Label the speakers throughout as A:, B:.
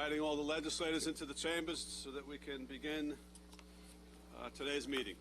A: Inviting all the legislators into the chambers so that we can begin today's meeting.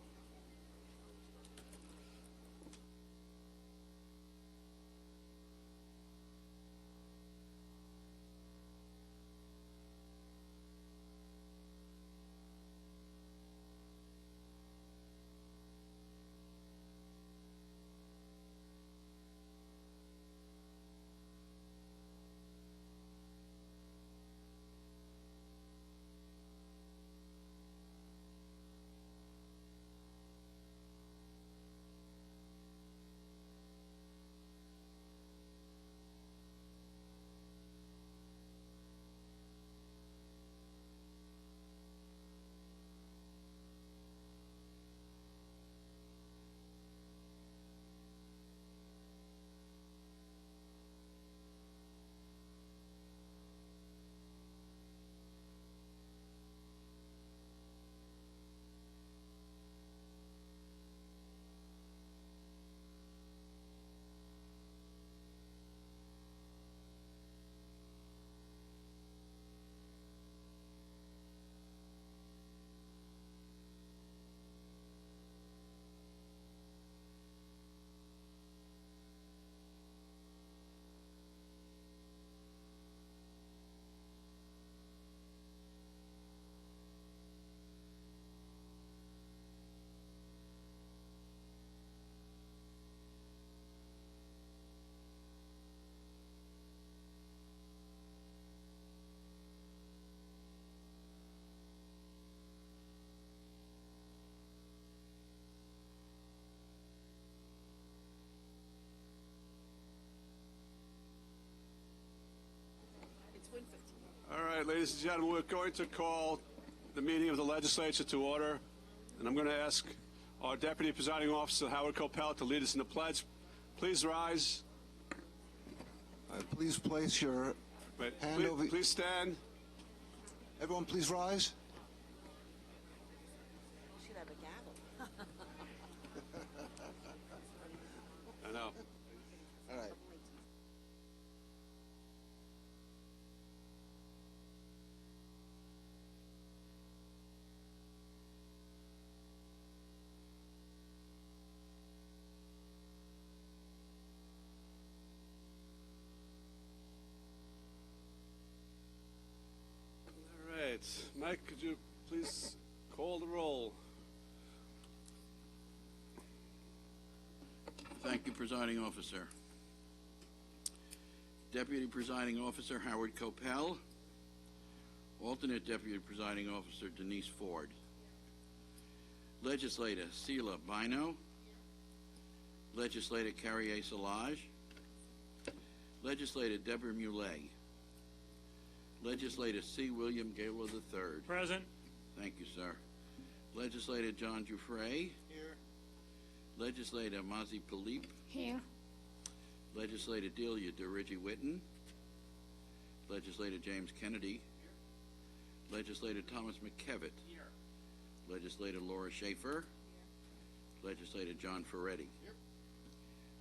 A: All right, ladies and gentlemen, we're going to call the meeting of the legislature to order, and I'm going to ask our Deputy Presiding Officer, Howard Coppell, to lead us in the pledge. Please rise.
B: Please place your hand over...
A: Please stand.
B: Everyone, please rise.
C: We should have a gavel.
A: I know.
B: All right.
A: Mike, could you please call the roll?
D: Thank you, Presiding Officer. Deputy Presiding Officer Howard Coppell. Alternate Deputy Presiding Officer Denise Ford. Legislator Sela Bino. Legislator Carrier Salage. Legislator Deborah Muley. Legislator C. William Gaylor III.
E: Present.
D: Thank you, sir. Legislator John Giuffre.
E: Here.
D: Legislator Mazi Philippe.
F: Here.
D: Legislator Delia DeRiggi Whitten. Legislator James Kennedy. Here. Legislator Thomas McKevitt.
E: Here.
D: Legislator Laura Schaefer. Here. Legislator John Ferretti.
E: Here.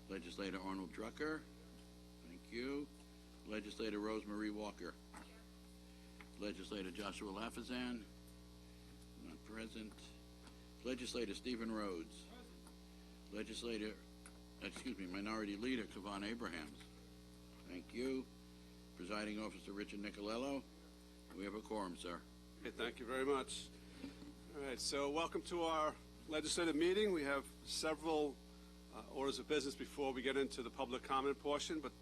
D: Legislator Arnold Drucker. Thank you. Legislator Rosemarie Walker. Legislator Joshua Lafazan, not present. Legislator Stephen Rhodes. Minority Leader Kavan Abrahams. Thank you. Presiding Officer Richard Nicolello. We have a quorum, sir.
A: Okay, thank you very much. All right, so welcome to our legislative meeting. We have several orders of business before we get into the public comment portion, but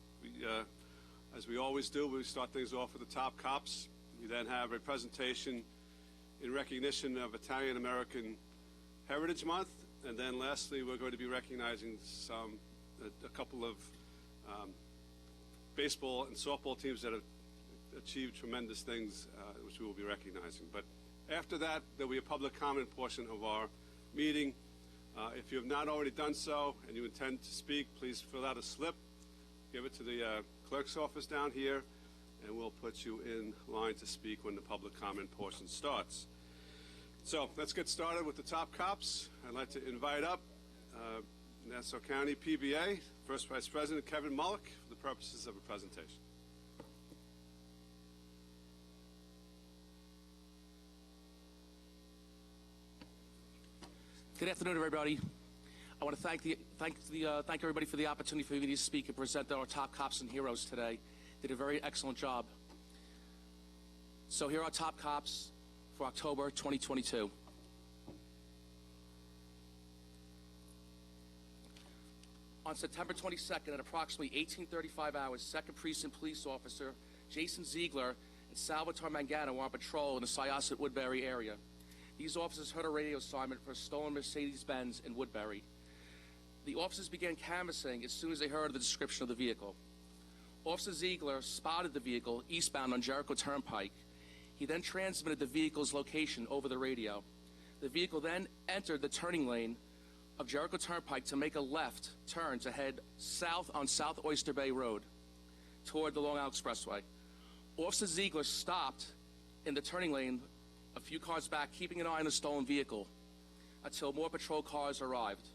A: as we always do, we start things off with the top cops. We then have a presentation in recognition of Italian American Heritage Month, and then lastly, we're going to be recognizing a couple of baseball and softball teams that have achieved tremendous things, which we will be recognizing. But after that, there will be a public comment portion of our meeting. If you have not already done so and you intend to speak, please fill out a slip, give it to the clerk's office down here, and we'll put you in line to speak when the public comment portion starts. So let's get started with the top cops. I'd like to invite up Nassau County PBA First Vice President Kevin Mullock for the purposes of a presentation.
E: Good afternoon, everybody. I want to thank everybody for the opportunity for me to speak and present our top cops and heroes today. Did a very excellent job. So here are our top cops for October 2022. On September 22nd at approximately 18:35 hours, 2nd Precinct Police Officer Jason Ziegler and Salvatore Mangano were on patrol in the Syosset Woodbury area. These officers heard a radio assignment for a stolen Mercedes-Benz in Woodbury. The officers began canvassing as soon as they heard the description of the vehicle. Officer Ziegler spotted the vehicle eastbound on Jericho Turnpike. He then transmitted the vehicle's location over the radio. The vehicle then entered the turning lane of Jericho Turnpike to make a left turn to head south on South Oyster Bay Road toward the Long Island Expressway. Officer Ziegler stopped in the turning lane a few cars back, keeping an eye on the stolen vehicle until more patrol cars arrived.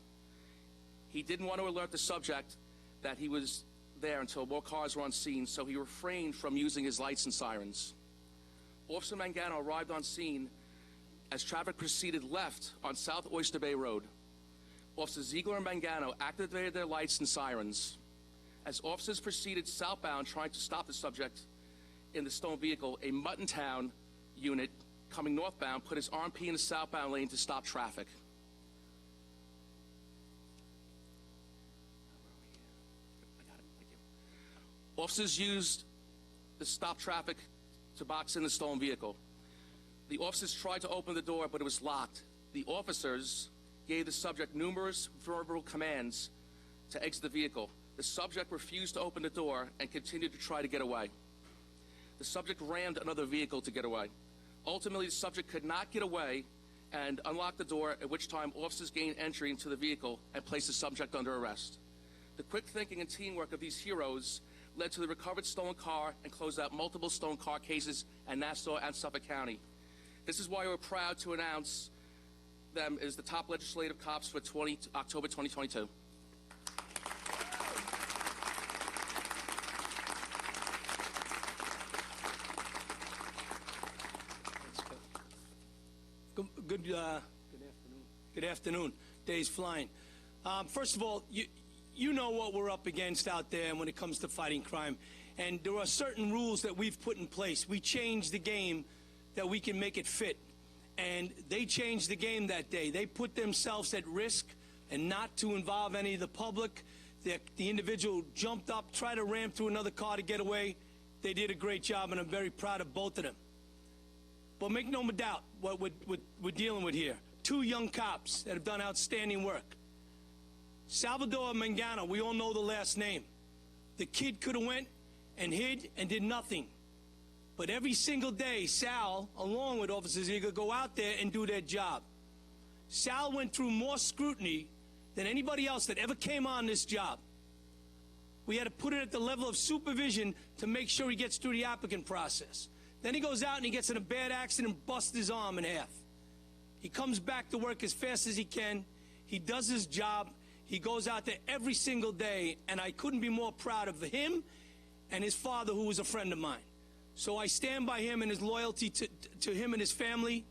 E: He didn't want to alert the subject that he was there until more cars were on scene, so he refrained from using his lights and sirens. Officer Mangano arrived on scene as traffic proceeded left on South Oyster Bay Road. Officers Ziegler and Mangano activated their lights and sirens. As officers proceeded southbound trying to stop the subject in the stolen vehicle, a Muttontown unit coming northbound put his RMP in the southbound lane to stop traffic. Officers used the stop traffic to box in the stolen vehicle. The officers tried to open the door, but it was locked. The officers gave the subject numerous verbal commands to exit the vehicle. The subject refused to open the door and continued to try to get away. The subject rammed another vehicle to get away. Ultimately, the subject could not get away and unlocked the door, at which time officers gained entry into the vehicle and placed the subject under arrest. The quick thinking and teamwork of these heroes led to the recovered stolen car and closed out multiple stolen car cases in Nassau and Suffolk County. This is why we're proud to announce them as the top legislative cops for October 2022.
F: Good afternoon. Day's flying. First of all, you know what we're up against out there when it comes to fighting crime. And there are certain rules that we've put in place. We changed the game that we can make it fit. And they changed the game that day. They put themselves at risk and not to involve any of the public. The individual jumped up, tried to ram through another car to get away. They did a great job, and I'm very proud of both of them. But make no doubt what we're dealing with here. Two young cops that have done outstanding work. Salvatore Mangano, we all know the last name. The kid could have went and hid and did nothing. But every single day, Sal, along with Officer Ziegler, go out there and do their job. Sal went through more scrutiny than anybody else that ever came on this job. We had to put it at the level of supervision to make sure he gets through the applicant process. Then he goes out and he gets in a bad accident and busts his arm in half. He comes back to work as fast as he can. He does his job. He goes out there every single day, and I couldn't be more proud of him and his father, who was a friend of mine. So I stand by him and his loyalty to him and his family.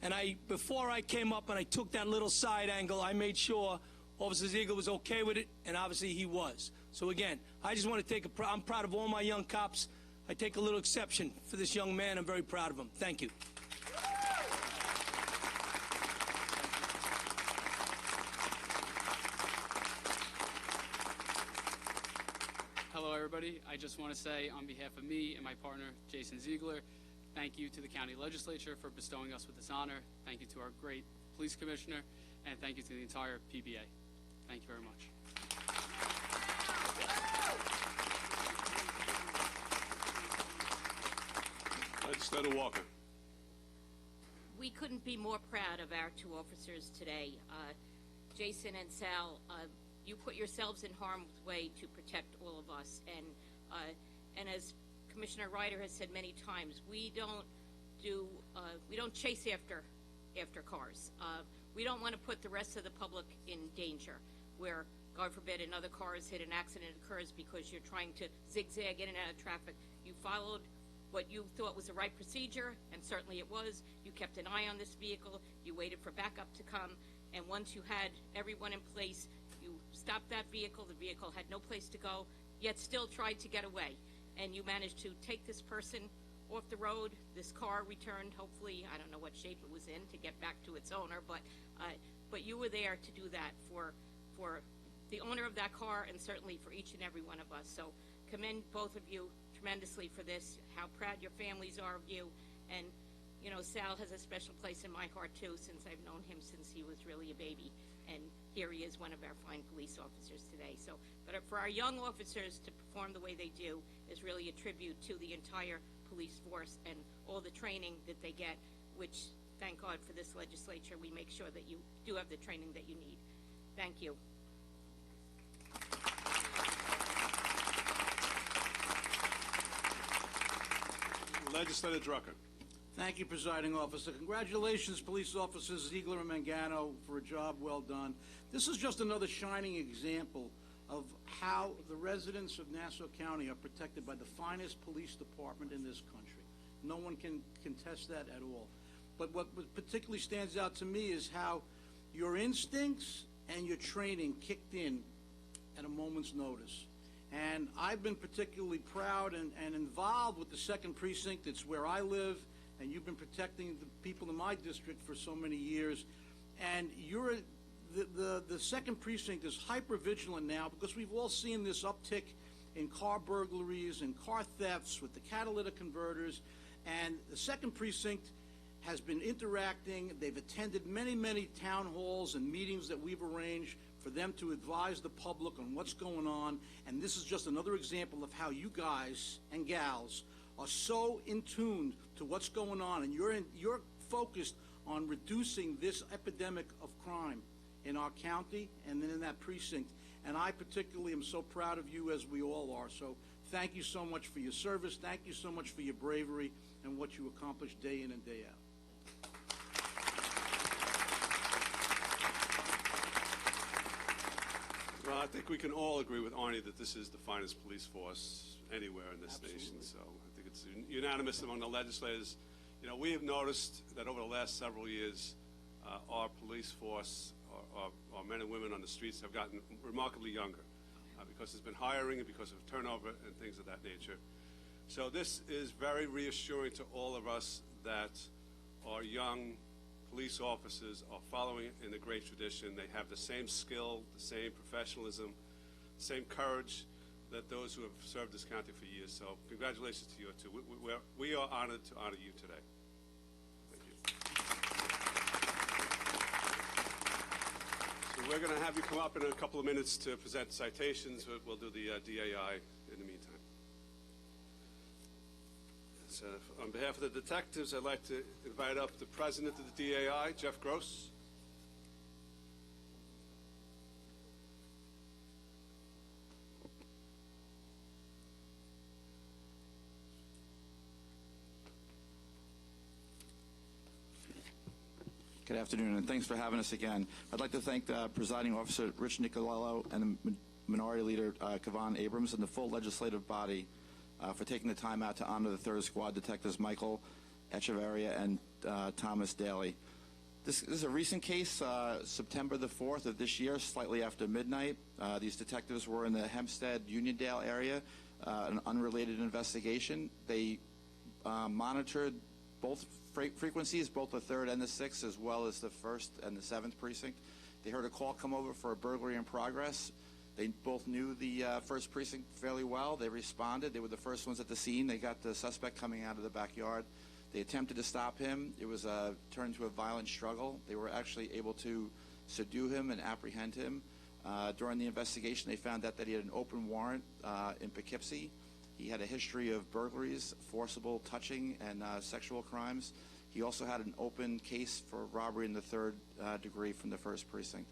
F: And before I came up and I took that little side angle, I made sure Officer Ziegler was okay with it, and obviously he was. So again, I just want to I'm proud of all my young cops. I take a little exception for this young man. I'm very proud of him. Thank you.
G: Hello, everybody. I just want to say, on behalf of me and my partner, Jason Ziegler, thank you to the county legislature for bestowing us with this honor. Thank you to our great police commissioner, and thank you to the entire PBA. Thank you very much.
A: Legislator Walker.
C: We couldn't be more proud of our two officers today. Jason and Sal, you put yourselves in harm's way to protect all of us. And as Commissioner Ryder has said many times, we don't chase after cars. We don't want to put the rest of the public in danger, where, God forbid, another car is hit, an accident occurs because you're trying to zigzag in and out of traffic. You followed what you thought was the right procedure, and certainly it was. You kept an eye on this vehicle. You waited for backup to come, And once you had everyone in place, you stopped that vehicle. The vehicle had no place to go, yet still tried to get away. And you managed to take this person off the road. This car returned, hopefully, I don't know what shape it was in, to get back to its owner, but you were there to do that for the owner of that car and certainly for each and every one of us. So commend both of you tremendously for this, how proud your families are of you. And, you know, Sal has a special place in my heart, too, since I've known him since he was really a baby. And here he is, one of our fine police officers today. So, but for our young officers to perform the way they do is really a tribute to the entire police force and all the training that they get, which, thank God for this legislature, we make sure that you do have the training that you need. Thank you.
A: Legislator Drucker.
H: Thank you, Presiding Officer. Congratulations, Police Officers Ziegler and Mangano, for a job well done. This is just another shining example of how the residents of Nassau County are protected by the finest police department in this country. No one can contest that at all. But what particularly stands out to me is how your instincts and your training kicked in at a moment's notice. And I've been particularly proud and involved with the 2nd Precinct. It's where I live, and you've been protecting the people in my district for so many years. And the 2nd Precinct is hyper-vigilant now because we've all seen this uptick in car burglaries and car thefts with the catalytic converters. And the 2nd Precinct has been interacting. They've attended many, many town halls and meetings that we've arranged for them to advise the public on what's going on. And this is just another example of how you guys and gals are so in tune to what's going on, and you're focused on reducing this epidemic of crime in our county and then in that precinct. And I particularly am so proud of you, as we all are. So thank you so much for your service. Thank you so much for your bravery and what you accomplish day in and day out.
A: Well, I think we can all agree with Arnie that this is the finest police force anywhere in this nation. So I think it's unanimous among the legislators. You know, we have noticed that over the last several years, our police force, our men and women on the streets have gotten remarkably younger because there's been hiring and because of turnover and things of that nature. So this is very reassuring to all of us that our young police officers are following in the great tradition. They have the same skill, the same professionalism, the same courage that those who have served this county for years. So congratulations to you too. We are honored to honor you today. Thank you. So we're going to have you come up in a couple of minutes to present citations. We'll do the DAI in the meantime. So on behalf of the detectives, I'd like to invite up the president of the DAI, Jeff Gross.
I: Good afternoon, and thanks for having us again. I'd like to thank the presiding officer, Rich Nicolello, and the minority leader, Kevon Abrams, and the full legislative body for taking the time out to honor the 3rd Squad detectives Michael Echeverria and Thomas Daly. This is a recent case, September the 4th of this year, slightly after midnight. These detectives were in the Hempstead-Uniondale area, an unrelated investigation. They monitored both frequencies, both the 3rd and the 6th, as well as the 1st and the 7th precinct. They heard a call come over for a burglary in progress. They both knew the 1st precinct fairly well. They responded. They were the first ones at the scene. They got the suspect coming out of the backyard. They attempted to stop him. It was turned to a violent struggle. They were actually able to subdue him and apprehend him. During the investigation, they found out that he had an open warrant in Poughkeepsie. He had a history of burglaries, forcible touching, and sexual crimes. He also had an open case for robbery in the 3rd degree from the 1st precinct.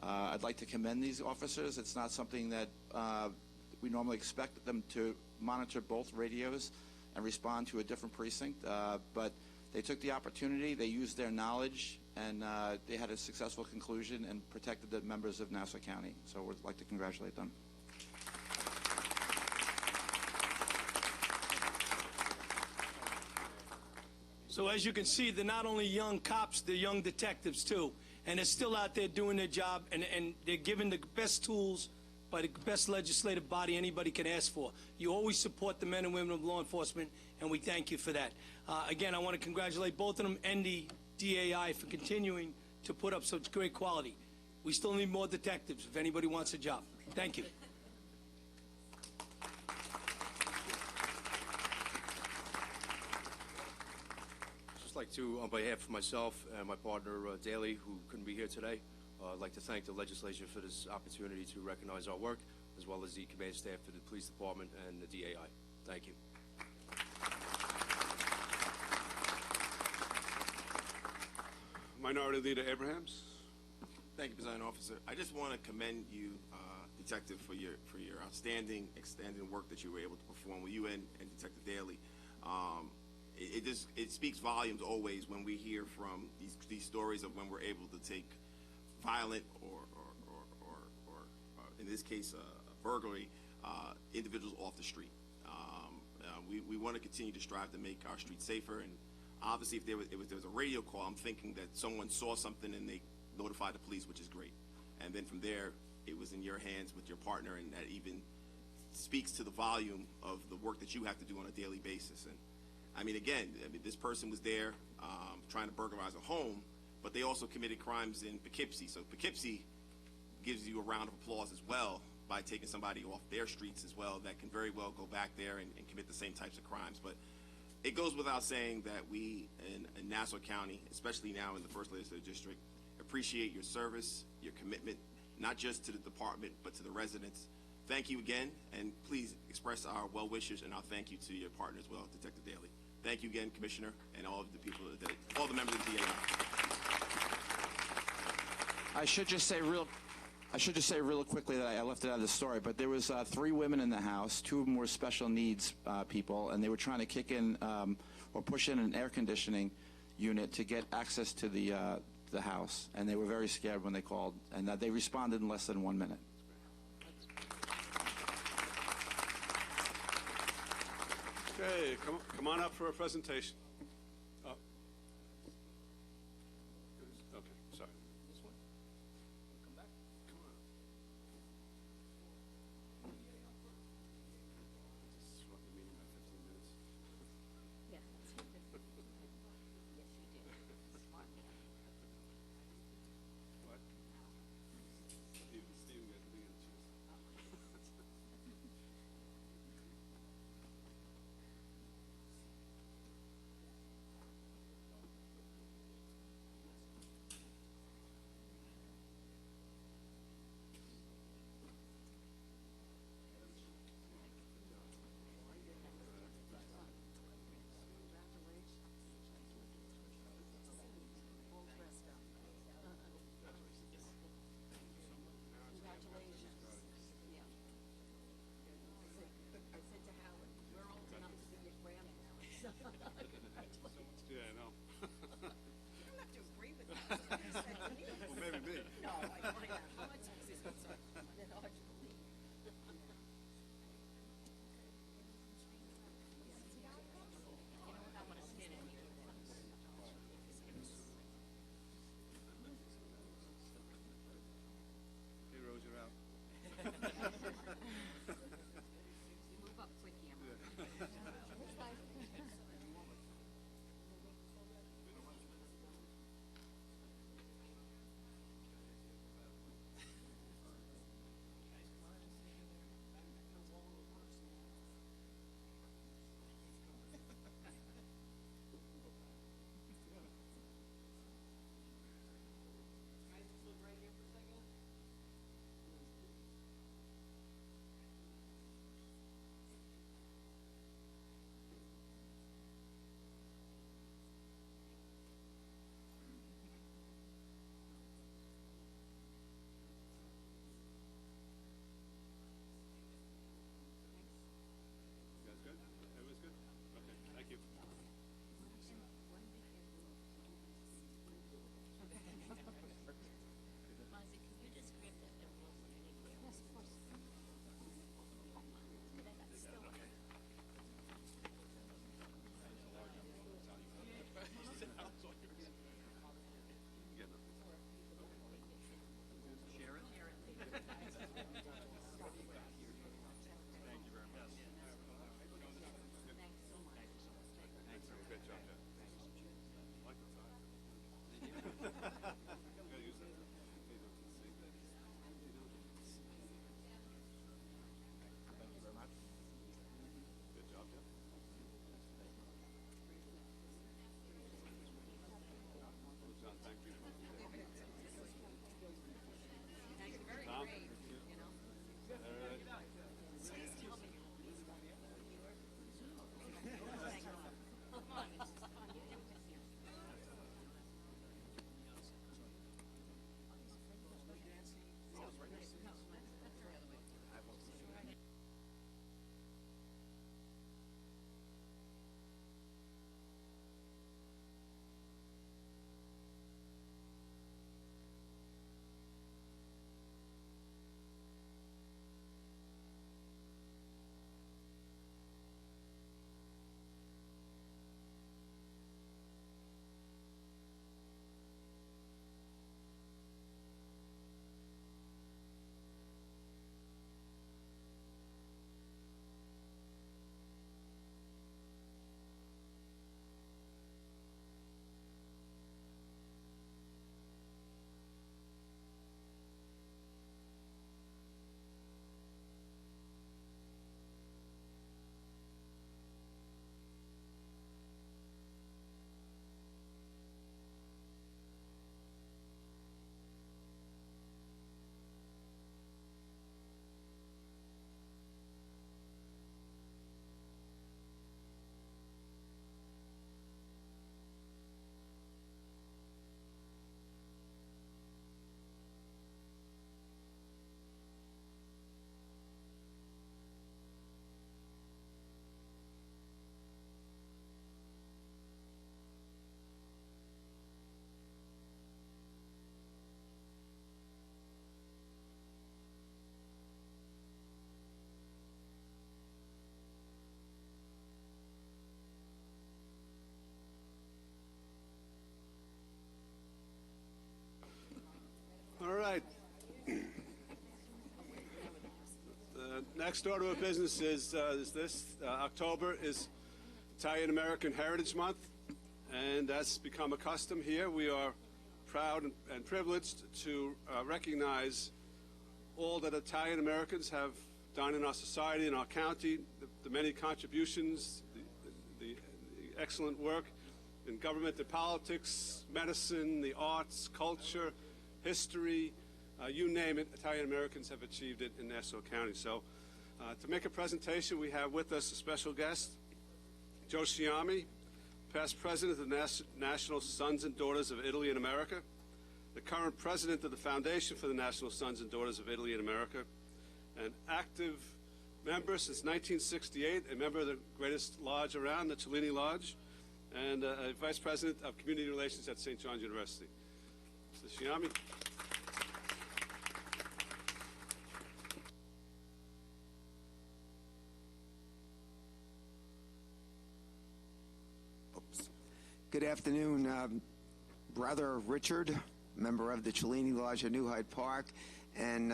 I: I'd like to commend these officers. It's not something that we normally expect them to monitor both radios and respond to a different precinct, but they took the opportunity, they used their knowledge, and they had a successful conclusion and protected the members of Nassau County. So we'd like to congratulate them.
F: So as you can see, they're not only young cops, they're young detectives too. and they're still out there doing their job, and they're given the best tools by the best legislative body anybody can ask for. You always support the men and women of law enforcement, and we thank you for that. Again, I want to congratulate both of them and the DAI for continuing to put up such great quality. We still need more detectives if anybody wants a job. Thank you.
J: Just like to, on behalf of myself and my partner, Daley, who couldn't be here today, I'd like to thank the legislature for this opportunity to recognize our work, as well as the command staff for the police department and the DAI. Thank you.
A: Minority Leader Abrahams.
K: Thank you, Presiding Officer. I just want to commend you, Detective, for your outstanding work that you were able to perform with you and Detective Daley. It speaks volumes always when we hear from these stories of when we're able to take violent or in this case burglary individuals off the street. We want to continue to strive to make our streets safer, and obviously if there was a radio call, I'm thinking that someone saw something and they notified the police, which is great. And then from there, it was in your hands with your partner, and that even speaks to the volume of the work that you have to do on a daily basis. And I mean, again, this person was there trying to burglarize a home, but they also committed crimes in Poughkeepsie. So Poughkeepsie gives you a round of applause as well by taking somebody off their streets as well that can very well go back there and commit the same types of crimes. But it goes without saying that we in Nassau County, especially now in the 1st Legislative District, appreciate your service, your commitment, not just to the department, but to the residents. Thank you again, and please express our well wishes and our thank you to your partner as well, Detective Daley. Thank you again, Commissioner, and all of the people, all the members of the DAI.
I: I should just say real quickly that I left it out of the story, but there was 3 women in the house. 2 of them were special needs people, and they were trying to kick in or push in an air conditioning unit to get access to the house, and they were very scared when they called, and they responded in less than 1 minute.
A: Okay, come on up for a presentation. Oh. Okay, sorry. This one? Come back? Come on. Disrupt the meeting by 15 minutes.
C: Yeah, that's good. Yes, you did. Smart man.
A: What? Steve got the answers. Next order of business is this. October is Italian American Heritage Month, and as become a custom here, we are proud and privileged to recognize all that Italian Americans have done in our society, in our county, the many contributions, the excellent work in government and politics, medicine, the arts, culture, history, you name it, Italian Americans have achieved it in Nassau County. So to make a presentation, we have with us a special guest, Joe Sciammi, past president of the National Sons and Daughters of Italy in America, the current president of the Foundation for the National Sons and Daughters of Italy in America, an active member since 1968, a member of the greatest lodge around, the Cellini Lodge, and a vice president of community relations at St. John's University. Mr. Sciammi.
L: Good afternoon, Brother Richard, member of the Cellini Lodge of New Hyde Park, and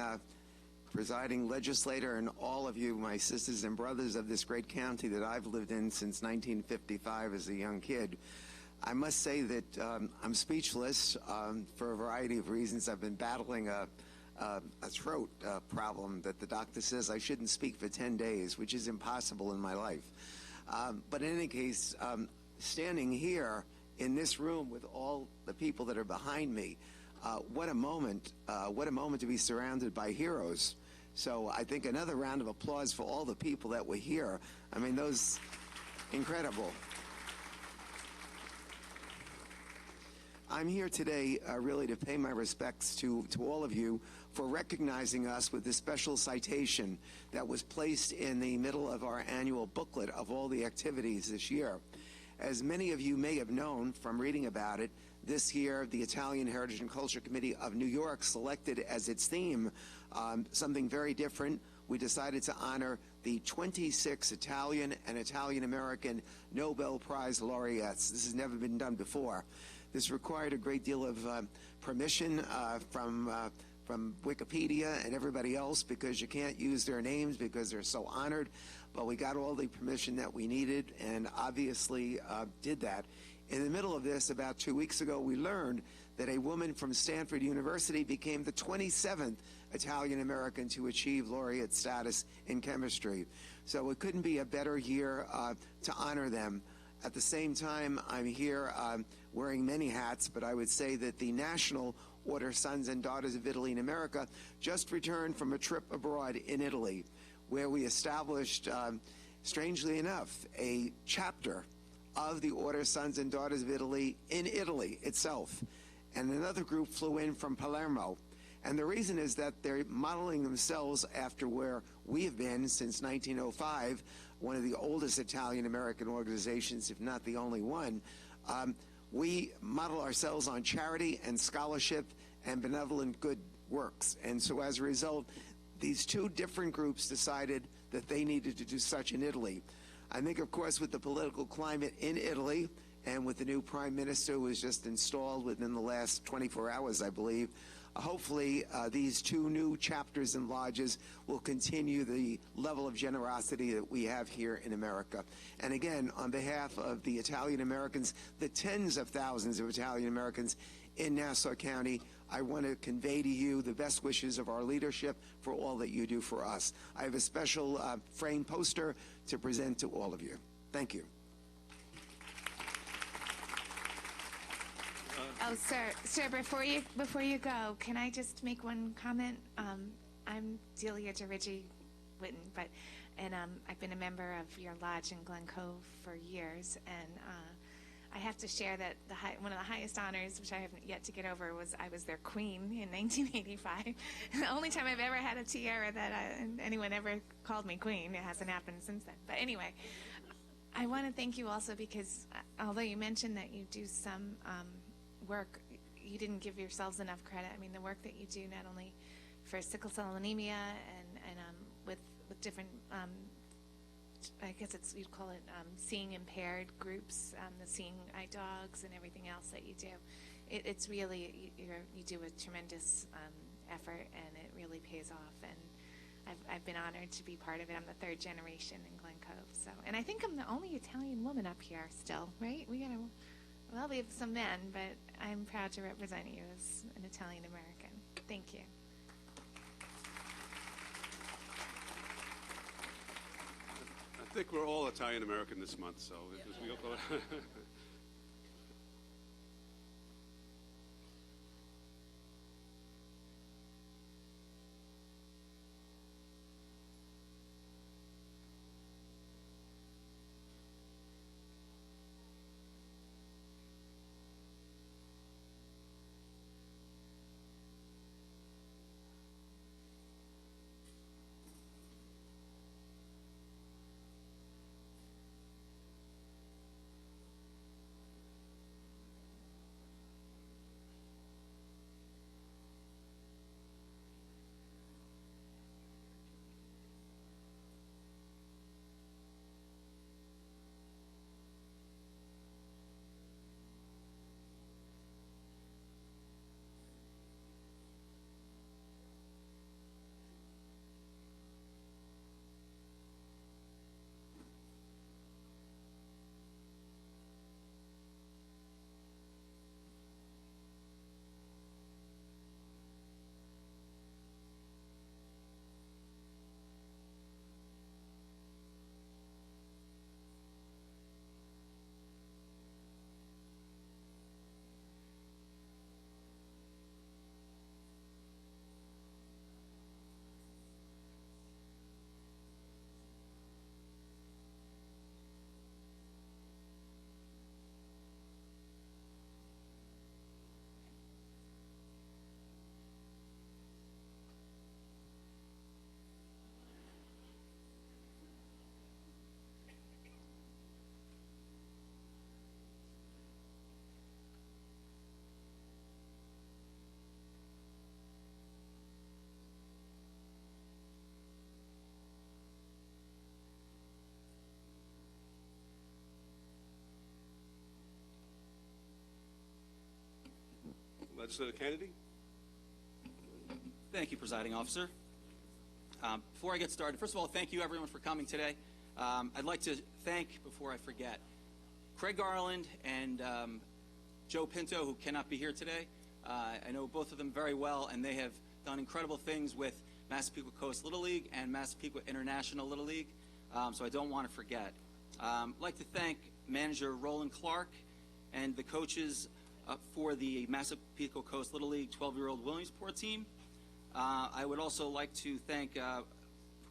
L: presiding legislator, and all of you, my sisters and brothers of this great county that I've lived in since 1955 as a young kid. I must say that I'm speechless for a variety of reasons. I've been battling a throat problem that the doctor says I shouldn't speak for 10 days, which is impossible in my life. But in any case, standing here in this room with all the people that are behind me, what a moment to be surrounded by heroes. So I think another round of applause for all the people that were here. I mean, those, incredible. I'm here today really to pay my respects to all of you for recognizing us with this special citation that was placed in the middle of our annual booklet of all the activities this year. As many of you may have known from reading about it, this year the Italian Heritage and Culture Committee of New York selected as its theme something very different. We decided to honor the 26 Italian and Italian-American Nobel Prize laureates. This has never been done before. This required a great deal of permission from Wikipedia and everybody else, because you can't use their names because they're so honored. But we got all the permission that we needed, and obviously did that. In the middle of this, about 2 weeks ago, we learned that a woman from Stanford University became the 27th Italian-American to achieve laureate status in chemistry. So it couldn't be a better year to honor them. At the same time, I'm here wearing many hats, but I would say that the National Order Sons and Daughters of Italy in America just returned from a trip abroad in Italy, where we established, strangely enough, a chapter of the Order Sons and Daughters of Italy in Italy itself. And another group flew in from Palermo. And the reason is that they're modeling themselves after where we have been since 1905, one of the oldest Italian-American organizations, if not the only one. We model ourselves on charity and scholarship and benevolent good works. And so as a result, these two different groups decided that they needed to do such in Italy. I think, of course, with the political climate in Italy and with the new prime minister who was just installed within the last 24 hours, I believe, hopefully these two new chapters and lodges will continue the level of generosity that we have here in America. And again, on behalf of the Italian Americans, the tens of thousands of Italian Americans in Nassau County, I want to convey to you the best wishes of our leadership for all that you do for us. I have a special frame poster to present to all of you. Thank you.
M: Oh, sir, before you go, can I just make one comment? I'm Delia DeRiggi Witten, and I've been a member of your lodge in Glen Cove for years, and I have to share that one of the highest honors, which I haven't yet to get over, was I was their queen in 1985. The only time I've ever had a tiara that anyone ever called me queen. It hasn't happened since then. But anyway, I want to thank you also because although you mentioned that you do some work, you didn't give yourselves enough credit. I mean, the work that you do not only for sickle cell anemia and with different I guess you'd call it seeing impaired groups, the seeing eye dogs and everything else that you do. It's really, you do a tremendous effort, and it really pays off. And I've been honored to be part of it. I'm the third generation in Glen Cove, so, and I think I'm the only Italian woman up here still, right? We have some men, but I'm proud to represent you as an Italian American. Thank you.
A: I think we're all Italian American this month, so we go. Legislator Kennedy?
N: Thank you, Presiding Officer. Before I get started, first of all, thank you everyone for coming today. I'd like to thank, before I forget, Craig Garland and Joe Pinto, who cannot be here today. I know both of them very well, and they have done incredible things with Massapequa Coast Little League and Massapequa International Little League, so I don't want to forget. I'd like to thank manager Roland Clark and the coaches for the Massapequa Coast Little League 12-year-old Williamsport team. I would also like to thank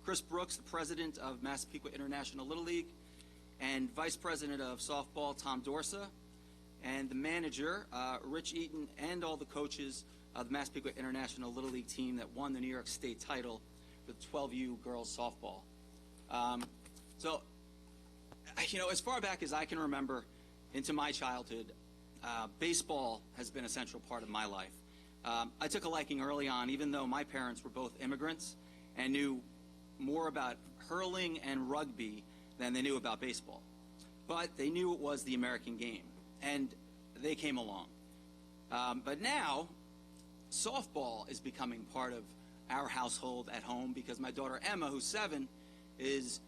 N: Chris Brooks, the president of Massapequa International Little League, and vice president of softball, Tom Dorsa, and the manager, Rich Eaton, and all the coaches of the Massapequa International Little League team that won the New York State title for 12U girls softball. So, you know, as far back as I can remember into my childhood, baseball has been a central part of my life. I took a liking early on, even though my parents were both immigrants and knew more about hurling and rugby than they knew about baseball. But they knew it was the American game, and they came along. But now, softball is becoming part of our household at home because my daughter Emma, who's 7, is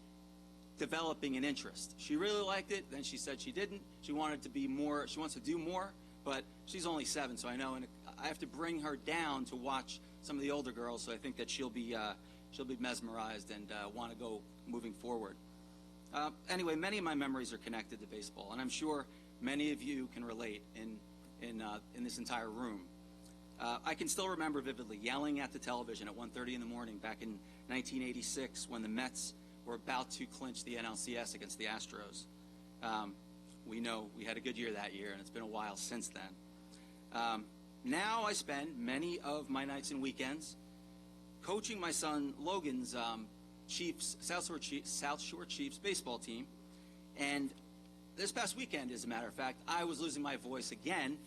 N: developing an interest. She really liked it, then she said she didn't. She wanted to be more, she wants to do more, but she's only 7, so I know, and I have to bring her down to watch some of the older girls, so I think that she'll be mesmerized and want to go moving forward. Anyway, many of my memories are connected to baseball, and I'm sure many of you can relate in this entire room. I can still remember vividly yelling at the television at 1:30 in the morning back in 1986 when the Mets were about to clinch the NLCS against the Astros. We know we had a good year that year, and it's been a while since then. Now I spend many of my nights and weekends coaching my son Logan's South Shore Chiefs baseball team. And this past weekend, as a matter of fact, I was losing my voice again,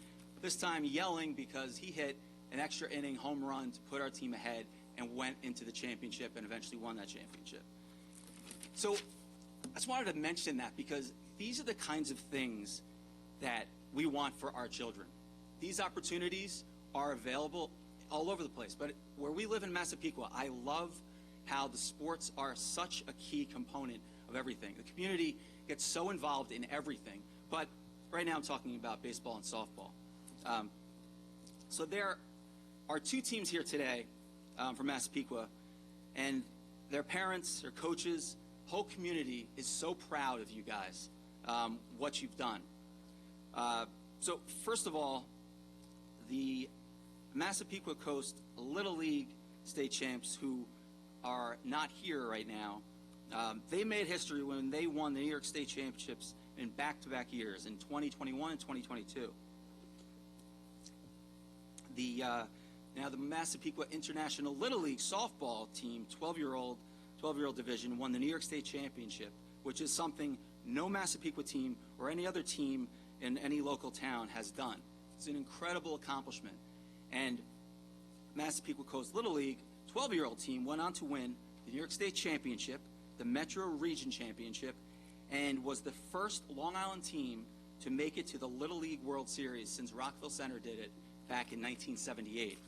N: this time yelling because he hit an extra inning home run to put our team ahead and went into the championship and eventually won that championship. So I just wanted to mention that because these are the kinds of things that we want for our children. These opportunities are available all over the place, but where we live in Massapequa, I love how the sports are such a key component of everything. The community gets so involved in everything, but right now I'm talking about baseball and softball. So there are two teams here today from Massapequa, and their parents, their coaches, whole community is so proud of you guys, what you've done. So first of all, the Massapequa Coast Little League state champs, who are not here right now, they made history when they won the New York State Championships in back-to-back years, in 2021 and 2022. Now the Massapequa International Little League softball team, 12-year-old division, won the New York State Championship, which is something no Massapequa team or any other team in any local town has done. It's an incredible accomplishment. And Massapequa Coast Little League 12-year-old team went on to win the New York State Championship, the Metro Region Championship, and was the first Long Island team to make it to the Little League World Series since Rockville Center did it back in 1978.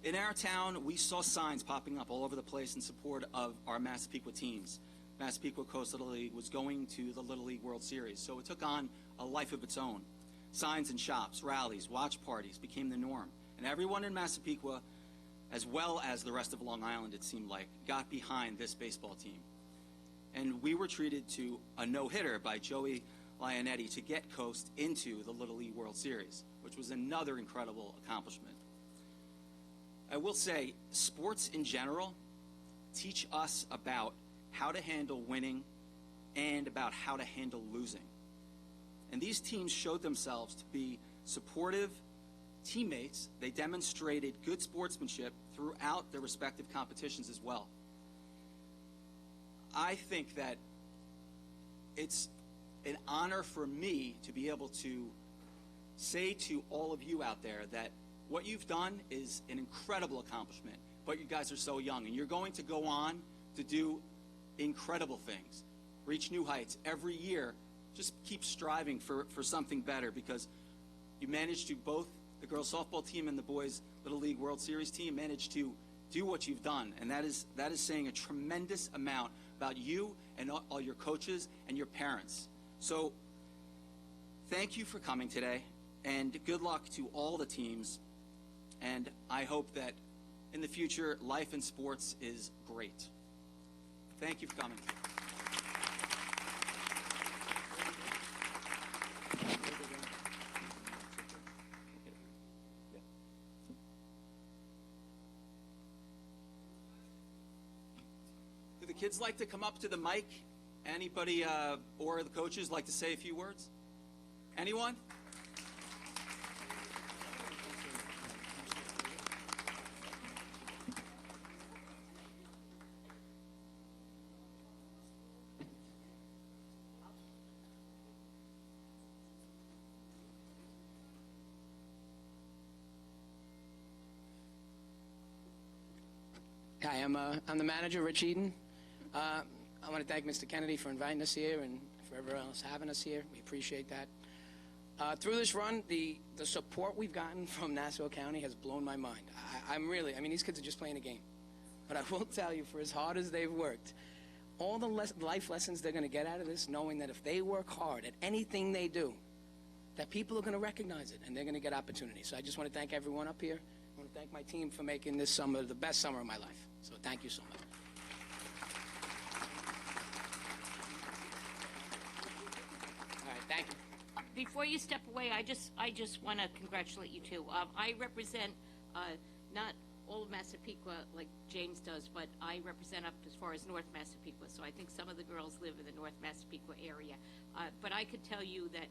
N: In our town, we saw signs popping up all over the place in support of our Massapequa teams. Massapequa Coast Little League was going to the Little League World Series, so it took on a life of its own. Signs in shops, rallies, watch parties became the norm, and everyone in Massapequa, as well as the rest of Long Island, it seemed like, got behind this baseball team. And we were treated to a no-hitter by Joey Lionetti to get Coast into the Little League World Series, which was another incredible accomplishment. I will say, sports in general teach us about how to handle winning and about how to handle losing. And these teams showed themselves to be supportive teammates. They demonstrated good sportsmanship throughout their respective competitions as well. I think that it's an honor for me to be able to say to all of you out there that what you've done is an incredible accomplishment, but you guys are so young, and you're going to go on to do incredible things, reach new heights every year. Just keep striving for something better, because you managed to, both the girls softball team and the boys Little League World Series team managed to do what you've done, and that is saying a tremendous amount about you and all your coaches and your parents. So thank you for coming today, and good luck to all the teams. And I hope that in the future, life in sports is great. Thank you for coming. Do the kids like to come up to the mic? Anybody or the coaches like to say a few words? Anyone?
O: Hi, I'm the manager, Rich Eden. I want to thank Mr. Kennedy for inviting us here and for everyone else having us here. We appreciate that. Through this run, the support we've gotten from Nassau County has blown my mind. I mean, these kids are just playing a game. But I will tell you, for as hard as they've worked, all the life lessons they're going to get out of this, knowing that if they work hard at anything they do, that people are going to recognize it and they're going to get opportunities. So I just want to thank everyone up here. I want to thank my team for making this summer the best summer of my life. So thank you so much. All right, thank you.
C: Before you step away, I just want to congratulate you too. I represent not all of Massapequa like James does, but I represent up as far as North Massapequa. So I think some of the girls live in the North Massapequa area. But I could tell you that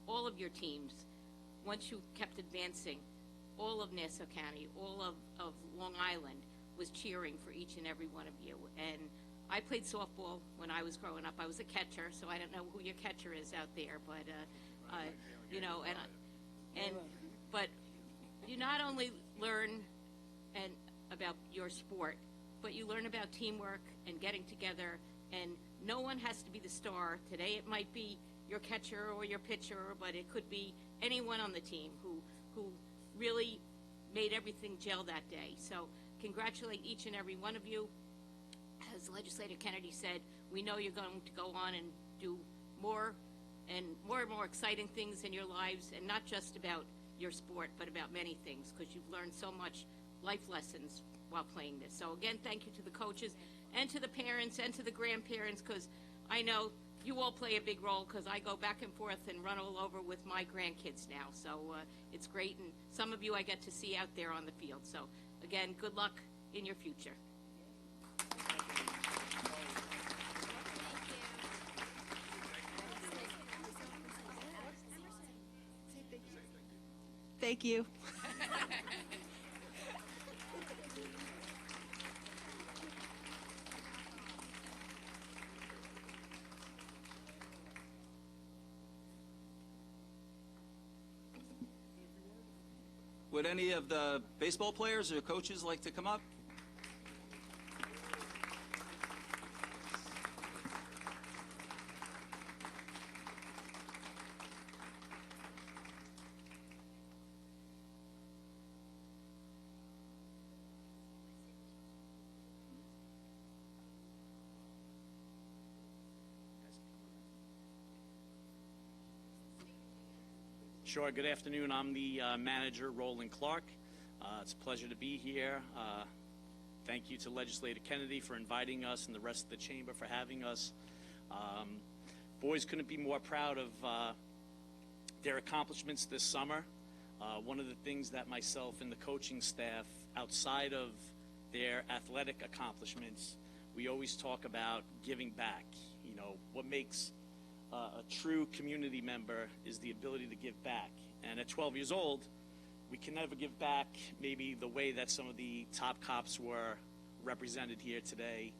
C: all of your teams, once you kept advancing, all of Nassau County, all of Long Island was cheering for each and every one of you. And I played softball when I was growing up. I was a catcher, so I don't know who your catcher is out there, but you know, but you not only learn about your sport, but you learn about teamwork and getting together. And no one has to be the star. Today it might be your catcher or your pitcher, but it could be anyone on the team who really made everything gel that day. So congratulate each and every one of you. As Legislator Kennedy said, we know you're going to go on and do more and more exciting things in your lives, and not just about your sport, but about many things, because you've learned so much life lessons while playing this. So again, thank you to the coaches and to the parents and to the grandparents, because I know you all play a big role, because I go back and forth and run all over with my grandkids now. So it's great, and some of you I get to see out there on the field. So again, good luck in your future.
P: Thank you.
N: Would any of the baseball players or coaches like to come up?
Q: Sure. Good afternoon. I'm the manager, Roland Clark. It's a pleasure to be here. Thank you to Legislator Kennedy for inviting us and the rest of the chamber for having us. Boys couldn't be more proud of their accomplishments this summer. One of the things that myself and the coaching staff, outside of their athletic accomplishments, we always talk about giving back. You know, what makes a true community member is the ability to give back. And at 12 years old, we can never give back maybe the way that some of the top cops were represented here today,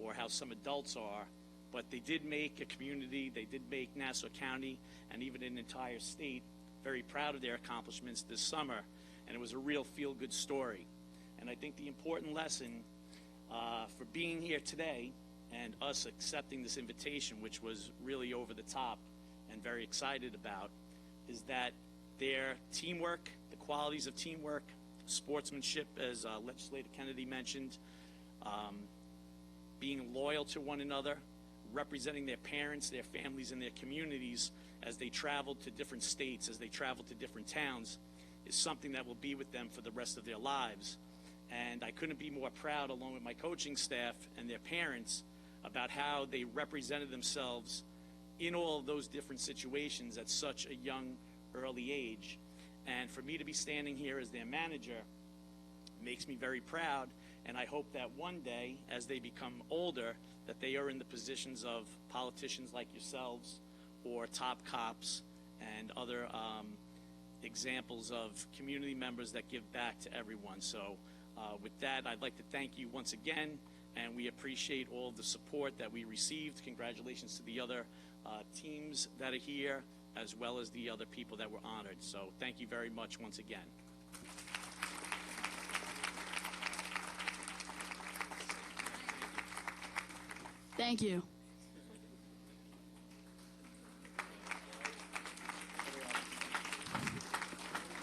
Q: or how some adults are, but they did make a community, they did make Nassau County, and even an entire state very proud of their accomplishments this summer, and it was a real feel-good story. And I think the important lesson for being here today and us accepting this invitation, which was really over the top and very excited about, is that their teamwork, the qualities of teamwork, sportsmanship, as Legislator Kennedy mentioned, being loyal to one another, representing their parents, their families, and their communities as they travel to different states, as they travel to different towns, is something that will be with them for the rest of their lives. And I couldn't be more proud, along with my coaching staff and their parents, about how they represented themselves in all of those different situations at such a young, early age. And for me to be standing here as their manager makes me very proud, and I hope that one day, as they become older, that they are in the positions of politicians like yourselves, or top cops, and other examples of community members that give back to everyone. So with that, I'd like to thank you once again, and we appreciate all the support that we received. Congratulations to the other teams that are here, as well as the other people that were honored. So thank you very much once again.
P: Thank you.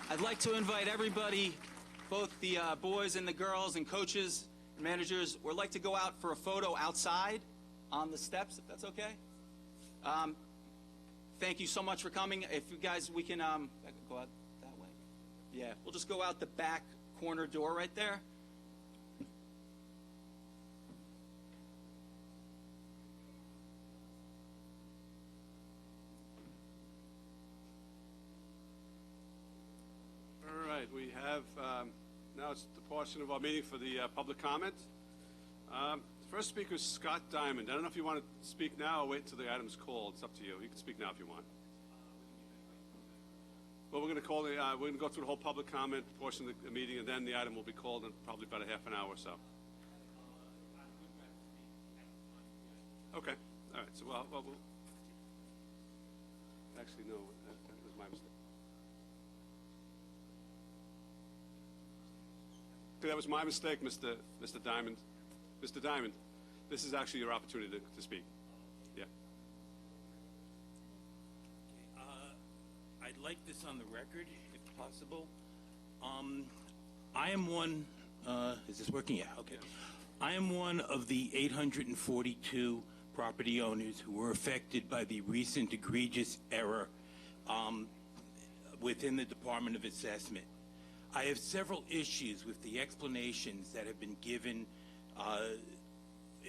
N: I'd like to invite everybody, both the boys and the girls and coaches and managers, would like to go out for a photo outside on the steps, if that's okay. Thank you so much for coming. If you guys, we can go out that way. Yeah, we'll just go out the back corner door right there.
A: All right, we have, now it's the portion of our meeting for the public comment. The first speaker is Scott Diamond. I don't know if you want to speak now or wait until the item's called. It's up to you. You can speak now if you want. Well, we're going to call the, we're going to go through the whole public comment portion of the meeting, and then the item will be called in probably about a half an hour or so. Okay. All right. So, well actually, no, that was my mistake. That was my mistake, Mr. Diamond. Mr. Diamond, this is actually your opportunity to speak. Yeah.
R: this on the record, if possible. I am one, is this working? Yeah, okay. I am one of the 842 property owners who were affected by the recent egregious error within the Department of Assessment. I have several issues with the explanations that have been given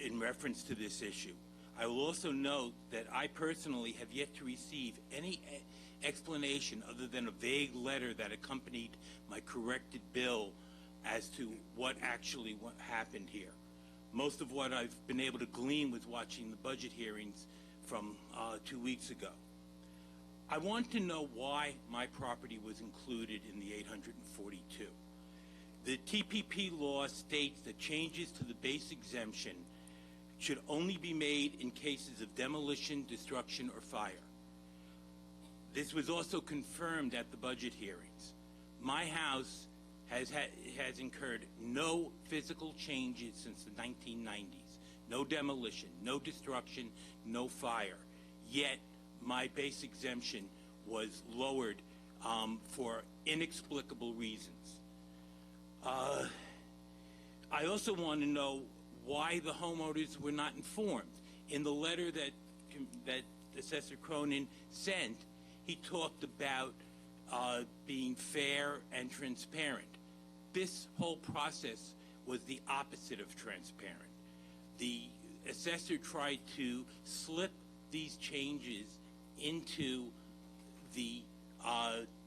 R: in reference to this issue. I will also note that I personally have yet to receive any explanation other than a vague letter that accompanied my corrected bill as to what actually happened here. Most of what I've been able to glean was watching the budget hearings from 2 weeks ago. I want to know why my property was included in the 842. The TPP law states that changes to the base exemption should only be made in cases of demolition, destruction, or fire. This was also confirmed at the budget hearings. My house has incurred no physical changes since the 1990s. No demolition, no destruction, no fire. Yet, my base exemption was lowered for inexplicable reasons. I also want to know why the homeowners were not informed. In the letter that Assessor Cronin sent, he talked about being fair and transparent. This whole process was the opposite of transparent. The assessor tried to slip these changes into the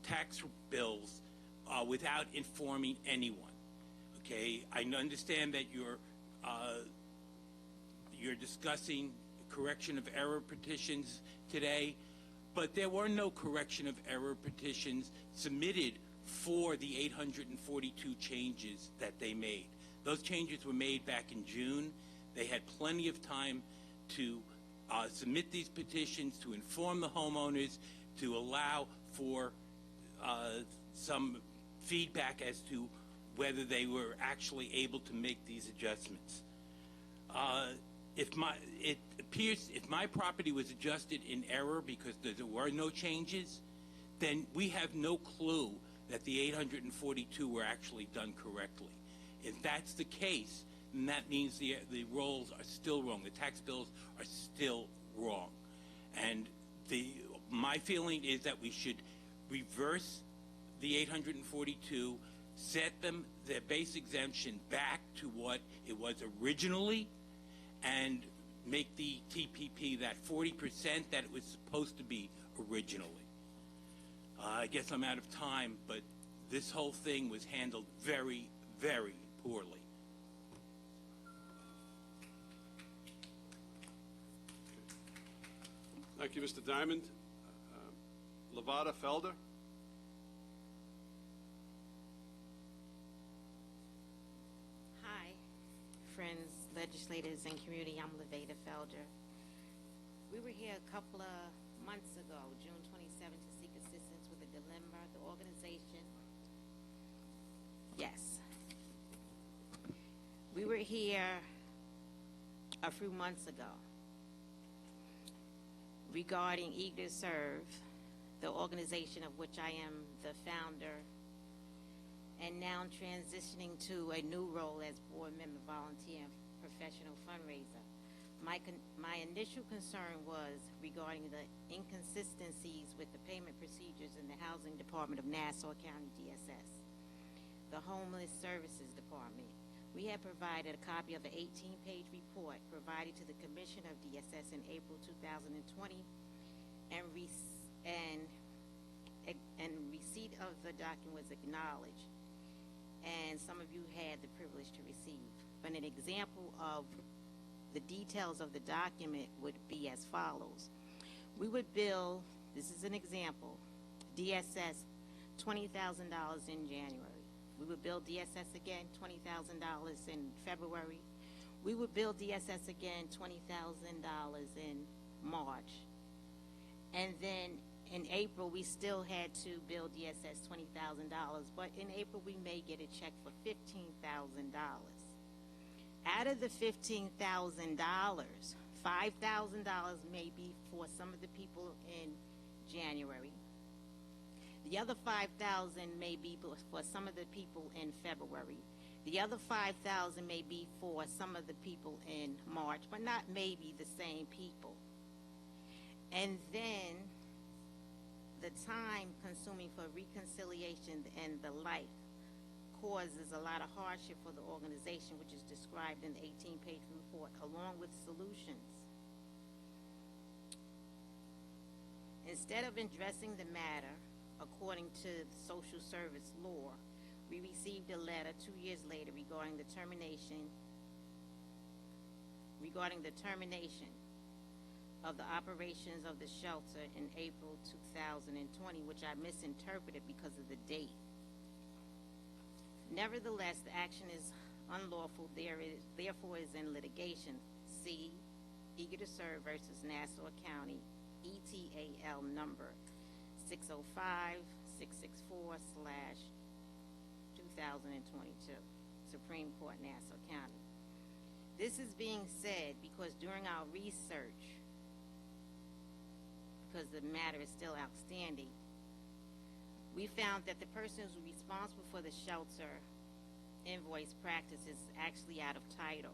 R: tax bills without informing anyone. Okay, I understand that you're discussing correction of error petitions today, but there were no correction of error petitions submitted for the 842 changes that they made. Those changes were made back in June. They had plenty of time to submit these petitions, to inform the homeowners, to allow for some feedback as to whether they were actually able to make these adjustments. If my property was adjusted in error because there were no changes, then we have no clue that the 842 were actually done correctly. If that's the case, then that means the rolls are still wrong. The tax bills are still wrong. And my feeling is that we should reverse the 842, set their base exemption back to what it was originally, and make the TPP that 40% that it was supposed to be originally. I guess I'm out of time, but this whole thing was handled very, very poorly.
A: Thank you, Mr. Diamond. Levada Felder.
S: Hi, friends, legislators, and community. I'm Levada Felder. We were here a couple of months ago, June 27th, to seek assistance with a dilemma. The organization, yes. We were here a few months ago regarding Eager to Serve, the organization of which I am the founder, and now transitioning to a new role as board member, volunteer, and professional fundraiser. My initial concern was regarding the inconsistencies with the payment procedures in the Housing Department of Nassau County DSS, the Homeless Services Department. We have provided a copy of an 18-page report provided to the Commission of DSS in April 2020, and receipt of the document was acknowledged, and some of you had the privilege to receive. But an example of the details of the document would be as follows. We would bill, this is an example, DSS $20,000 in January. We would bill DSS again $20,000 in February. We would bill DSS again $20,000 in March. And then in April, we still had to bill DSS $20,000, but in April, we may get a check for $15,000. Out of the $15,000, $5,000 may be for some of the people in January. The other 5,000 may be for some of the people in February. The other 5,000 may be for some of the people in March, but not maybe the same people. And then the time consuming for reconciliation and the like causes a lot of hardship for the organization, which is described in the 18-page report, along with solutions. Instead of addressing the matter according to the social service law, we received a letter 2 years later regarding the termination of the operations of the shelter in April 2020, which I misinterpreted because of the date. Nevertheless, the action is unlawful, therefore is in litigation. See Eager to Serve versus Nassau County, ETAL number 605-664/2022, Supreme Court, Nassau County. This is being said because during our research, because the matter is still outstanding, we found that the person who's responsible for the shelter invoice practice is actually out of title.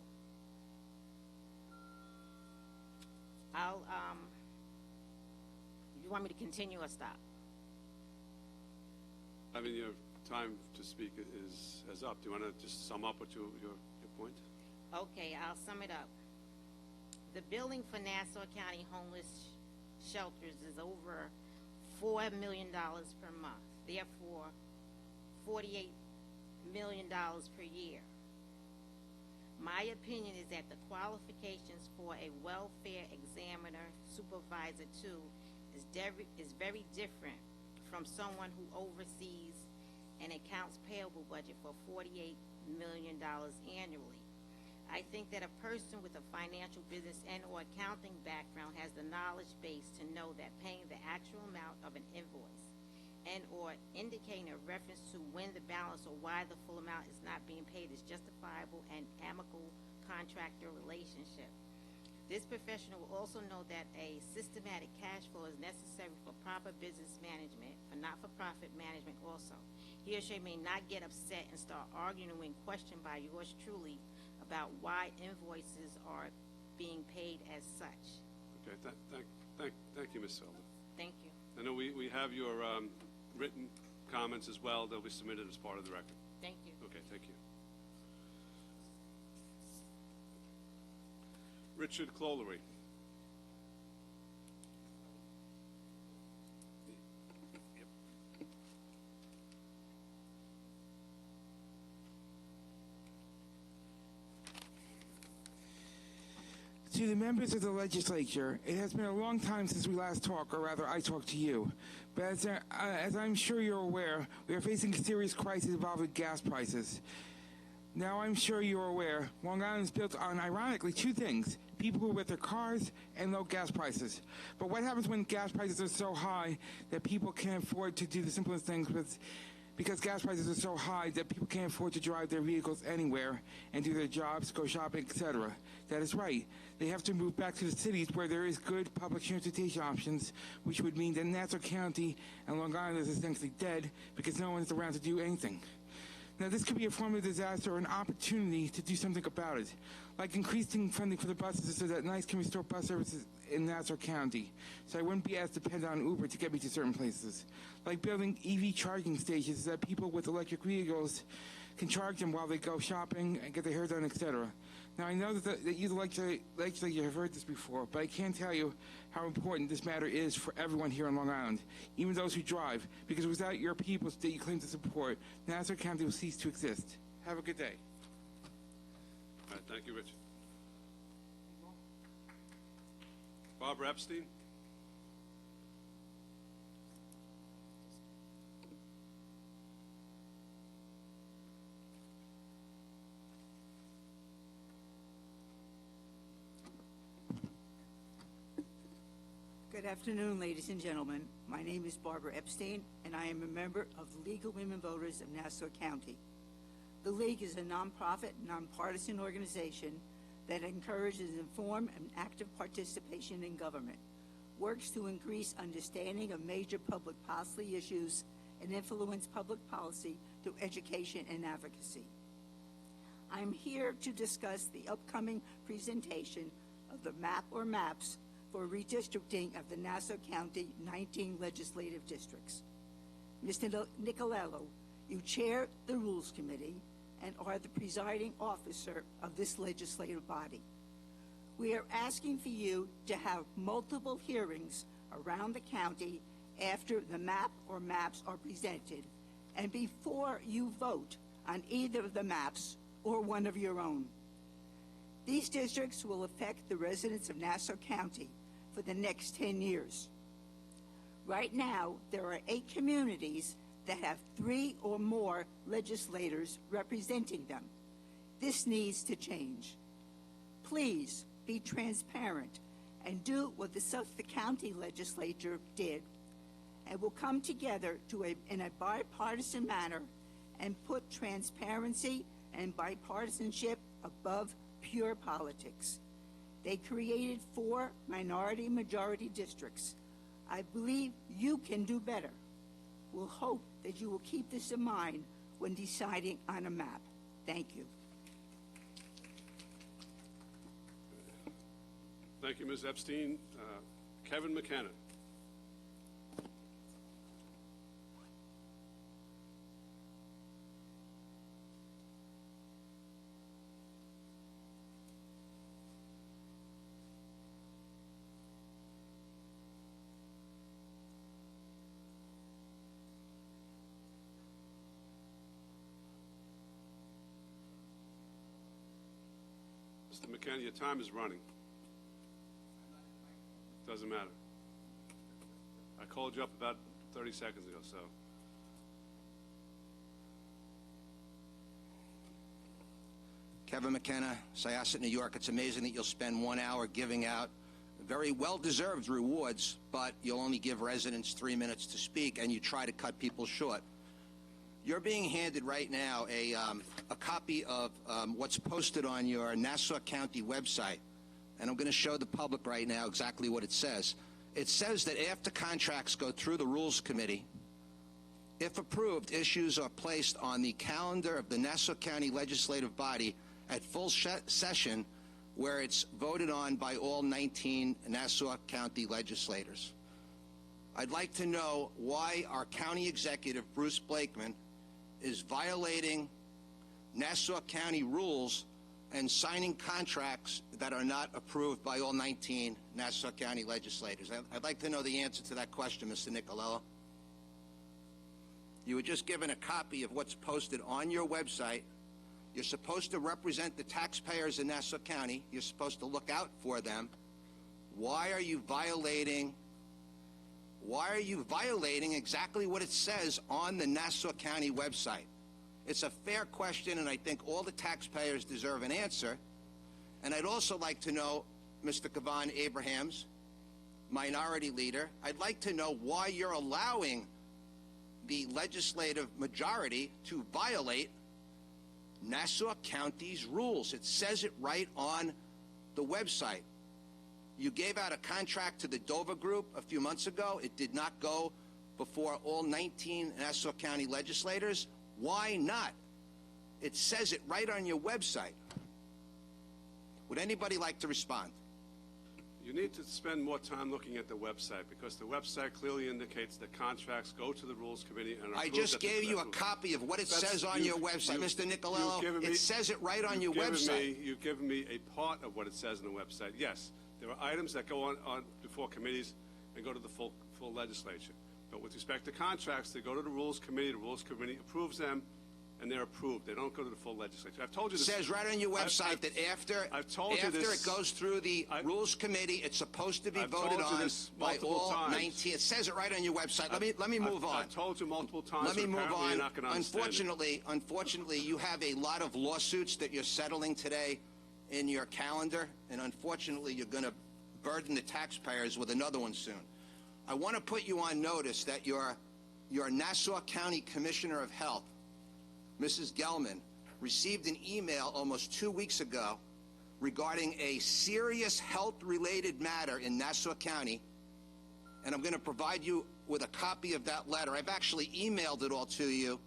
S: You want me to continue or stop?
A: I mean, your time to speak is up. Do you want to just sum up what your point?
S: Okay, I'll sum it up. The billing for Nassau County homeless shelters is over $4 million per month, therefore $48 million per year. My opinion is that the qualifications for a welfare examiner supervisor too is very different from someone who oversees an accounts payable budget for $48 million annually. I think that a person with a financial business and or accounting background has the knowledge base to know that paying the actual amount of an invoice and or indicating a reference to when the balance or why the full amount is not being paid is justifiable and amicable contractor relationship. This professional will also know that a systematic cash flow is necessary for proper business management, for not-for-profit management also. He or she may not get upset and start arguing when questioned by yours truly about why invoices are being paid as such.
A: Okay, thank you, Ms. Felder.
S: Thank you.
A: I know we have your written comments as well. They'll be submitted as part of the record.
S: Thank you.
A: Okay, thank you. Richard Clolery.
T: To the members of the legislature, it has been a long time since we last talked, or rather I talked to you. But as I'm sure you're aware, we are facing a serious crisis involving gas prices. Now I'm sure you're aware, Long Island is built on, ironically, two things: people who are with their cars and low gas prices. But what happens when gas prices are so high that people can't afford to do the simplest things because gas prices are so high that people can't afford to drive their vehicles anywhere and do their jobs, go shopping, etc. That is right. They have to move back to the cities where there is good public transportation options, which would mean that Nassau County and Long Island is essentially dead because no one is around to do anything. Now, this could be a form of disaster or an opportunity to do something about it, like increasing funding for the buses so that NICE can restore bus services in Nassau County, so I wouldn't be as dependent on Uber to get me to certain places, like building EV charging stations so that people with electric vehicles can charge them while they go shopping and get their hair done, etc. Now, I know that you, the legislature, have heard this before, but I can't tell you how important this matter is for everyone here on Long Island, even those who drive, because without your people that you claim to support, Nassau County will cease to exist. Have a good day.
A: All right, thank you, Richard. Barbara Epstein.
U: Good afternoon, ladies and gentlemen. My name is Barbara Epstein, and I am a member of the League of Women Voters of Nassau County. The League is a nonprofit, nonpartisan organization that encourages informed and active participation in government, works to increase understanding of major public policy issues, and influence public policy through education and advocacy. I'm here to discuss the upcoming presentation of the map or maps for redistricting of the Nassau County 19 legislative districts. Mr. Nicolello, you chair the Rules Committee and are the presiding officer of this legislative body. We are asking for you to have multiple hearings around the county after the map or maps are presented and before you vote on either of the maps or one of your own. These districts will affect the residents of Nassau County for the next 10 years. Right now, there are 8 communities that have 3 or more legislators representing them. This needs to change. Please be transparent and do what the Suffolk County Legislature did, and will come together in a bipartisan manner and put transparency and bipartisanship above pure politics. They created 4 minority-majority districts. I believe you can do better. We'll hope that you will keep this in mind when deciding on a map. Thank you.
A: Thank you, Ms. Epstein. Kevin McKenna. Mr. McKenna, your time is running. Doesn't matter. I called you up about 30 seconds ago, so.
B: Kevin McKenna, Syosset, New York. It's amazing that you'll spend 1 hour giving out very well-deserved rewards, but you'll only give residents 3 minutes to speak, and you try to cut people short. You're being handed right now a copy of what's posted on your Nassau County website. And I'm going to show the public right now exactly what it says. It says that after contracts go through the Rules Committee, if approved, issues are placed on the calendar of the Nassau County Legislative Body at full session, where it's voted on by all 19 Nassau County legislators. I'd like to know why our county executive, Bruce Blakeman, is violating Nassau County rules and signing contracts that are not approved by all 19 Nassau County legislators. I'd like to know the answer to that question, Mr. Nicolello. You were just given a copy of what's posted on your website. You're supposed to represent the taxpayers in Nassau County. You're supposed to look out for them. Why are you violating exactly what it says on the Nassau County website? It's a fair question, and I think all the taxpayers deserve an answer. And I'd also like to know, Mr. Kavan Abrahams, Minority Leader, I'd like to know why you're allowing the legislative majority to violate Nassau County's rules. It says it right on the website. You gave out a contract to the Dover Group a few months ago. It did not go before all 19 Nassau County legislators. Why not? It says it right on your website. Would anybody like to respond?
A: You need to spend more time looking at the website, because the website clearly indicates that contracts go to the Rules Committee and are
B: I
A: approved.
B: just gave you a copy of what it says on your website, Mr. Nicolello. It says it right on your website.
A: You've given me a part of what it says on the website. Yes, there are items that go on before committees and go to the full legislature. But with respect to contracts, they go to the Rules Committee. The Rules Committee approves them, and they're approved. They don't go to the full legislature. I've told you this.
B: It says right on your website that after it goes through the Rules Committee, it's supposed to be voted on by all 19. It says it right on your website. Let me move on.
A: I've told you multiple times.
B: Let me move on.
A: You're not going to understand it.
B: Unfortunately, you have a lot of lawsuits that you're settling today in your calendar, and unfortunately, you're going to burden the taxpayers with another one soon. I want to put you on notice that your Nassau County Commissioner of Health, Mrs. Gelman, received an email almost 2 weeks ago regarding a serious health-related matter in Nassau County, and I'm going to provide you with a copy of that letter. I've actually emailed it all to you.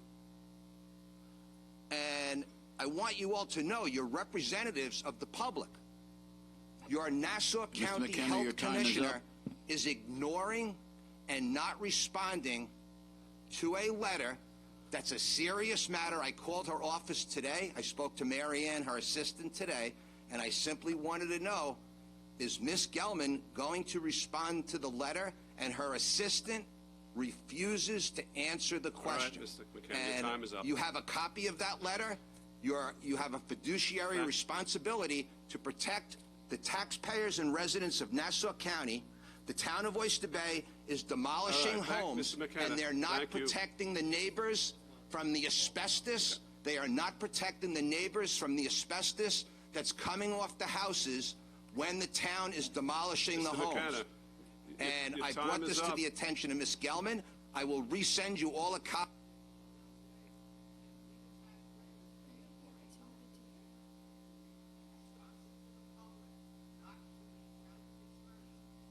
B: And I want you all to know you're representatives of the public. Your Nassau County
I: McKenna, your
B: Health
I: time is
B: Commissioner
I: up.
B: is ignoring and not responding to a letter that's a serious matter. I called her office today. I spoke to Mary Ann, her assistant, today, and I simply wanted to know, is Ms. Gelman going to respond to the letter? And her assistant refuses to answer the question.
A: All right, Mr. McKenna, your
B: And
A: time is up.
B: you have a copy of that letter. You have a fiduciary responsibility to protect the taxpayers and residents of Nassau County. The town of Oyster Bay is demolishing
A: All right,
B: homes,
A: Mr. McKenna,
B: and they're not
A: thank you.
B: protecting the neighbors from the asbestos. They are not protecting the neighbors from the asbestos that's coming off the houses when the town is demolishing the
A: Mr.
B: homes.
A: McKenna,
B: And
A: your
B: I
A: time
B: brought
A: is
B: this to
A: up.
B: the attention of Ms. Gelman. I will resend you all a copy.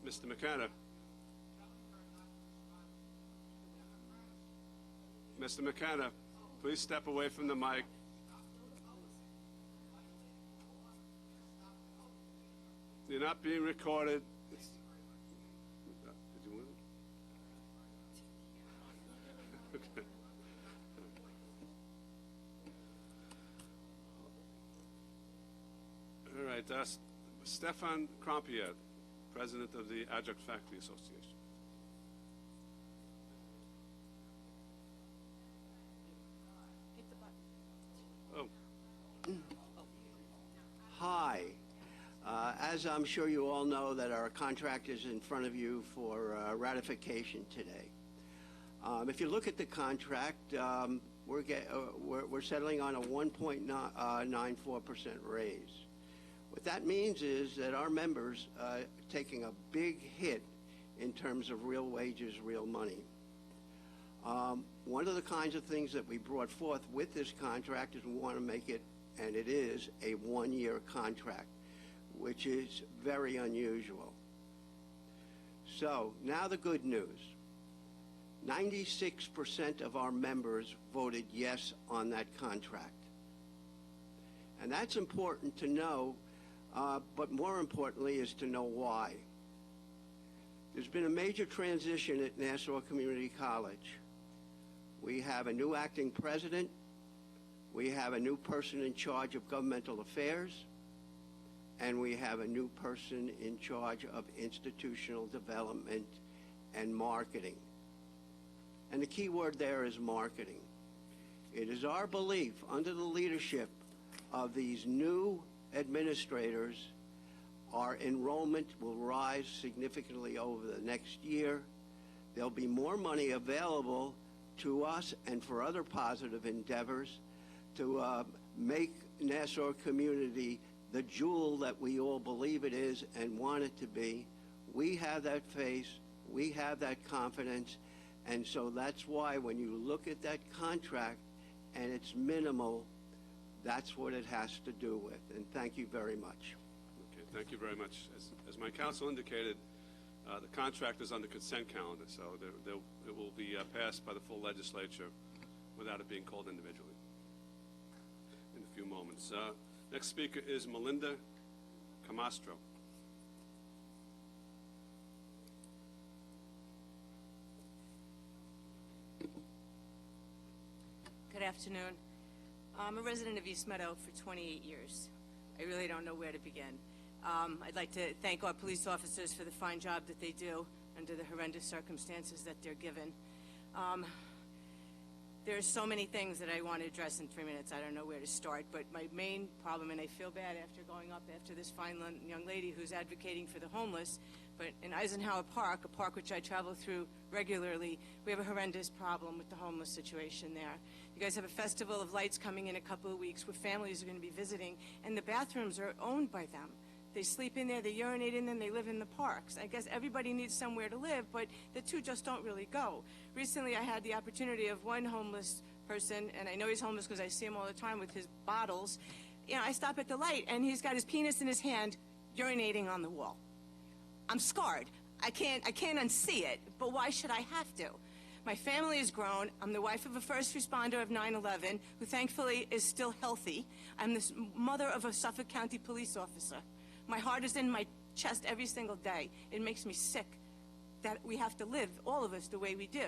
A: Mr. McKenna. Mr. McKenna, please step away from the mic. You're not being recorded. Did you win it? Okay. All right, Stefan Krompier, President of the Adjunct Faculty Association. Oh.
D: Hi. As I'm sure you all know, that our contract is in front of you for ratification today. If you look at the contract, we're settling on a 1.94% raise. What that means is that our members are taking a big hit in terms of real wages, real money. One of the kinds of things that we brought forth with this contract is we want to make it, and it is, a one-year contract, which is very unusual. So, now the good news. 96% of our members voted yes on that contract. And that's important to know, but more importantly is to know why. There's been a major transition at Nassau Community College. We have a new acting president. We have a new person in charge of governmental affairs. And we have a new person in charge of institutional development and marketing. And the key word there is marketing. It is our belief, under the leadership of these new administrators, our enrollment will rise significantly over the next year. There'll be more money available to us and for other positive endeavors to make Nassau Community the jewel that we all believe it is and want it to be. We have that faith, we have that confidence, and so that's why when you look at that contract and it's minimal, that's what it has to do with. And thank you very much.
A: Okay, thank you very much. As my counsel indicated, the contract is on the consent calendar, so it will be passed by the full legislature without it being called individually in a few moments. Next speaker is Melinda Camastro.
V: Good afternoon. I'm a resident of East Meadow for 28 years. I really don't know where to begin. I'd like to thank our police officers for the fine job that they do under the horrendous circumstances that they're given. There's so many things that I want to address in 3 minutes. I don't know where to start, but my main problem, and I feel bad after going up after this fine young lady who's advocating for the homeless, but in Eisenhower Park, a park which I travel through regularly, we have a horrendous problem with the homeless situation there. You guys have a festival of lights coming in a couple of weeks where families are going to be visiting, and the bathrooms are owned by them. They sleep in there, they urinate in them, they live in the parks. I guess everybody needs somewhere to live, but the two just don't really go. Recently, I had the opportunity of one homeless person, and I know he's homeless because I see him all the time with his bottles. You know, I stop at the light, and he's got his penis in his hand, urinating on the wall. I'm scarred. I can't unsee it, but why should I have to? My family has grown. I'm the wife of a first responder of 9/11, who thankfully is still healthy. I'm the mother of a Suffolk County police officer. My heart is in my chest every single day. It makes me sick that we have to live, all of us, the way we do.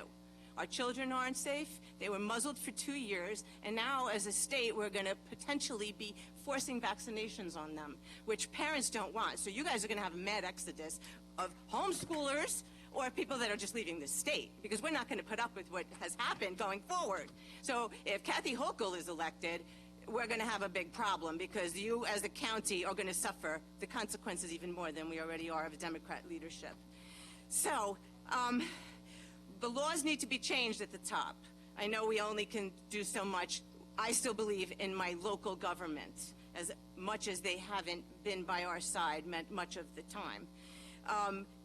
V: Our children aren't safe. They were muzzled for 2 years, and now as a state, we're going to potentially be forcing vaccinations on them, which parents don't want. So you guys are going to have a mad exodus of homeschoolers or people that are just leaving the state, because we're not going to put up with what has happened going forward. So if Kathy Hochul is elected, we're going to have a big problem, because you as a county are going to suffer the consequences even more than we already are of a Democrat leadership. So the laws need to be changed at the top. I know we only can do so much. I still believe in my local government, as much as they haven't been by our side much of the time.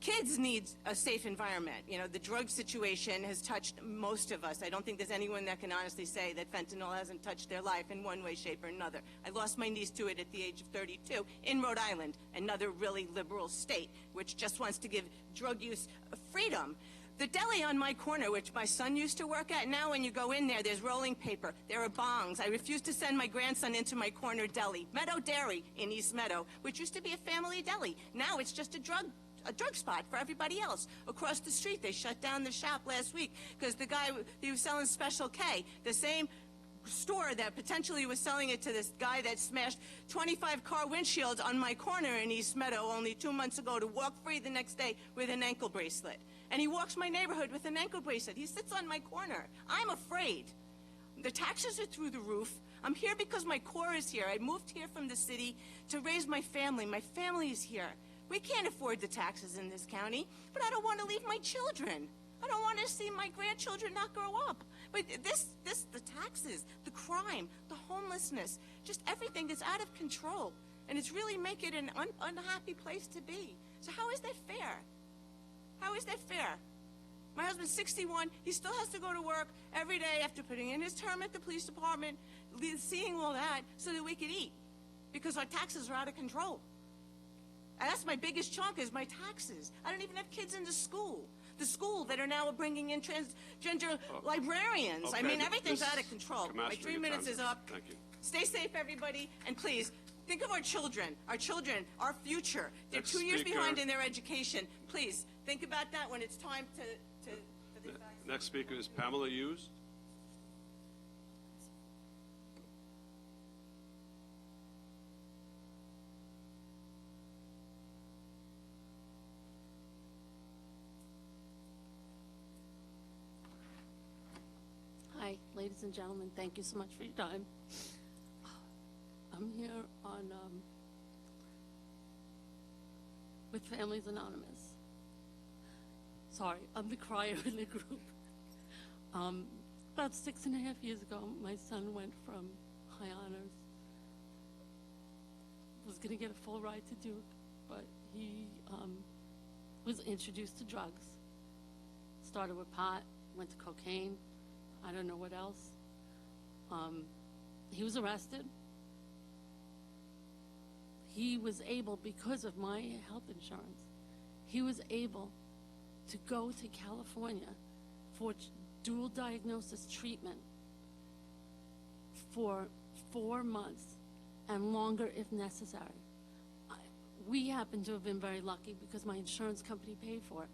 V: Kids need a safe environment. You know, the drug situation has touched most of us. I don't think there's anyone that can honestly say that fentanyl hasn't touched their life in one way, shape, or another. I lost my niece to it at the age of 32 in Rhode Island, another really liberal state, which just wants to give drug use freedom. The deli on my corner, which my son used to work at, now when you go in there, there's rolling paper, there are bongs. I refuse to send my grandson into my corner deli. Meadow Dairy in East Meadow, which used to be a family deli. Now it's just a drug spot for everybody else. Across the street, they shut down the shop last week because the guy, he was selling Special K, the same store that potentially was selling it to this guy that smashed 25 car windshields on my corner in East Meadow only 2 months ago, to walk free the next day with an ankle bracelet. And he walks my neighborhood with an ankle bracelet. He sits on my corner. I'm afraid. The taxes are through the roof. I'm here because my core is here. I moved here from the city to raise my family. My family is here. We can't afford the taxes in this county, but I don't want to leave my children. I don't want to see my grandchildren not grow up. But the taxes, the crime, the homelessness, just everything is out of control. And it's really making it an unhappy place to be. So how is that fair? How is that fair? My husband's 61. He still has to go to work every day after putting in his term at the police department, seeing all that so that we could eat, because our taxes are out of control. And that's my biggest chunk, is my taxes. I don't even have kids in the school that are now bringing in transgender librarians.
A: Okay,
V: I mean, everything's out of control. My 3 minutes is up.
A: Thank you.
V: Stay safe, everybody, and please, think of our children, our future. They're
A: Next
V: 2 years
A: speaker.
V: behind in their education. Please, think about that when it's time to
A: Next speaker is Pamela Hughes.
E: Hi, ladies and gentlemen. Thank you so much for your time. I'm here on with Families Anonymous. Sorry, I'm the crier in the group. About 6.5 years ago, my son went from high honors, was going to get a full ride to Duke, but he was introduced to drugs. Started with pot, went to cocaine, I don't know what else. He was arrested. He was able, because of my health insurance, he was able to go to California for dual diagnosis treatment for 4 months and longer if necessary. We happen to have been very lucky because my insurance company paid for it.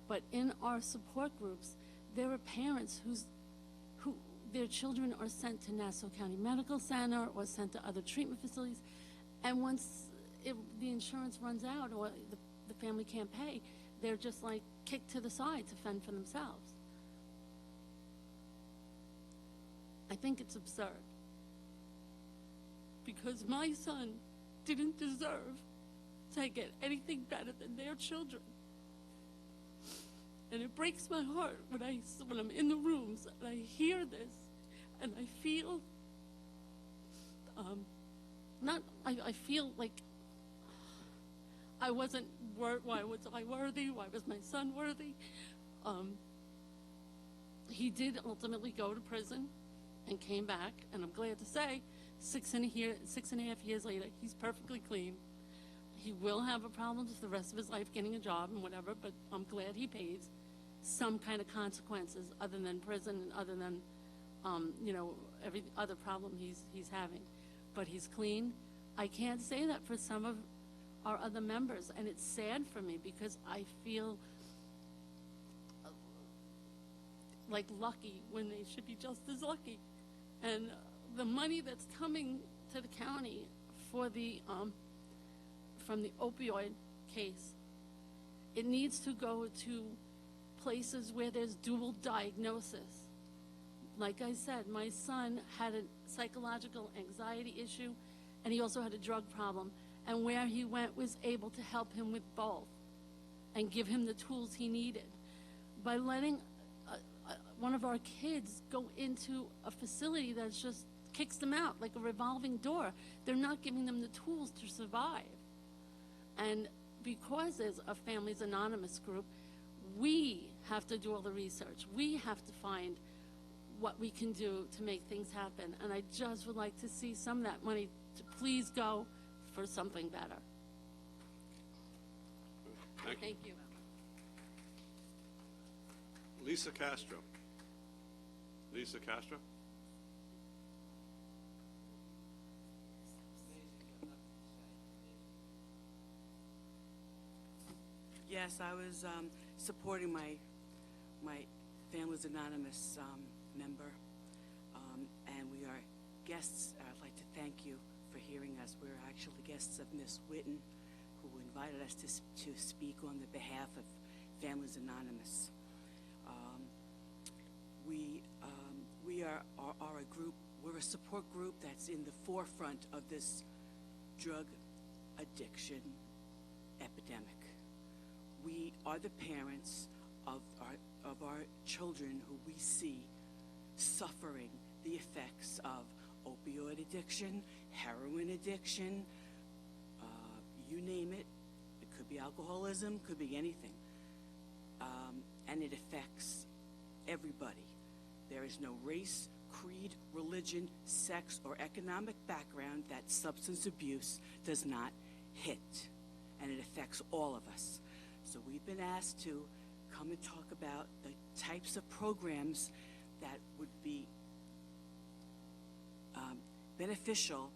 E: But in our support groups, there are parents who their children are sent to Nassau County Medical Center or sent to other treatment facilities, and once the insurance runs out or the family can't pay, they're just like kicked to the side to fend for themselves. I think it's absurd, because my son didn't deserve to get anything better than their children. And it breaks my heart when I'm in the rooms and I hear this and I feel, I feel like I wasn't, why was I worthy? Why was my son worthy? He did ultimately go to prison and came back, and I'm glad to say 6.5 years later, he's perfectly clean. He will have a problem for the rest of his life getting a job and whatever, but I'm glad he pays some kind of consequences other than prison and other than, every other problem he's having. But he's clean. I can't say that for some of our other members, and it's sad for me because I feel like lucky when they should be just as lucky. And the money that's coming to the county for the from the opioid case, it needs to go to places where there's dual diagnosis. Like I said, my son had a psychological anxiety issue, and he also had a drug problem. And where he went was able to help him with both and give him the tools he needed. By letting one of our kids go into a facility that just kicks them out like a revolving door, they're not giving them the tools to survive. And because there's a Families Anonymous group, we have to do all the research. We have to find what we can do to make things happen. And I just would like to see some of that money to please go for something better. Thank you.
A: Lisa Castro. Lisa Castro?
G: Yes, I was supporting my Families Anonymous member, and we are guests. I'd like to thank you for hearing us. We're actually guests of Miss Whitten, who invited us to speak on the behalf of Families Anonymous. We are a group. We're a support group that's in the forefront of this drug addiction epidemic. We are the parents of our children who we see suffering the effects of opioid addiction, heroin addiction, you name it. It could be alcoholism, could be anything. And it affects everybody. There is no race, creed, religion, sex, or economic background that substance abuse does not hit. And it affects all of us. So we've been asked to come and talk about the types of programs that would be beneficial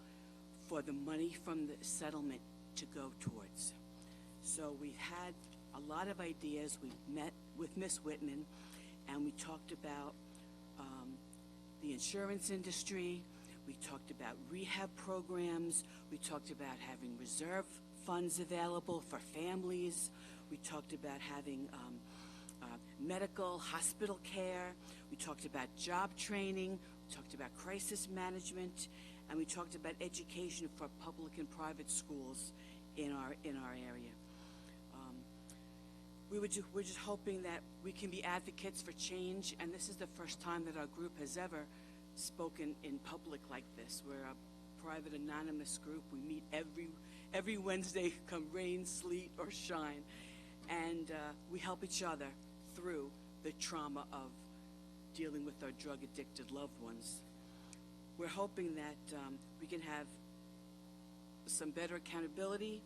G: for the money from the settlement to go towards. So we've had a lot of ideas. We met with Ms. Whitman, and we talked about the insurance industry. We talked about rehab programs. We talked about having reserve funds available for families. We talked about having medical hospital care. We talked about job training. We talked about crisis management, and we talked about education for public and private schools in our area. We're just hoping that we can be advocates for change, and this is the first time that our group has ever spoken in public like this. We're a private anonymous group. We meet every Wednesday, come rain, sleet, or shine, and we help each other through the trauma of dealing with our drug-addicted loved ones. We're hoping that we can have some better accountability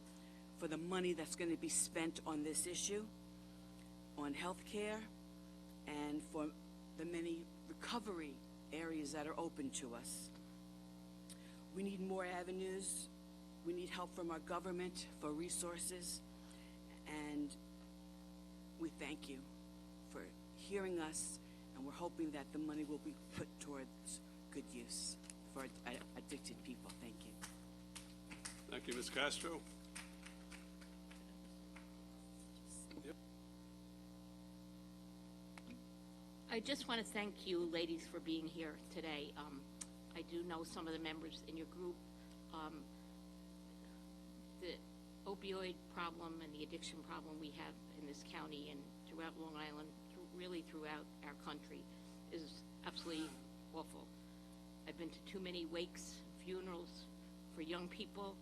G: for the money that's going to be spent on this issue, on health care, and for the many recovery areas that are open to us. We need more avenues. We need help from our government for resources, and we thank you for hearing us, and we're hoping that the money will be put towards good use for addicted people. Thank you.
A: Thank you, Ms. Castro. Yep.
C: I just want to thank you, ladies, for being here today. I do know some of the members in your group. The opioid problem and the addiction problem we have in this county and throughout Long Island, really throughout our country, is absolutely awful. I've been to too many wakes, funerals for young people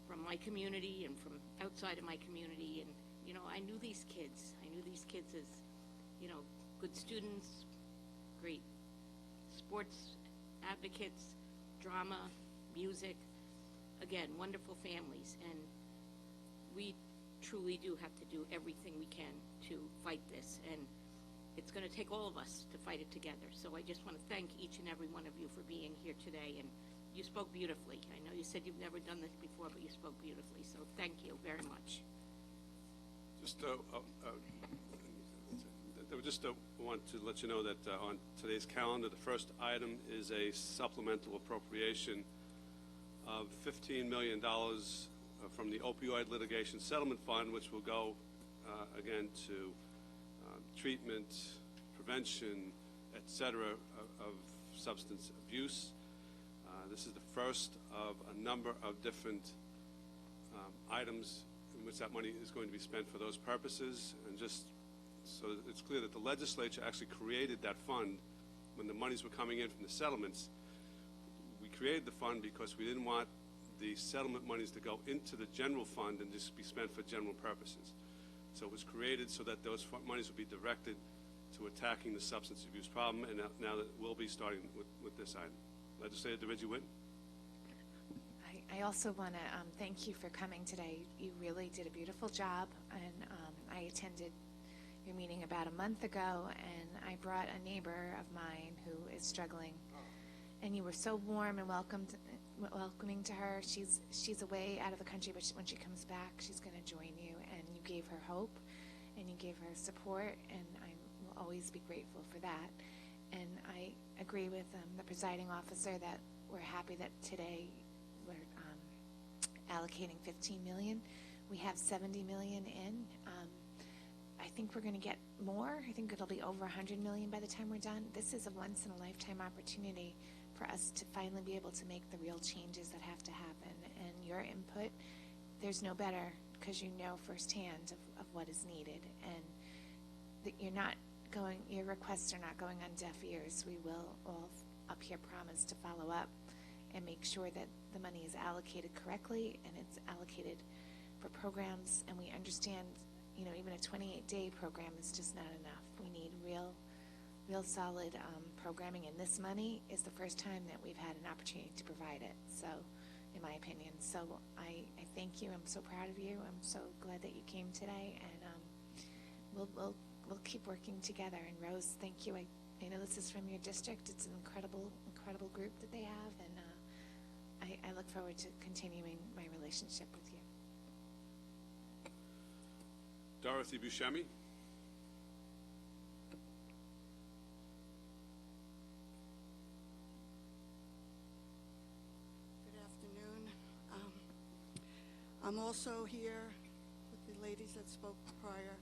C: from my community and from outside of my community, and I knew these kids. I knew these kids as good students, great sports advocates, drama, music, again, wonderful families. And we truly do have to do everything we can to fight this, and it's going to take all of us to fight it together. So I just want to thank each and every one of you for being here today, and you spoke beautifully. I know you said you've never done this before, but you spoke beautifully, so thank you very much.
A: Just want to let you know that on today's calendar, the first item is a supplemental appropriation of $15 million from the Opioid Litigation Settlement Fund, which will go, again, to treatment, prevention, etc., of substance abuse. This is the first of a number of different items in which that money is going to be spent for those purposes. And just so it's clear that the legislature actually created that fund when the monies were coming in from the settlements. We created the fund because we didn't want the settlement monies to go into the general fund and just be spent for general purposes. So it was created so that those monies would be directed to attacking the substance abuse problem, and now that we'll be starting with this item. Legislator DeRiggi Whitten.
M: I also want to thank you for coming today. You really did a beautiful job, and I attended your meeting about a month ago, and I brought a neighbor of mine who is struggling, and you were so warm and welcoming to her. She's away out of the country, but when she comes back, she's going to join you, and you gave her hope, and you gave her support, and I will always be grateful for that. And I agree with the presiding officer that we're happy that today we're allocating $15 million. We have $70 million in. I think we're going to get more. I think it'll be over $100 million by the time we're done. This is a once-in-a-lifetime opportunity for us to finally be able to make the real changes that have to happen. And your input, there's no better, because you know firsthand of what is needed. And that your requests are not going on deaf ears. We will all up here promise to follow up and make sure that the money is allocated correctly and it's allocated for programs. And we understand, even a 28-day program is just not enough. We need real solid programming, and this money is the first time that we've had an opportunity to provide it, so, in my opinion. So I thank you. I'm so proud of you. I'm so glad that you came today, and we'll keep working together. And Rose, thank you. I know this is from your district. It's an incredible group that they have, and I look forward to continuing my relationship with you.
A: Dorothy Buscemi.
F: Good afternoon. I'm also here with the ladies that spoke prior.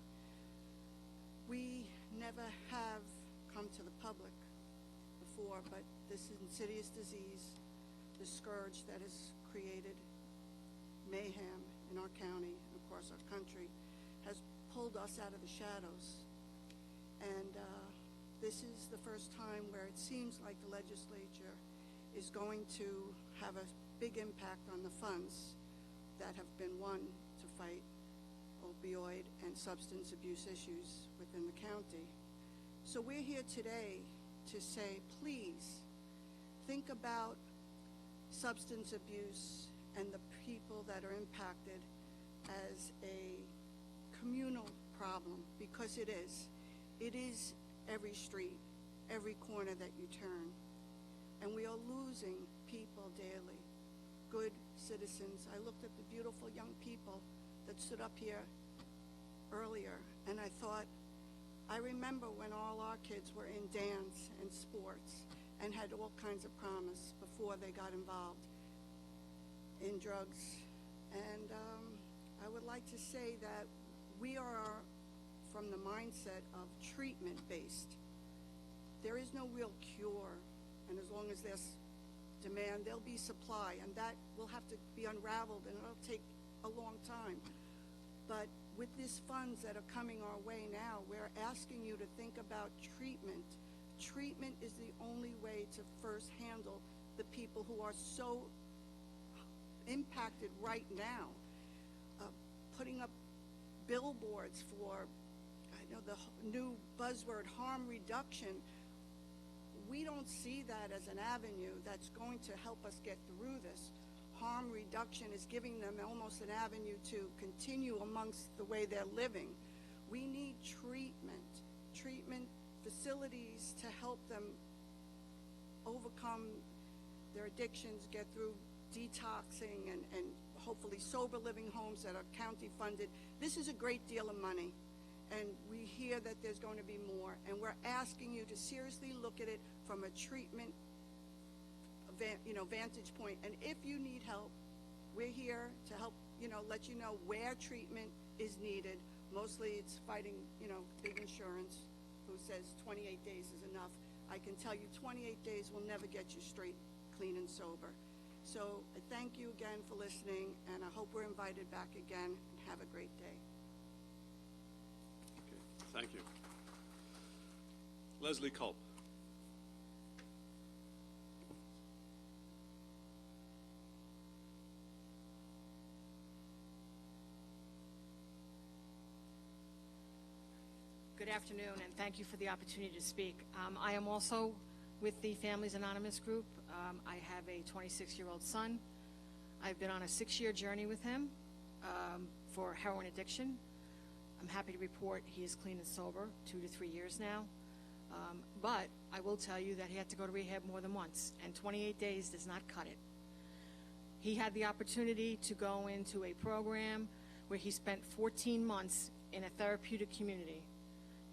F: We never have come to the public before, but this insidious disease, the scourge that has created mayhem in our county and across our country, has pulled us out of the shadows. And this is the first time where it seems like the legislature is going to have a big impact on the funds that have been won to fight opioid and substance abuse issues within the county. So we're here today to say, please, think about substance abuse and the people that are impacted as a communal problem, because it is. It is every street, every corner that you turn. And we are losing people daily, good citizens. I looked at the beautiful young people that stood up here earlier, and I thought, I remember when all our kids were in dance and sports and had all kinds of promise before they got involved in drugs. And I would like to say that we are from the mindset of treatment-based. There is no real cure, and as long as there's demand, there'll be supply, and that will have to be unraveled, and it'll take a long time. But with these funds that are coming our way now, we're asking you to think about treatment. Treatment is the only way to first handle the people who are so impacted right now. Putting up billboards for, the new buzzword, harm reduction. We don't see that as an avenue that's going to help us get through this. harm reduction is giving them almost an avenue to continue amongst the way they're living. We need treatment facilities to help them overcome their addictions, get through detoxing, and hopefully sober living homes that are county funded. This is a great deal of money, and we hear that there's going to be more, and we're asking you to seriously look at it from a treatment vantage point. And if you need help, we're here to help, let you know where treatment is needed. Mostly it's fighting, big insurance who says 28 days is enough. I can tell you 28 days will never get you straight, clean, and sober. So thank you again for listening, and I hope we're invited back again, and have a great day.
A: Okay, thank you. Leslie Culp.
H: Good afternoon, and thank you for the opportunity to speak. I am also with the Families Anonymous group. I have a 26-year-old son. I've been on a 6-year journey with him for heroin addiction. I'm happy to report he is clean and sober 2 to 3 years now. But I will tell you that he had to go to rehab more than once, and 28 days does not cut it. He had the opportunity to go into a program where he spent 14 months in a therapeutic community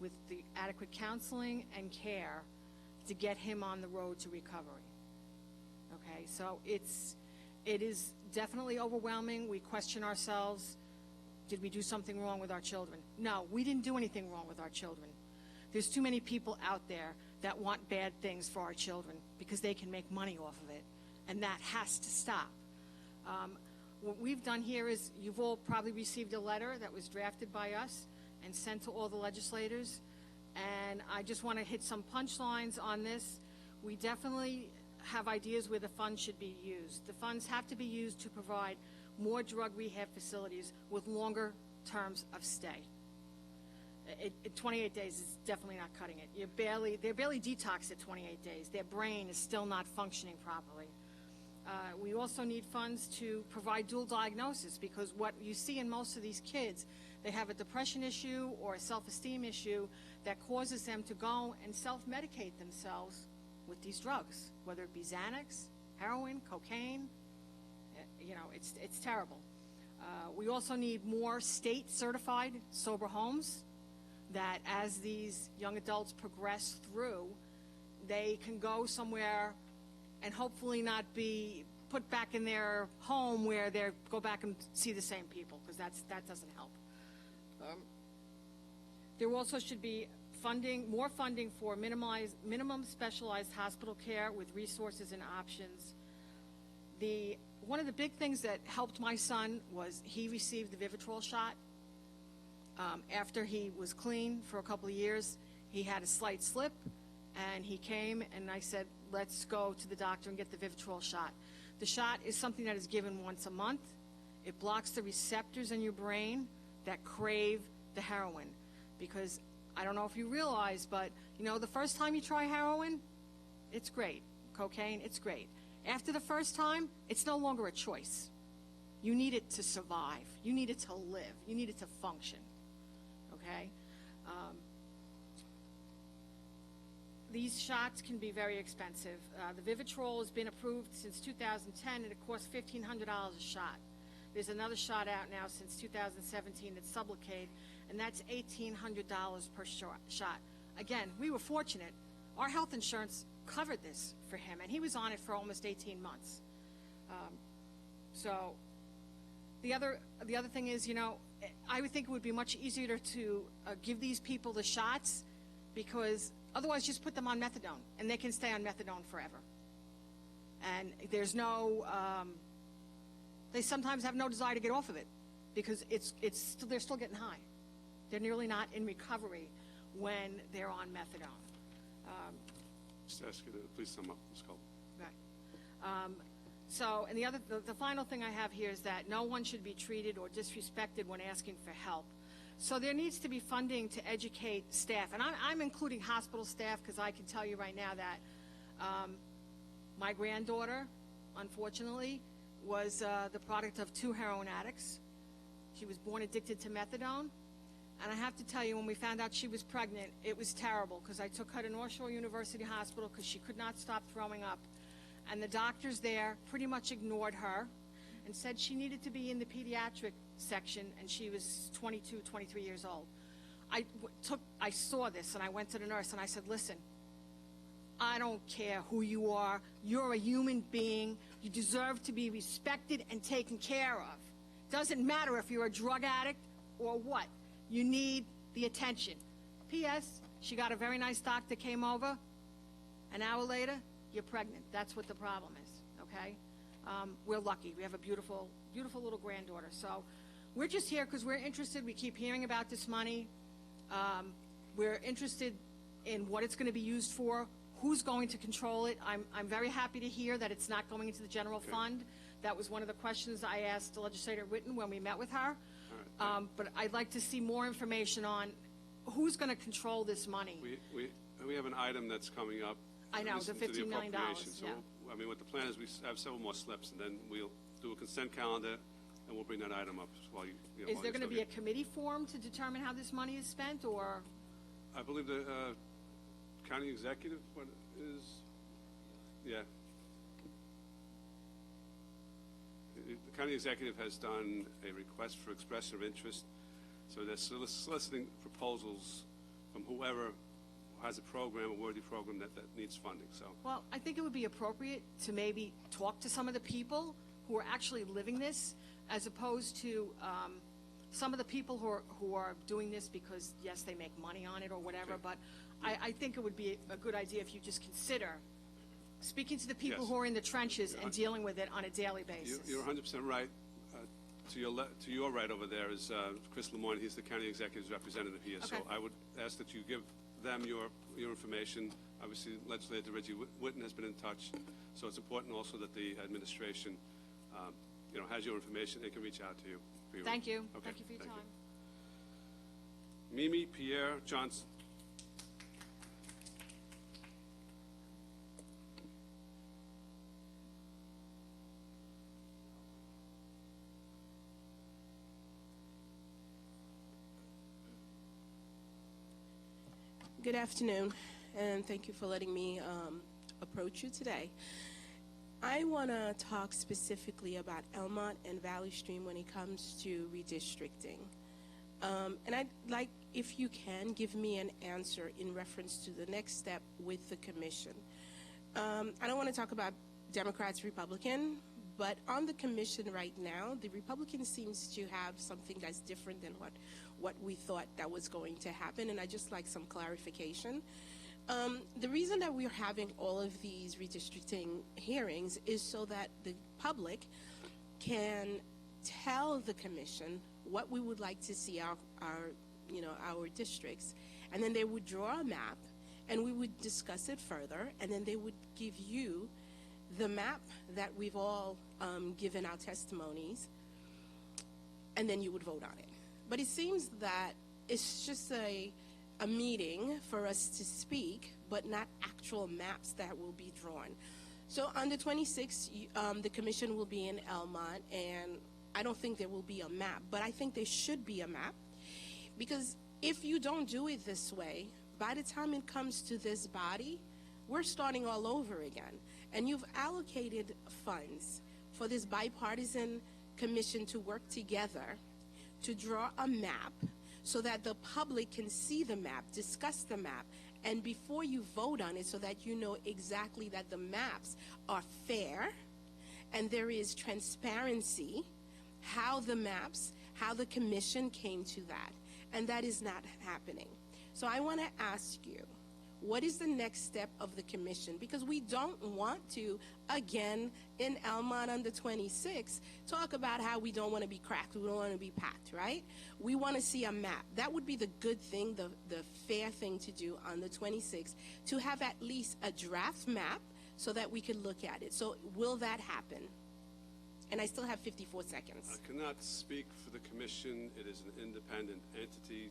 H: with the adequate counseling and care to get him on the road to recovery. Okay, so it is definitely overwhelming. We question ourselves, did we do something wrong with our children? No, we didn't do anything wrong with our children. There's too many people out there that want bad things for our children because they can make money off of it, and that has to stop. What we've done here is, you've all probably received a letter that was drafted by us and sent to all the legislators, and I just want to hit some punchlines on this. We definitely have ideas where the funds should be used. The funds have to be used to provide more drug rehab facilities with longer terms of stay. 28 days is definitely not cutting it. They're barely detoxed at 28 days. Their brain is still not functioning properly. We also need funds to provide dual diagnosis, because what you see in most of these kids, they have a depression issue or a self-esteem issue that causes them to go and self-medicate themselves with these drugs, whether it be Xanax, heroin, cocaine. It's terrible. We also need more state-certified sober homes that, as these young adults progress through, they can go somewhere and hopefully not be put back in their home where they go back and see the same people, because that doesn't help. There also should be more funding for minimum specialized hospital care with resources and options. One of the big things that helped my son was he received the Vivitrol shot. After he was clean for a couple of years, he had a slight slip, and he came, and I said, let's go to the doctor and get the Vivitrol shot. The shot is something that is given once a month. It blocks the receptors in your brain that crave the heroin, because I don't know if you realize, but the first time you try heroin, it's great. Cocaine, it's great. After the first time, it's no longer a choice. You need it to survive. You need it to live. You need it to function. Okay? These shots can be very expensive. The Vivitrol has been approved since 2010, and it costs $1,500 a shot. There's another shot out now since 2017 that's Sublocade, and that's $1,800 per shot. Again, we were fortunate. Our health insurance covered this for him, and he was on it for almost 18 months. So the other thing is, I would think it would be much easier to give these people the shots, because otherwise just put them on methadone, and they can stay on methadone forever. And there's no, they sometimes have no desire to get off of it, because they're still getting high. They're nearly not in recovery when they're on methadone.
A: Just ask you to please sum up, Ms. Culp.
H: Right. And the final thing I have here is that no one should be treated or disrespected when asking for help. So there needs to be funding to educate staff, and I'm including hospital staff, because I can tell you right now that my granddaughter, unfortunately, was the product of 2 heroin addicts. She was born addicted to methadone. And I have to tell you, when we found out she was pregnant, it was terrible, because I took her to North Shore University Hospital because she could not stop throwing up. And the doctors there pretty much ignored her and said she needed to be in the pediatric section, and she was 22, 23 years old. I saw this, and I went to the nurse, and I said, listen, I don't care who you are. You're a human being. You deserve to be respected and taken care of. Doesn't matter if you're a drug addict or what. You need the attention. P.S., she got a very nice doctor, came over. An hour later, you're pregnant. That's what the problem is, okay? We're lucky. We have a beautiful, beautiful little granddaughter. So we're just here because we're interested. We keep hearing about this money. We're interested in what it's going to be used for, who's going to control it. I'm very happy to hear that it's not going into the general fund. That was one of the questions I asked Legislator Whitten when we met with her. But I'd like to see more information on who's going to control this money.
A: We have an item that's coming up.
H: I know, the $15 million.
A: So,
H: Yeah.
A: I mean, what the plan is, we have several more slips, and then we'll do a consent calendar, and we'll bring that item up while you know,
H: Is
A: while
H: there
A: you're
H: going to
A: still
H: be a committee formed to determine how this money is spent, or?
A: I believe the county executive is, yeah. The county executive has done a request for expression of interest, so they're soliciting proposals from whoever has a program, a worthy program that needs funding. So,
H: Well, I think it would be appropriate to maybe talk to some of the people who are actually living this, as opposed to some of the people who are doing this because, yes, they make money on it or whatever, but I think it would be a good idea if you just consider speaking to the people who are in the trenches and dealing with it on a daily basis.
A: You're 100% right. To your right over there is Chris Lemoyne. He's the county executive's representative here. So I would ask that you give them your information. Obviously, Legislator Reggie Whitten has been in touch, so it's important also that the administration, has your information. They can reach out to you.
H: Thank you.
A: Okay.
H: Thank you for your time.
A: Mimi Pierre Johnson.
J: Good afternoon, and thank you for letting me approach you today. I want to talk specifically about Elmont and Valley Stream when it comes to redistricting. And I'd like, if you can, give me an answer in reference to the next step with the commission. I don't want to talk about Democrats, Republican, but on the commission right now, the Republican seems to have something that's different than what we thought that was going to happen, and I'd just like some clarification. The reason that we're having all of these redistricting hearings is so that the public can tell the commission what we would like to see our districts, and then they would draw a map, and we would discuss it further, and then they would give you the map that we've all given our testimonies, and then you would vote on it. But it seems that it's just a meeting for us to speak, but not actual maps that will be drawn. So on the 26th, the commission will be in Elmont, and I don't think there will be a map, but I think there should be a map, because if you don't do it this way, by the time it comes to this body, we're starting all over again. And you've allocated funds for this bipartisan commission to work together to draw a map so that the public can see the map, discuss the map, and before you vote on it, so that you know exactly that the maps are fair and there is transparency, how the commission came to that. And that is not happening. So I want to ask you, what is the next step of the commission? Because we don't want to, again, in Elmont on the 26th, talk about how we don't want to be cracked, we don't want to be packed, right? We want to see a map. That would be the good thing, the fair thing to do on the 26th, to have at least a draft map so that we could look at it. So will that happen? And I still have 54 seconds.
A: I cannot speak for the commission. It is an independent entity.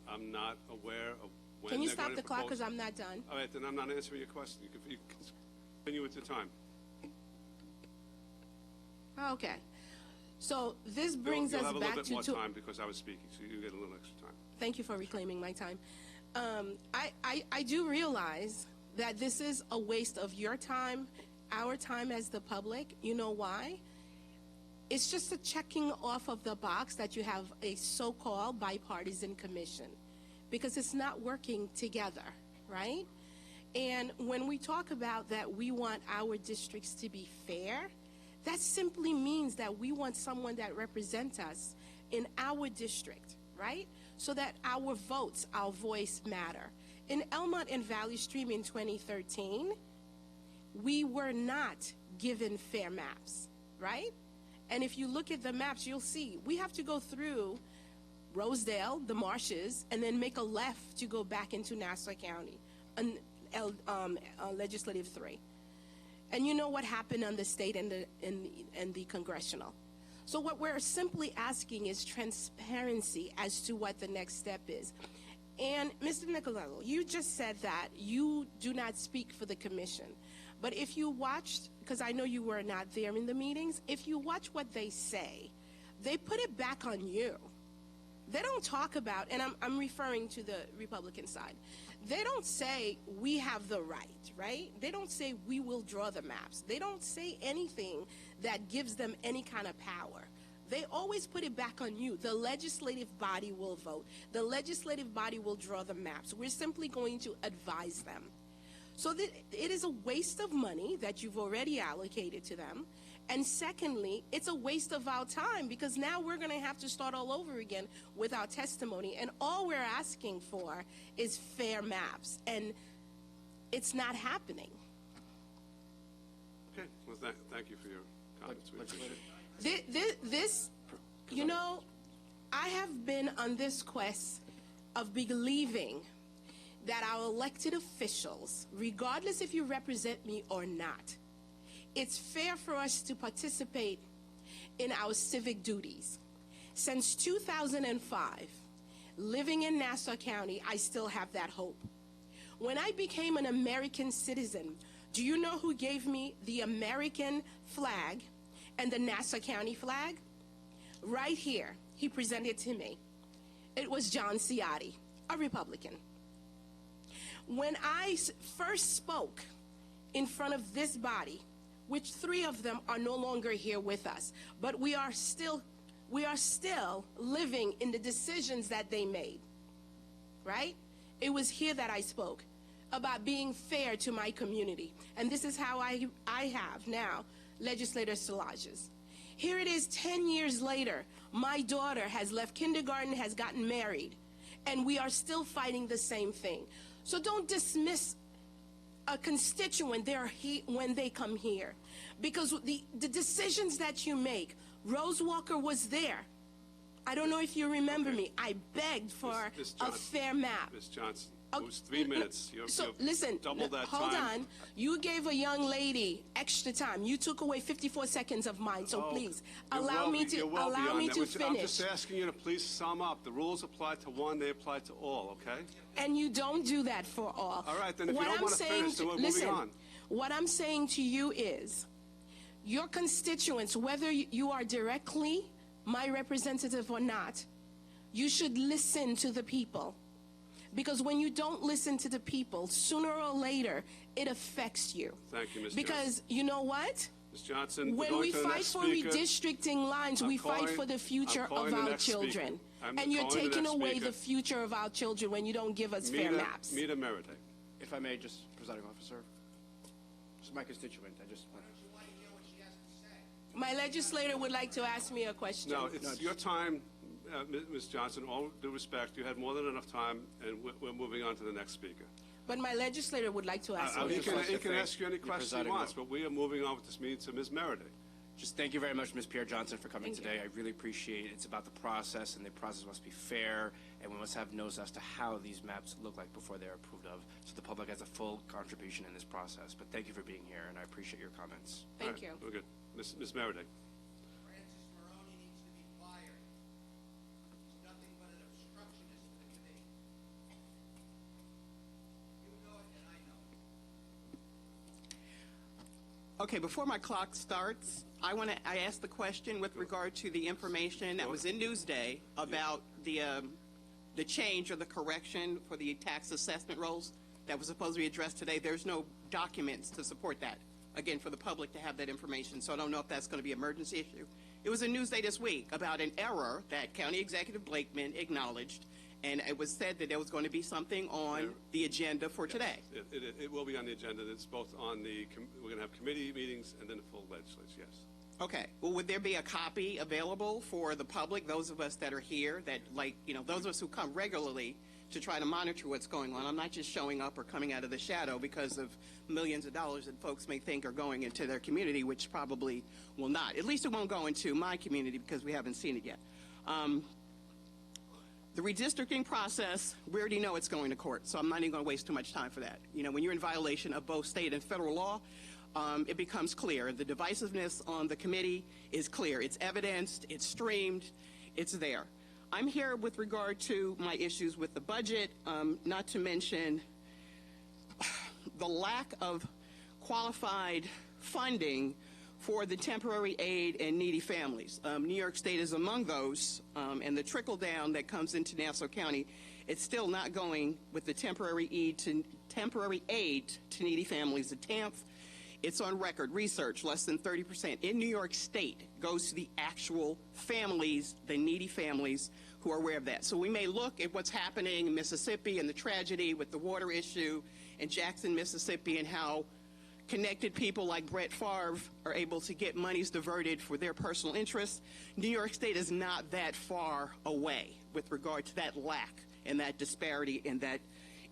A: I'm not aware of when
J: Can you
A: they're
J: stop
A: going to
J: the clock,
A: propose.
J: because I'm not done?
A: All right, then I'm not answering your question. You can continue with your time.
J: Okay. So this brings
A: You'll
J: us
A: have a little
J: back
A: bit more
J: to
A: time because I was speaking, so you get a little extra time.
J: Thank you for reclaiming my time. I do realize that this is a waste of your time, our time as the public. You know why? It's just a checking off of the box that you have a so-called bipartisan commission, because it's not working together, right? And when we talk about that we want our districts to be fair, that simply means that we want someone that represents us in our district, right? So that our votes, our voice matter. In Elmont and Valley Stream in 2013, we were not given fair maps, right? And if you look at the maps, you'll see we have to go through Rosedale, the marshes, and then make a left to go back into Nassau County, Legislative 3. And you know what happened on the state and the congressional. So what we're simply asking is transparency as to what the next step is. And Mr. Nicolello, you just said that you do not speak for the commission. But if you watched, because I know you were not there in the meetings, if you watch what they say, they put it back on you. They don't talk about, and I'm referring to the Republican side, they don't say we have the right? They don't say we will draw the maps. They don't say anything that gives them any kind of power. They always put it back on you. The legislative body will vote. The legislative body will draw the maps. We're simply going to advise them. So that it is a waste of money that you've already allocated to them. And secondly, it's a waste of our time, because now we're going to have to start all over again with our testimony. And all we're asking for is fair maps. And it's not happening.
A: Okay. Well, thank you for your comments. We appreciate it.
J: This, you know, I have been on this quest of believing that our elected officials, regardless if you represent me or not, it's fair for us to participate in our civic duties. Since 2005, living in Nassau County, I still have that hope. When I became an American citizen, do you know who gave me the American flag and the Nassau County flag? Right here, he presented it to me. It was John Ciotti, a Republican. When I first spoke in front of this body, which 3 of them are no longer here with us, but we are still living in the decisions that they made, right? It was here that I spoke about being fair to my community. And this is how I have now legislator Szilagyi. Here it is 10 years later. My daughter has left kindergarten, has gotten married, and we are still fighting the same thing. So don't dismiss a constituent when they come here, because the decisions that you make, Rose Walker was there. I don't know if you remember me. I begged for a fair map.
A: Ms. Johnson, it was 3 minutes.
J: Listen,
A: double that
J: hold
A: time.
J: on. You gave a young lady extra time. You took away 54 seconds of mine, so please allow me to finish.
A: I'm just asking you to please sum up. The rules apply to one, they apply to all, okay?
J: And you don't do that for all.
A: All right, then if you don't want to finish, then we're moving on.
J: What I'm saying to you is, your constituents, whether you are directly my representative or not, you should listen to the people. Because when you don't listen to the people, sooner or later, it affects you.
A: Thank you, Ms.
J: Because
A: Johnson.
J: you know what?
A: Ms. Johnson,
J: when we fight for redistricting lines, we fight for the future of our children. And you're taking away the future of our children when you don't give us fair maps.
A: Mita Meride.
K: If I may, just, Presiding Officer, this is my constituent.
J: My legislator would like to ask me a question.
A: No, it's your time, Ms. Johnson. All due respect, you had more than enough time, and we're moving on to the next speaker.
J: But my legislator would like to ask me a question.
A: He can ask you any question he wants, but we are moving on with this meeting to Ms. Meride.
K: Just thank you very much, Ms. Pierre Johnson, for coming today. I really appreciate it. It's about the process, and the process must be fair, and we must have notice as to how these maps look like before they're approved of, so the public has a full contribution in this process. But thank you for being here, and I appreciate your comments.
J: Thank you.
A: We're good. Ms. Meride.
L: Okay, before my clock starts, I asked the question with regard to the information that was in Newsday about the change or the correction for the tax assessment rolls that was supposed to be addressed today. There's no documents to support that, again, for the public to have that information, so I don't know if that's going to be an emergency issue. It was in Newsday this week about an error that County Executive Blakeman acknowledged, and it was said that there was going to be something on the agenda for today.
A: It will be on the agenda. It's both on we're going to have committee meetings and then the full legislature, yes.
L: Okay. Well, would there be a copy available for the public, those of us that are here, that, like, those of us who come regularly to try to monitor what's going on? I'm not just showing up or coming out of the shadow because of millions of dollars that folks may think are going into their community, which probably will not. At least it won't go into my community because we haven't seen it yet. The redistricting process, we already know it's going to court, so I'm not even going to waste too much time for that. When you're in violation of both state and federal law, it becomes clear. The divisiveness on the committee is clear. It's evidenced, it's streamed, it's there. I'm here with regard to my issues with the budget, not to mention the lack of qualified funding for the temporary aid and needy families. New York State is among those, and the trickle down that comes into Nassau County, it's still not going with the temporary aid to needy families. The TAMF, it's on record, research, less than 30% in New York State goes to the actual families, the needy families who are aware of that. So we may look at what's happening in Mississippi and the tragedy with the water issue in Jackson, Mississippi, and how connected people like Brett Favre are able to get monies diverted for their personal interests. New York State is not that far away with regard to that lack and that disparity and that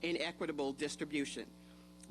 L: inequitable distribution.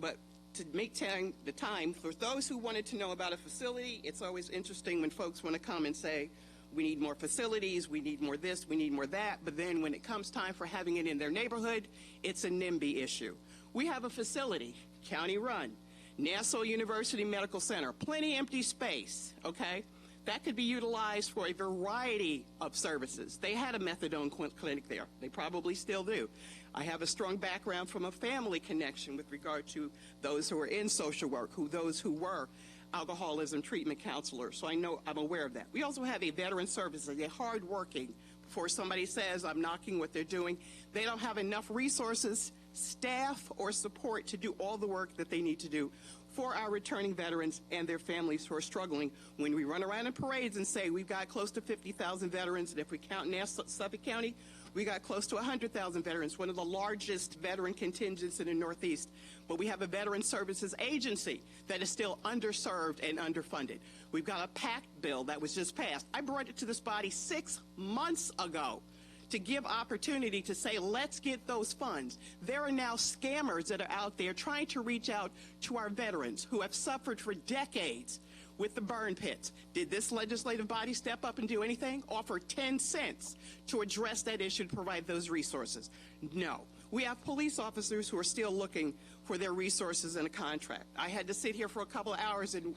L: But to make the time for those who wanted to know about a facility, it's always interesting when folks want to come and say, we need more facilities, we need more this, we need more that, but then when it comes time for having it in their neighborhood, it's a NIMBY issue. We have a facility, county run, Nassau University Medical Center, plenty empty space, okay? That could be utilized for a variety of services. They had a methadone clinic there. They probably still do. I have a strong background from a family connection with regard to those who are in social work, those who were alcoholism treatment counselors, so I'm aware of that. We also have a veteran service. They're hardworking. Before somebody says I'm knocking what they're doing, they don't have enough resources, staff, or support to do all the work that they need to do for our returning veterans and their families who are struggling. When we run around in parades and say we've got close to 50,000 veterans, and if we count Suffolk County, we got close to 100,000 veterans, one of the largest veteran contingents in the Northeast. But we have a Veteran Services Agency that is still underserved and underfunded. We've got a PACT bill that was just passed. I brought it to this body 6 months ago to give opportunity to say, let's get those funds. There are now scammers that are out there trying to reach out to our veterans who have suffered for decades with the burn pits. Did this legislative body step up and do anything? Offer 10 cents to address that issue, to provide those resources? No. We have police officers who are still looking for their resources in a contract. I had to sit here for a couple of hours and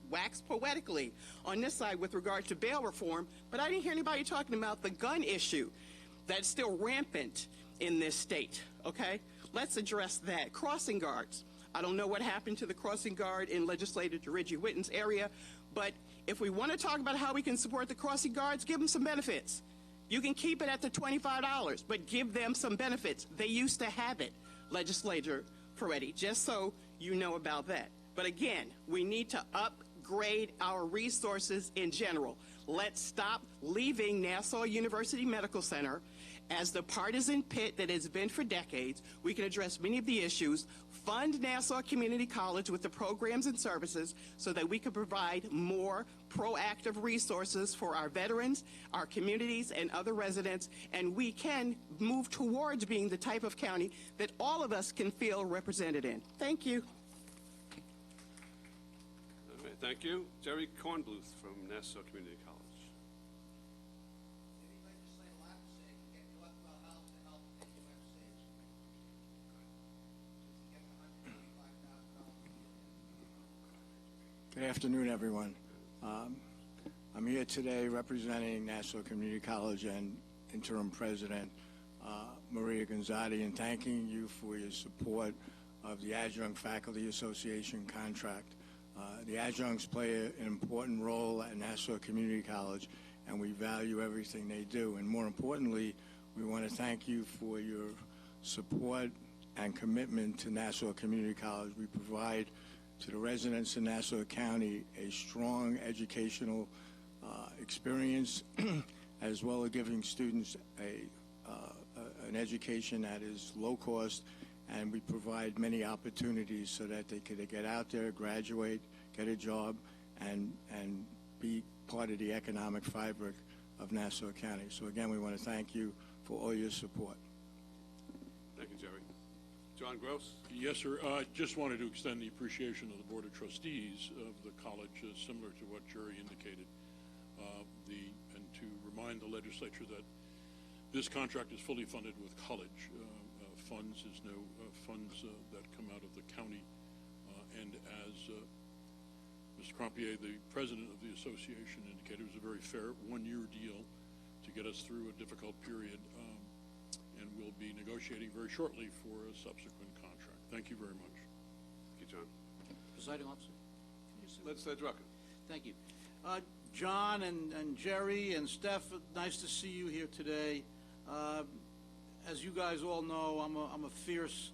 L: wax poetically on this side with regard to bail reform, but I didn't hear anybody talking about the gun issue that's still rampant in this state, okay? Let's address that. Crossing guards. I don't know what happened to the crossing guard in Legislator DeRiggi Whitten's area, but if we want to talk about how we can support the crossing guards, give them some benefits. You can keep it at the $25, but give them some benefits. They used to have it, Legislator Ferretti, just so you know about that. But again, we need to upgrade our resources in general. Let's stop leaving Nassau University Medical Center as the partisan pit that has been for decades. We can address many of the issues, fund Nassau Community College with the programs and services so that we can provide more proactive resources for our veterans, our communities, and other residents, and we can move towards being the type of county that all of us can feel represented in. Thank you.
A: All right, thank you. Jerry Kornbluth from Nassau Community College.
O: Good afternoon, everyone. I'm here today representing Nassau Community College and Interim President Maria Gonzatti, and thanking you for your support of the Adjunct Faculty Association contract. The adjuncts play an important role at Nassau Community College, and we value everything they do. And more importantly, we want to thank you for your support and commitment to Nassau Community College. We provide to the residents in Nassau County a strong educational experience, as well as giving students an education that is low cost, and we provide many opportunities so that they could get out there, graduate, get a job, and be part of the economic fabric of Nassau County. So again, we want to thank you for all your support.
A: Thank you, Jerry. John Gross?
P: Yes, sir. Just wanted to extend the appreciation of the Board of Trustees of the college, similar to what Jerry indicated, and to remind the legislature that this contract is fully funded with college funds. There's no funds that come out of the county. And as Mr. Crampier, the president of the association, indicated, it was a very fair one-year deal to get us through a difficult period. And we'll be negotiating very shortly for a subsequent contract. Thank you very much.
A: Thank you, John.
Q: Presiding officer.
A: Legislator Drucker.
Q: Thank you. John and Jerry and Steph, nice to see you here today. As you guys all know, I'm a fierce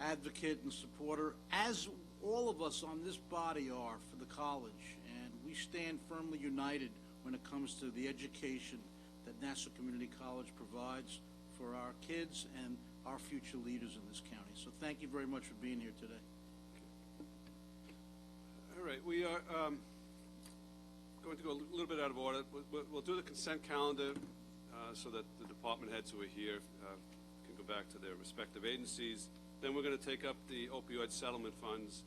Q: advocate and supporter, as all of us on this body are, for the college. And we stand firmly united when it comes to the education that Nassau Community College provides for our kids and our future leaders in this county. So thank you very much for being here today.
A: All right, we are going to go a little bit out of order. We'll do the consent calendar so that the department heads who are here can go back to their respective agencies. Then we're going to take up the opioid settlement funds,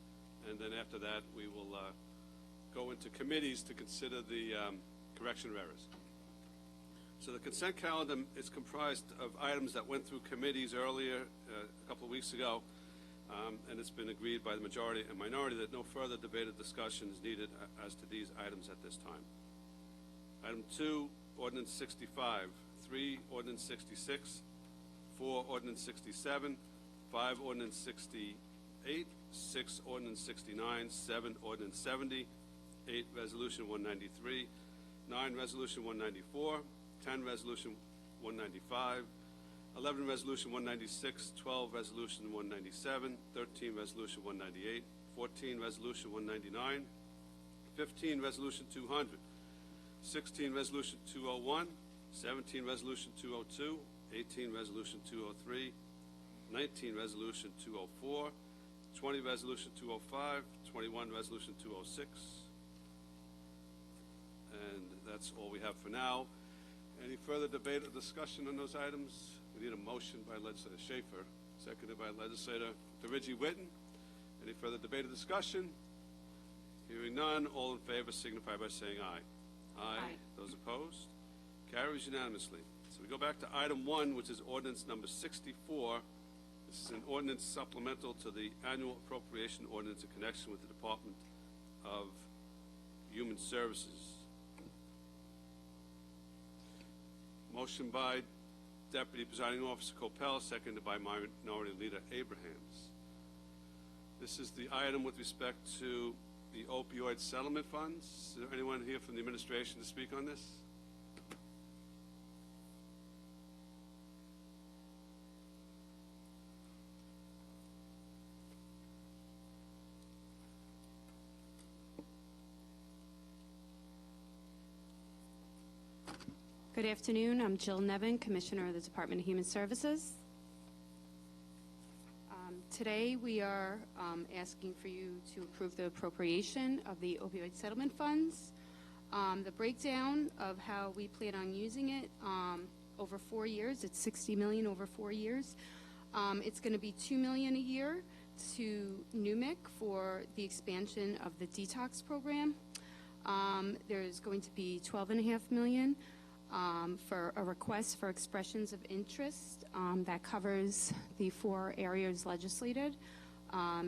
A: and then after that we will go into committees to consider the correction of errors. So the consent calendar is comprised of items that went through committees earlier, a couple of weeks ago, and it's been agreed by the majority and minority that no further debate or discussion is needed as to these items at this time. Item 2, Ordinance 65, 3, Ordinance 66, 4, Ordinance 67, 5, Ordinance 68, 6, Ordinance 69, 7, Ordinance 70, 8, Resolution 193, 9, Resolution 194, 10, Resolution 195, 11, Resolution 196, 12, Resolution 197, 13, Resolution 198, 14, Resolution 199, 15, Resolution 200, 16, Resolution 201, 17, Resolution 202, 18, Resolution 203, 19, Resolution 204, 20, Resolution 205, 21, Resolution 206, and that's all we have for now. Any further debate or discussion on those items? We need a motion by Legislator Schaefer, seconded by Legislator DeRiggi Whitten. Any further debate or discussion? Hearing none, all in favor signify by saying aye. Aye. Those opposed? Carries unanimously. So we go back to item 1, which is ordinance number 64. This is an ordinance supplemental to the annual appropriation ordinance in connection with the Department of Human Services. Motion by Deputy Presiding Officer Coppell, seconded by Minority Leader Abrahams. This is the item with respect to the opioid settlement funds. Is there anyone here from the administration to speak on this?
W: Good afternoon. I'm Jill Nevin, Commissioner of the Department of Human Services. Today we are asking for you to approve the appropriation of the opioid settlement funds. The breakdown of how we plan on using it over 4 years, it's $60 million over 4 years. It's going to be $2 million a year to NUMIC for the expansion of the detox program. There's going to be $12.5 million for a request for expressions of interest that covers the 4 areas legislated,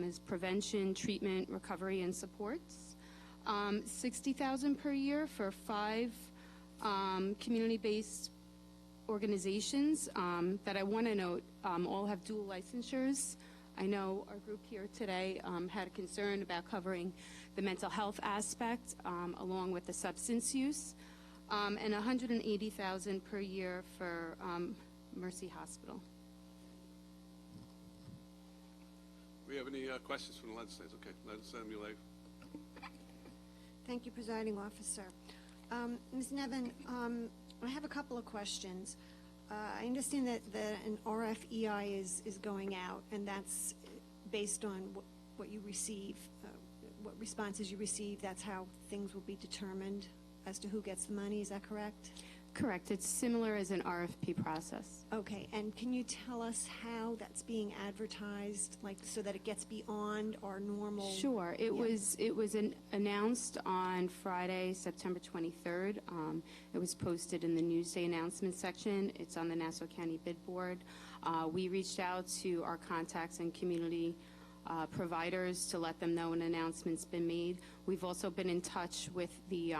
W: is prevention, treatment, recovery, and supports. $60,000 per year for 5 community-based organizations that I want to note all have dual licensures. I know our group here today had a concern about covering the mental health aspect along with the substance use, and $180,000 per year for Mercy Hospital.
A: We have any questions from the legislators? Okay, Legislator Muley.
N: Thank you, Presiding Officer. Ms. Nevin, I have a couple of questions. I understand that an RFEI is going out, and that's based on what you receive, what responses you receive. That's how things will be determined as to who gets the money. Is that correct?
W: Correct. It's similar as an RFP process.
N: Okay, and can you tell us how that's being advertised, like so that it gets beyond our normal?
W: Sure. It was announced on Friday, September 23rd. It was posted in the Newsday announcement section. It's on the Nassau County Bid Board. We reached out to our contacts and community providers to let them know an announcement's been made. We've also been in touch with the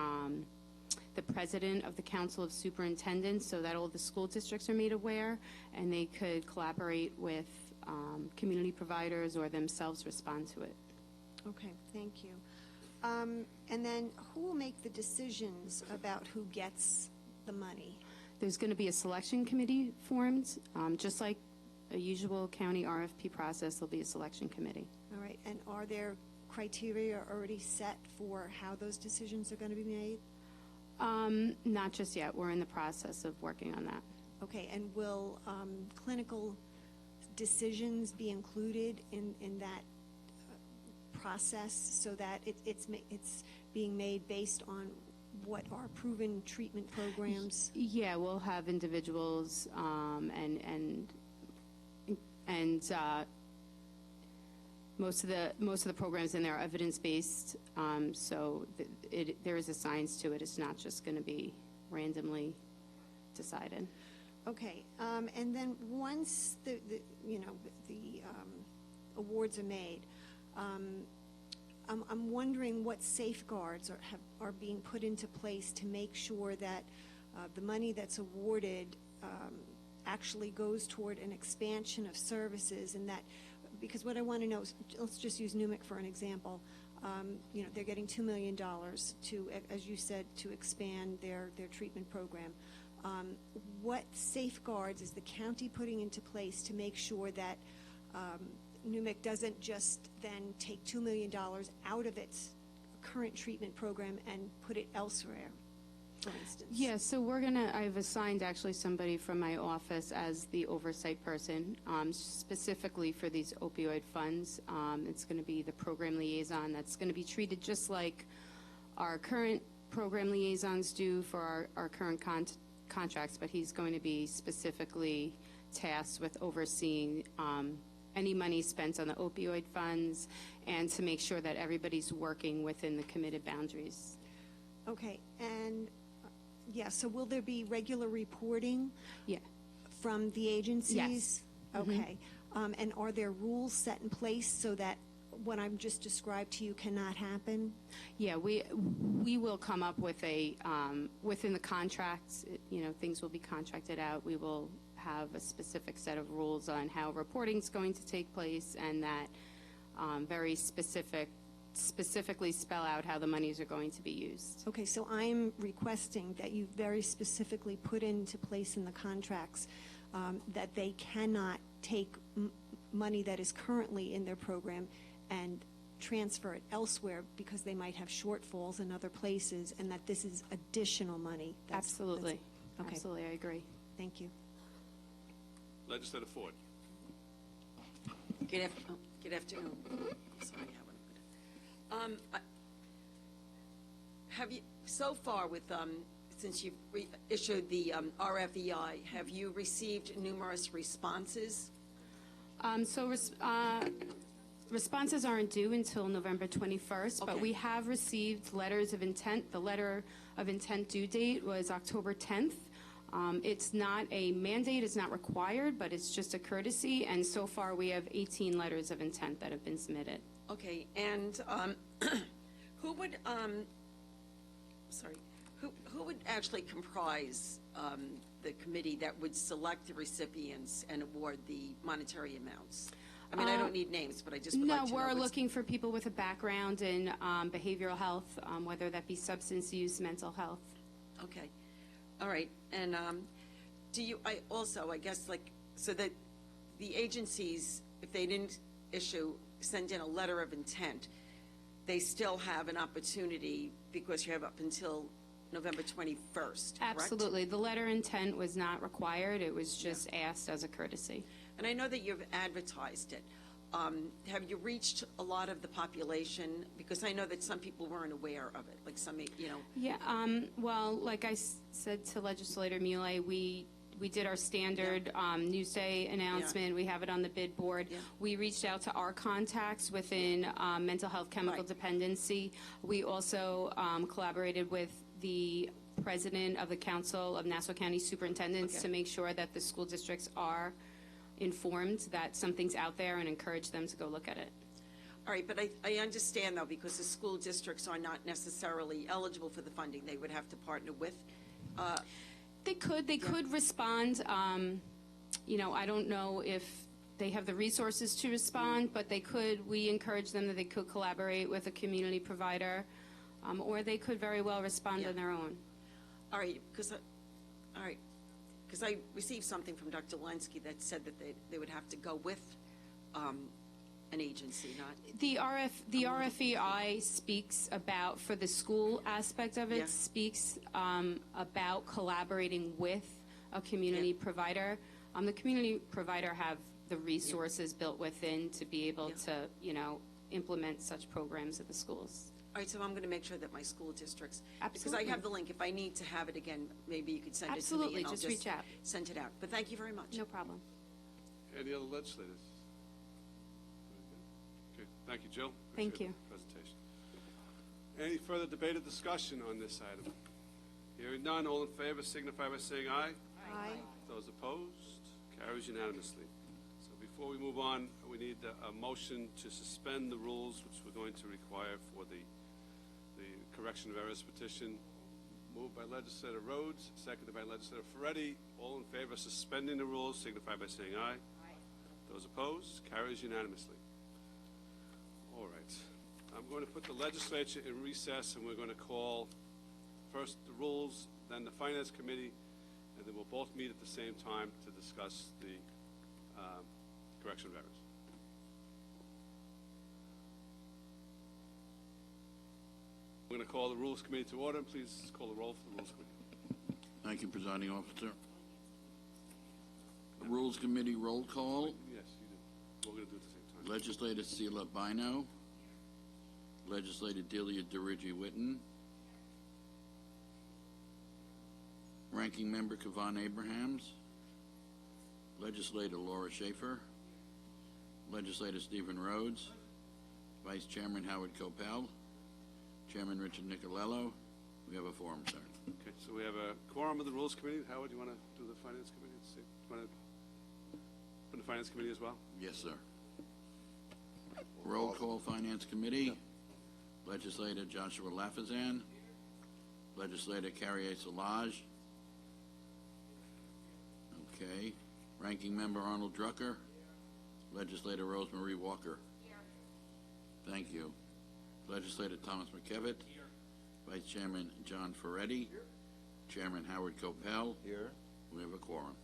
W: president of the Council of Superintendents so that all the school districts are made aware and they could collaborate with community providers or themselves respond to it.
N: Okay, thank you. And then who will make the decisions about who gets the money?
W: There's going to be a selection committee formed, just like a usual county RFP process. There'll be a selection committee.
N: All right, and are there criteria already set for how those decisions are going to be made?
W: Not just yet. We're in the process of working on that.
N: Okay, and will clinical decisions be included in that process so that it's being made based on what are proven treatment programs?
W: Yeah, we'll have individuals and most of the programs in there are evidence-based, so there is a science to it. It's not just going to be randomly decided.
N: Okay, and then once the awards are made, I'm wondering what safeguards are being put into place to make sure that the money that's awarded actually goes toward an expansion of services, and that, because what I want to know is, let's just use Newmick for an example. They're getting $2 million to, as you said, to expand their treatment program. What safeguards is the county putting into place to make sure that Newmick doesn't just then take $2 million out of its current treatment program and put it elsewhere, for instance?
W: Yeah, so I've assigned actually somebody from my office as the oversight person, specifically for these opioid funds. It's going to be the program liaison that's going to be treated just like our current program liaisons do for our current contracts, but he's going to be specifically tasked with overseeing any money spent on the opioid funds and to make sure that everybody's working within the committed boundaries.
N: Okay, and so will there be regular reporting?
W: Yeah.
N: From the agencies?
W: Yes.
N: Okay. And are there rules set in place so that what I've just described to you cannot happen?
W: Yeah, we will come up with within the contracts, things will be contracted out. We will have a specific set of rules on how reporting is going to take place, and that very specifically spell out how the monies are going to be used.
N: Okay, so I'm requesting that you very specifically put into place in the contracts that they cannot take money that is currently in their program and transfer it elsewhere because they might have shortfalls in other places, and that this is additional money.
W: Absolutely.
N: Okay.
W: Absolutely, I agree.
N: Thank you.
A: Legislator Ford.
R: Good afternoon. Sorry, have you, so far with, since you've issued the RFEI, have you received numerous responses?
W: Responses aren't due until November 21st, but we have received letters of intent. The letter of intent due date was October 10th. It's not a mandate, it's not required, but it's just a courtesy, and so far we have 18 letters of intent that have been submitted.
R: Okay, and who would actually comprise the committee that would select the recipients and award the monetary amounts? I mean, I don't need names, but I just would like to know.
W: No, we're
R: what's-
W: looking for people with a background in behavioral health, whether that be substance use, mental health.
R: Okay, all right, and do you, I guess, like, so that the agencies, if they didn't send in a letter of intent, they still have an opportunity, because you have up until November 21st, correct?
W: Absolutely. The letter intent was not required. It was just asked as a courtesy.
R: And I know that you've advertised it. Have you reached a lot of the population? Because I know that some people weren't aware of it, like some, you know.
W: Yeah, well, like I said to Legislator Muley, we did our standard Newsday announcement. We have it on the bid board. We reached out to our contacts within mental health chemical dependency. We also collaborated with the president of the Council of Nassau County Superintendents to make sure that the school districts are informed that something's out there and encourage them to go look at it.
R: All right, but I understand, though, because the school districts are not necessarily eligible for the funding. They would have to partner with.
W: They could respond. You know, I don't know if they have the resources to respond, but they could. We encourage them that they could collaborate with a community provider, or they could very well respond on their own.
R: All right, because I received something from Dr. Lenski that said that they would have to go with an agency, not...
W: The RFEI speaks about, for the school aspect of it, speaks about collaborating with a community provider. The community provider have the resources built within to be able to, you know, implement such programs at the schools.
R: All right, so I'm going to make sure that my school districts...
W: Absolutely.
R: Because I have the link. If I need to have it again, maybe you could send it to me.
W: Absolutely,
R: And I'll
W: just reach out.
R: Send it out. But thank you very much.
W: No problem.
A: Any other legislators? Okay, thank you, Jill.
W: Thank
A: Appreciate the presentation. Any further debate or discussion on this item? Hearing none, all in favor signify by saying aye.
N: Aye.
A: Those opposed, carries unanimously. So before we move on, we need a motion to suspend the rules, which we're going to require for the correction of errors petition. Moved by Legislator Rhodes, seconded by Legislator Ferretti. All in favor of suspending the rules signify by saying aye. Aye. Those opposed, carries unanimously. All right. I'm going to put the legislature in recess, and we're going to call first the rules, then the Finance Committee, and then we'll both meet at the same time to discuss the correction of errors. We're going to call the Rules Committee to order. Please call the roll for the Rules Committee.
S: Thank you, Presiding Officer. The Rules Committee roll call.
A: Yes, you do. We're going to do it at the same time.
S: Legislator Sela Bino. Legislator Delia DeRigi Witten. Ranking Member Kavan Abrahams. Legislator Laura Schaefer. Legislator Stephen Rhodes. Vice Chairman Howard Copel. Chairman Richard Nicolello. We have a forum, sir.
A: Okay, so we have a quorum of the Rules Committee. Howard, do you want to do the Finance Committee? Do you want to put the Finance Committee as well?
S: Yes, sir. Roll call Finance Committee. Legislator Joshua Lafazan. Legislator Carrier Solage. Okay. Ranking Member Arnold Drucker. Legislator Rosemary Walker. Thank you. Legislator Thomas McKevitt. Vice Chairman John Ferretti. Chairman Howard Copel. Here. We have a quorum.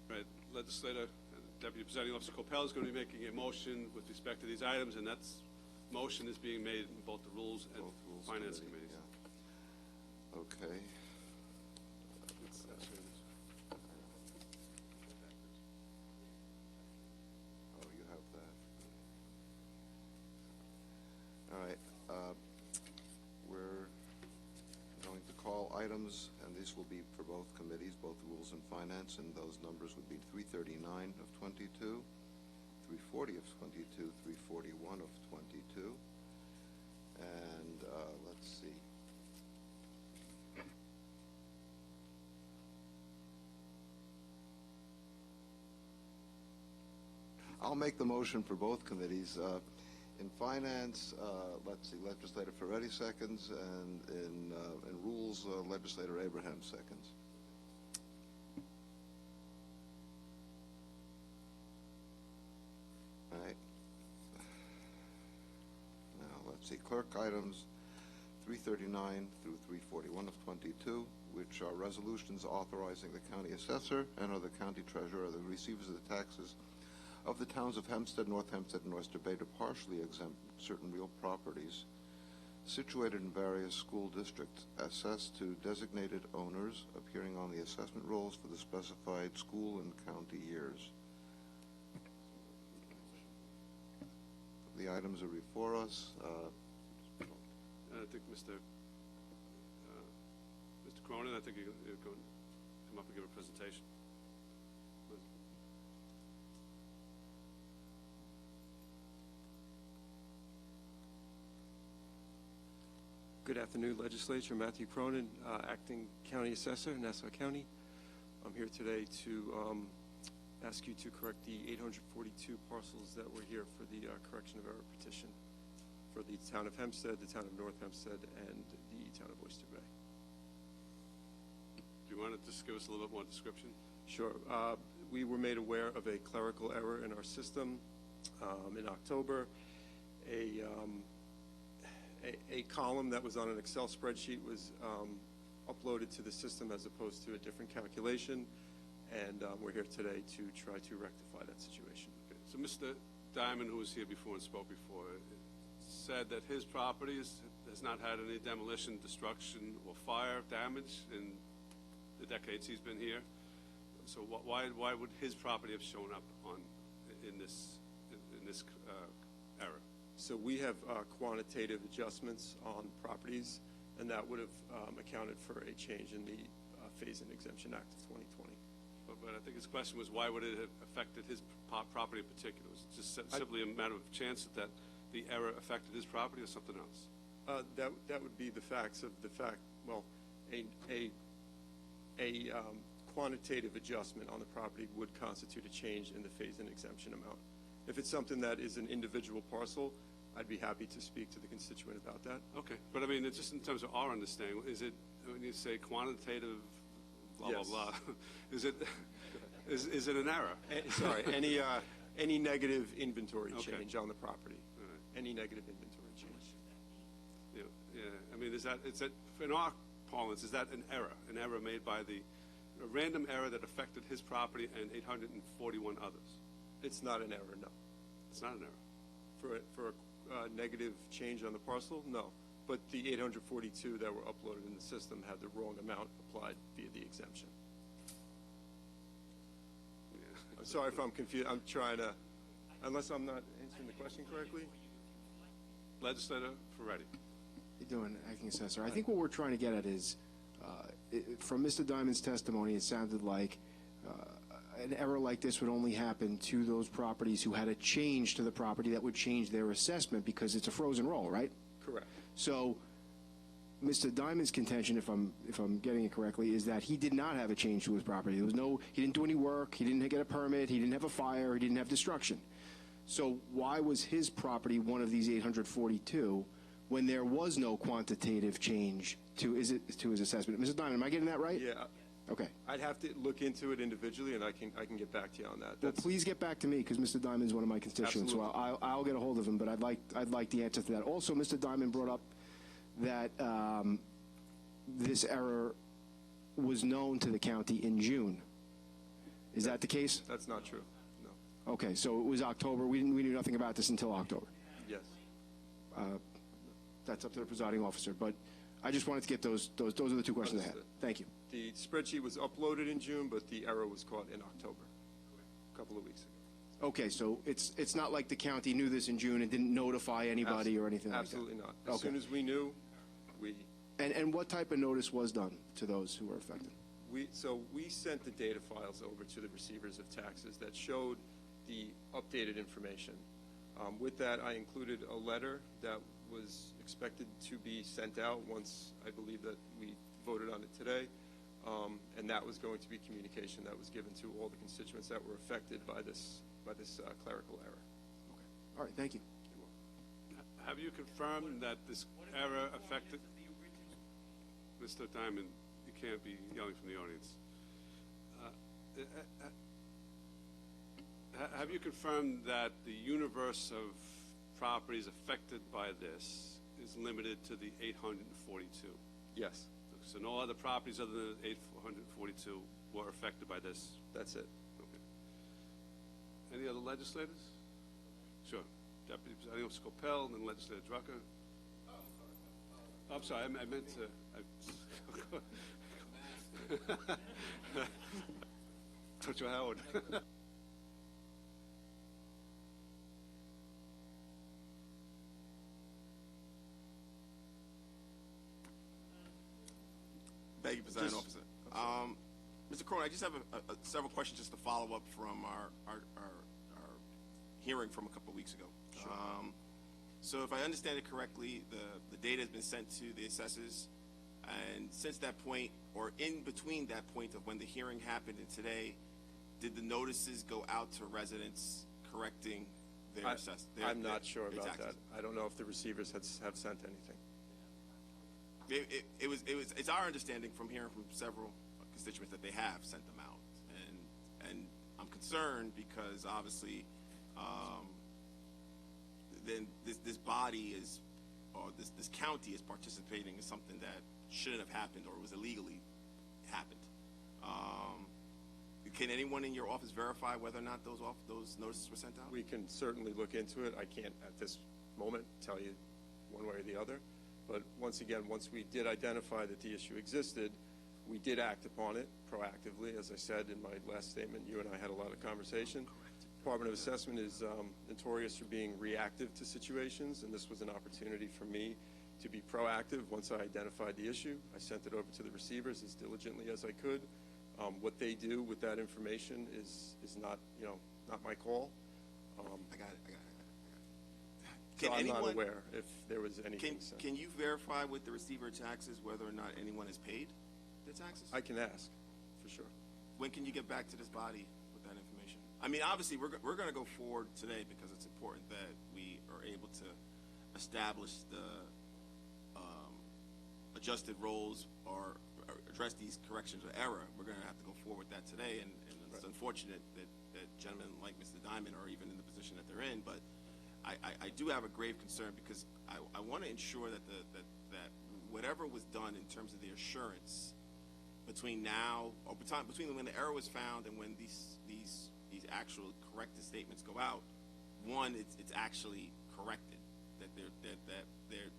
A: Right, Legislator Deputy Presiding Officer Copel is going to be making a motion with respect to these items, and that's motion is being made in both the Rules and Finance Committees.
T: Okay. Oh, you have that. All right. We're going to call items, and these will be for both committees, both Rules and Finance, and those numbers would be 339 of 22, 340 of 22, 341 of 22, and let's see. I'll make the motion for both committees. In finance, let's see, Legislator Ferretti seconds, and in rules, Legislator Abraham seconds. All right. Now, let's see, clerk items 339 through 341 of 22, which are resolutions authorizing the county assessor and or the county treasurer or the receivers of the taxes of the towns of Hempstead, North Hempstead, and Oyster Bay to partially exempt certain real properties situated in various school districts assessed to designated owners appearing on the assessment rolls for the specified school and county years. The items are before us.
A: I think Mr. Cronin, I think you're going to come up and give a presentation.
B: Good afternoon, Legislature. Matthew Cronin, Acting County Assessor, Nassau County. I'm here today to ask you to correct the 842 parcels that were here for the correction of error petition for the town of Hempstead, the town of North Hempstead, and the town of Oyster Bay.
A: Do you want to just give us a little bit more description?
B: Sure. We were made aware of a clerical error in our system in October. A column that was on an Excel spreadsheet was uploaded to the system as opposed to a different calculation, and we're here today to try to rectify that situation.
A: Okay. So Mr. Diamond, who was here before and spoke before, said that his property has not had any demolition, destruction, or fire damage in the decades he's been here. So why would his property have shown up in this error?
B: So we have quantitative adjustments on properties, and that would have accounted for a change in the Phase-In Exemption Act of 2020.
A: But I think his question was, why would it have affected his property in particular? Was it just simply a matter of chance that the error affected his property or something else?
B: That would be the facts of the fact. Well, a quantitative adjustment on the property would constitute a change in the Phase-In Exemption amount. If it's something that is an individual parcel, I'd be happy to speak to the constituent about that.
A: Okay, but I mean, it's just in terms of our understanding, is it, when you say quantitative, blah,
B: Yes.
A: blah, blah, is it an error?
B: Sorry, any negative inventory
A: Okay.
B: change on the property.
A: All right.
B: Any negative inventory change.
A: Yeah, I mean, is that, in our parlance, is that an error made by a random error that affected his property and 841 others?
B: It's not an error, no.
A: It's not an error.
B: For a negative change on the parcel, no. But the 842 that were uploaded in the system had the wrong amount applied via the exemption.
A: Yeah.
B: I'm sorry if I'm confused. I'm trying to, unless I'm not answering the question correctly.
A: Legislator Ferretti.
I: How you doing, Acting Assessor? I think what we're trying to get at is, from Mr. Diamond's testimony, it sounded like an error like this would only happen to those properties who had a change to the property that would change their assessment because it's a frozen roll, right?
B: Correct.
I: So, Mr. Diamond's contention, if I'm getting it correctly, is that he did not have a change to his property. There was he didn't do any work, he didn't get a permit, he didn't have a fire, he didn't have destruction. So why was his property one of these 842 when there was no quantitative change to his assessment? Mr. Diamond, am I getting that right?
B: Yeah.
I: Okay.
B: I'd have to look into it individually, and I can get back to you on that.
I: Well, please get back to me because Mr. Diamond is one of my constituents.
B: Absolutely.
I: So I'll get a hold of him, but I'd like the answer to that. Also, Mr. Diamond brought up that this error was known to the county in June. Is that the case?
B: That's not true. No.
I: Okay, so it was October. We knew nothing about this until October.
B: Yes.
I: That's up to the presiding officer, but I just wanted to get those are the two questions I had.
B: Understood.
I: Thank you.
B: The spreadsheet was uploaded in June, but the error was caught in October, a couple of weeks ago.
I: Okay, so it's not like the county knew this in June and didn't notify anybody or anything like that?
B: Absolutely not. As
I: Okay.
B: soon as we knew, we...
I: And what type of notice was done to those who were affected?
B: We sent the data files over to the receivers of taxes that showed the updated information. With that, I included a letter that was expected to be sent out once I believe that we voted on it today, and that was going to be communication that was given to all the constituents that were affected by this clerical error.
I: Okay. All right. Thank you.
A: Have you confirmed that this error affected? Mr. Diamond, you can't be yelling from the audience. Have you confirmed that the universe of properties affected by this is limited to the 842?
B: Yes.
A: So no other properties other than 842 were affected by this?
B: That's it.
A: Okay. Any other legislators? Sure. Deputy Presiding Officer Coppell, and then Legislator Drucker. Oh, I'm sorry, I meant to. Dr. Howard.
D: Thank you, Presiding Officer. Mr. Cronin, I just have several questions just to follow up from our hearing from a couple of weeks ago.
B: Sure.
D: So if I understand it correctly, the data has been sent to the assessors, and since that point, or in between that point of when the hearing happened and today, did the notices go out to residents correcting their assessment?
B: I'm not sure about that. I don't know if the receivers have sent anything.
D: It's our understanding from hearing from several constituents that they have sent them out, and I'm concerned because obviously, then this body is, or this county is participating in something that shouldn't have happened or was illegally happened. Can anyone in your office verify whether or not those notices were sent out?
B: We can certainly look into it. I can't at this moment tell you one way or the other. But once again, once we did identify that the issue existed, we did act upon it proactively. As I said in my last statement, you and I had a lot of conversation. Department of Assessment is notorious for being reactive to situations, and this was an opportunity for me to be proactive. Once I identified the issue, I sent it over to the receivers as diligently as I could. What they do with that information is not, not my call.
D: I got it.
B: So I'm not aware if there was anything sent.
D: Can you verify with the receiver of taxes whether or not anyone has paid their taxes?
B: I can ask, for sure.
D: When can you get back to this body with that information? I mean, obviously, we're going to go forward today because it's important that we are able to establish the adjusted roles or address these corrections of error. We're going to have to go forward with that today, and it's unfortunate that gentlemen like Mr. Diamond are even in the position that they're in, but I do have a grave concern because I want to ensure that that whatever was done in terms of the assurance between now or between when the error was found and when these actual corrected statements go out, one, it's actually corrected, that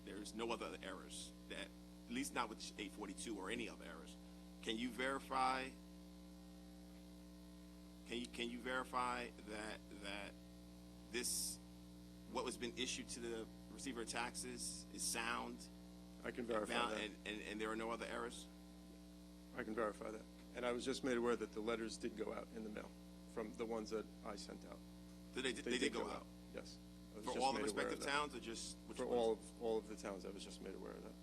D: there's no other errors, that at least not with 842 or any other errors. Can you verify? Can you verify that this, what was been issued to the receiver of taxes, is sound?
B: I can verify that.
D: And there are no other errors?
B: I can verify that. And I was just made aware that the letters did go out in the mail from the ones that I sent out.
D: They did go out?
B: Yes.
D: For all the respective towns, or just which
B: for
D: ones?
B: all of the towns? I was just made aware of that.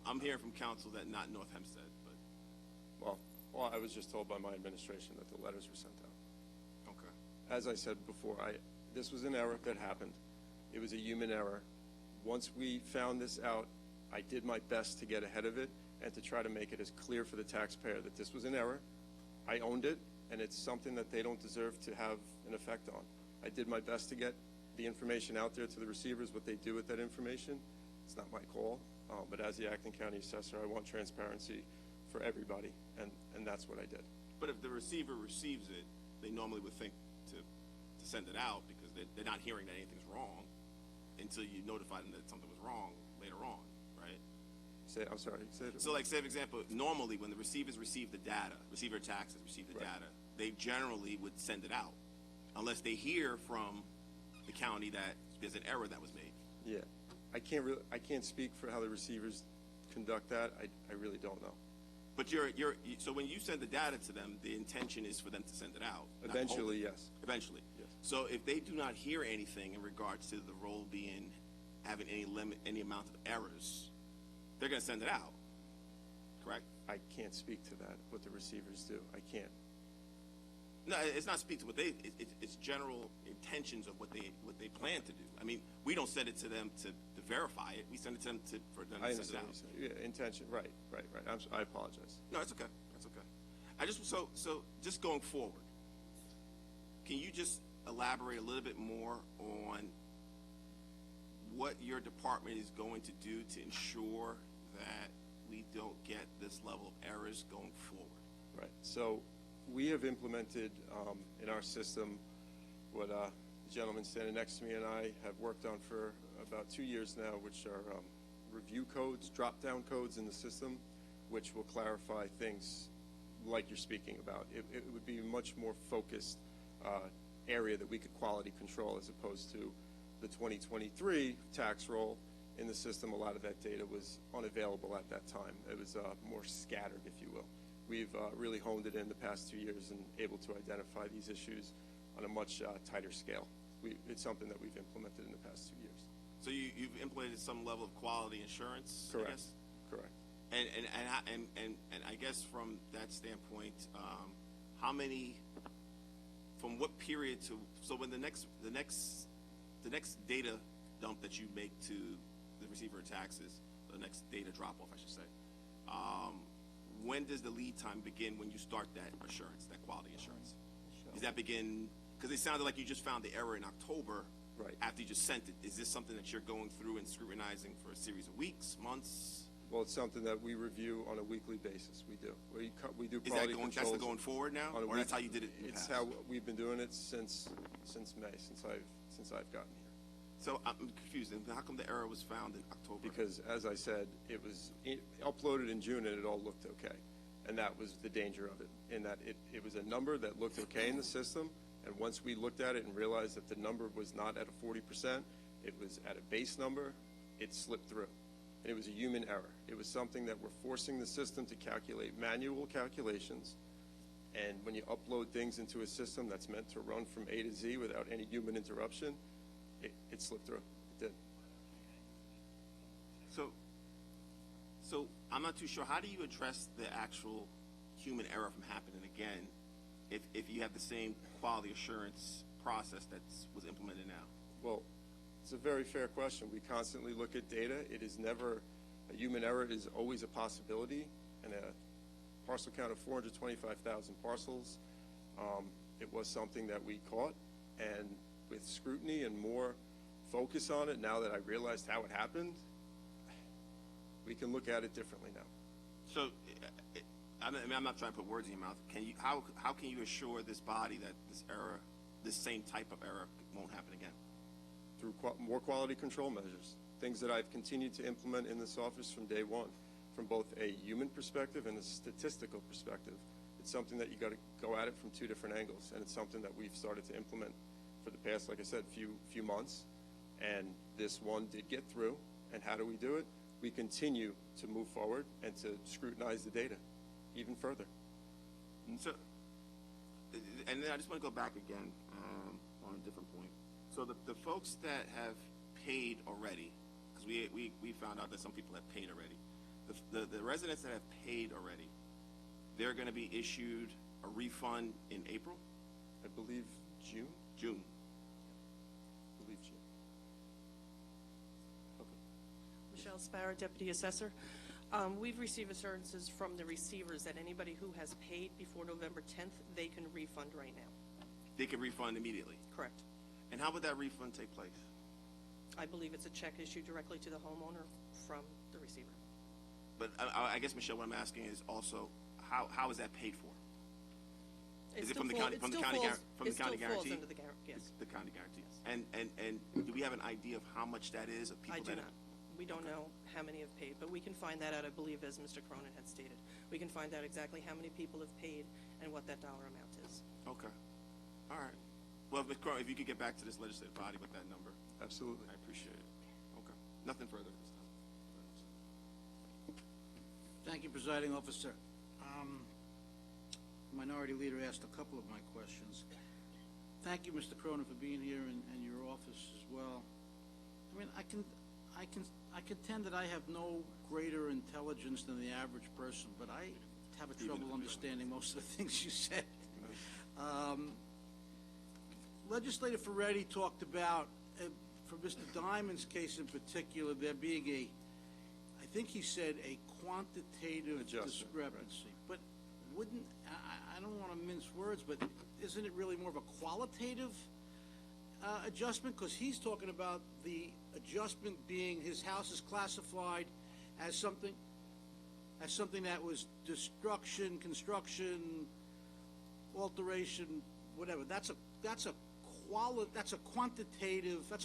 D: I'm hearing from council that not North Hempstead, but
B: well, I was just told by my administration that the letters were sent out.
D: Okay.
B: As I said before, this was an error that happened. It was a human error. Once we found this out, I did my best to get ahead of it and to try to make it as clear for the taxpayer that this was an error. I owned it, and it's something that they don't deserve to have an effect on. I did my best to get the information out there to the receivers. What they do with that information, it's not my call. But as the acting county assessor, I want transparency for everybody, and that's what I did.
D: But if the receiver receives it, they normally would think to send it out because they're not hearing that anything's wrong until you notify them that something was wrong later on, right?
B: I'm sorry. Say it.
D: So, like, say, for example, normally when the receivers receive the data, receiver of taxes receive the data, they generally would send it out unless they hear from the county that there's an error that was made.
B: Yeah. I can't speak for how the receivers conduct that. I really don't know.
D: But so when you send the data to them, the intention is for them to send it out.
B: Eventually, yes.
D: Eventually.
B: Yes.
D: So if they do not hear anything in regards to the roll having any amount of errors, they're going to send it out. Correct?
B: I can't speak to that, what the receivers do. I can't.
D: No, it's not speak to what they. It's general intentions of what they plan to do. I mean, we don't send it to them to verify it. We send it to them for them to send it out.
B: Yeah, intention. Right. I apologize.
D: No, it's okay. That's okay. I just so just going forward, can you just elaborate a little bit more on what your department is going to do to ensure that we don't get this level of errors going forward?
B: Right. So we have implemented in our system what the gentleman standing next to me and I have worked on for about 2 years now, which are review codes, drop-down codes in the system, which will clarify things like you're speaking about. It would be a much more focused area that we could quality control as opposed to the 2023 tax roll in the system. A lot of that data was unavailable at that time. It was more scattered, if you will. We've really honed it in the past 2 years and able to identify these issues on a much tighter scale. It's something that we've implemented in the past 2 years.
D: So you've implemented some level of quality assurance,
B: Correct.
D: I guess?
B: Correct.
D: And I guess from that standpoint, how many, from what period to, so when the next data dump that you make to the receiver of taxes, the next data drop-off, I should say, when does the lead time begin when you start that assurance, that quality assurance? Does that begin, because it sounded like you just found the error in October,
B: right,
D: after you just sent it. Is this something that you're going through and scrutinizing for a series of weeks, months?
B: Well, it's something that we review on a weekly basis. We do. We do
D: Is
B: quality
D: that going,
B: controls.
D: that's going forward now, or that's how you did it in the
B: It's
D: past?
B: how we've been doing it since May, since I've gotten here.
D: So I'm confused. How come the error was found in October?
B: Because, as I said, it was uploaded in June and it all looked okay. And that was the danger of it, in that it was a number that looked okay in the system, and once we looked at it and realized that the number was not at a 40%, it was at a base number, it slipped through. And it was a human error. It was something that we're forcing the system to calculate manual calculations, and when you upload things into a system that's meant to run from A to Z without any human interruption, it slipped through. It did.
D: So I'm not too sure. How do you address the actual human error from happening again if you have the same quality assurance process that was implemented now?
B: Well, it's a very fair question. We constantly look at data. It is never, a human error is always a possibility. And a parcel count of 425,000 parcels, it was something that we caught. And with scrutiny and more focus on it, now that I realized how it happened, we can look at it differently now.
D: So, I'm not trying to put words in your mouth. How can you assure this body that this error, this same type of error, won't happen again?
B: Through more quality control measures, things that I've continued to implement in this office from day one, from both a human perspective and a statistical perspective. It's something that you got to go at it from two different angles, and it's something that we've started to implement for the past, like I said, few months. And this one did get through. And how do we do it? We continue to move forward and to scrutinize the data even further.
D: So, and then I just want to go back again on a different point. So the folks that have paid already, because we found out that some people have paid already, the residents that have paid already, they're going to be issued a refund in April?
B: I believe June.
D: June.
B: I believe June.
E: Michelle Sparrow, Deputy Assessor. We've received assurances from the receivers that anybody who has paid before November 10th, they can refund right now.
D: They can refund immediately?
E: Correct.
D: And how would that refund take place?
E: I believe it's a check issued directly to the homeowner from the receiver.
D: But I guess, Michelle, what I'm asking is also, how is that paid for? Is it from the county guarantee?
E: It still falls under the guarantee, yes.
D: The county guarantee. And do we have an idea of how much that is of people
E: I do not. We don't know how many have paid, but we can find that out, I believe, as Mr. Cronin had stated. We can find out exactly how many people have paid and what that dollar amount is.
D: Okay. All right. Well, Mr. Cronin, if you could get back to this legislative body with that number.
B: Absolutely.
D: I appreciate it. Okay. Nothing further at this time.
Q: Thank you, Presiding Officer. Minority Leader asked a couple of my questions. Thank you, Mr. Cronin, for being here and your office as well. I mean, I contend that I have no greater intelligence than the average person, but I have a trouble understanding most of the things you said. Legislator Ferretti talked about, for Mr. Diamond's case in particular, there being I think he said a quantitative discrepancy. But wouldn't, I don't want to mince words, but isn't it really more of a qualitative adjustment? Because he's talking about the adjustment being his house is classified as something that was destruction, construction, alteration, whatever. That's a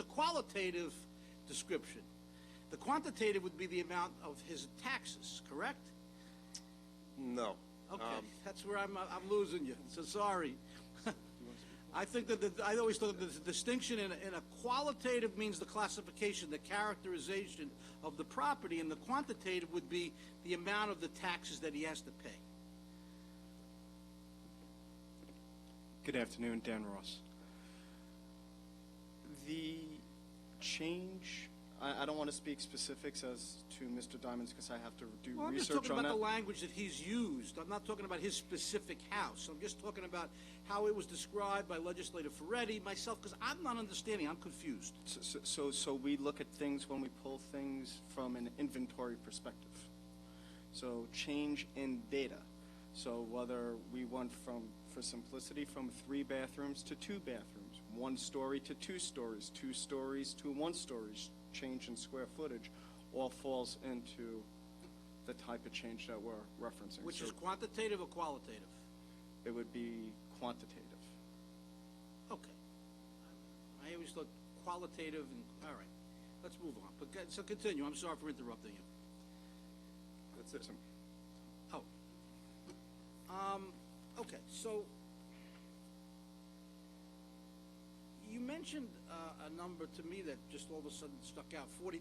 Q: qualitative description. The quantitative would be the amount of his taxes, correct?
B: No.
Q: Okay, that's where I'm losing you. So sorry. I think that I always thought that the distinction in a qualitative means the classification, the characterization of the property, and the quantitative would be the amount of the taxes that he has to pay.
G: Good afternoon, Dan Ross. The change, I don't want to speak specifics as to Mr. Diamond's because I have to do
Q: Well, I'm just
G: research
Q: talking
G: on
Q: about
G: that.
Q: the language that he's used. I'm not talking about his specific house. I'm just talking about how it was described by Legislator Ferretti, myself, because I'm not understanding. I'm confused.
G: So we look at things when we pull things from an inventory perspective. So change in data. So whether we went from, for simplicity, from 3 bathrooms to 2 bathrooms, 1 story to 2 stories, 2 stories to 1 story, change in square footage, all falls into the type of change that we're referencing.
Q: Which
G: So
Q: is quantitative or qualitative?
G: it would be quantitative.
Q: Okay. I always thought qualitative and, all right. Let's move on. But, so continue. I'm sorry for interrupting you.
B: That's it.
Q: Oh. Okay, so you mentioned a number to me that just all of a sudden stuck out, 40%.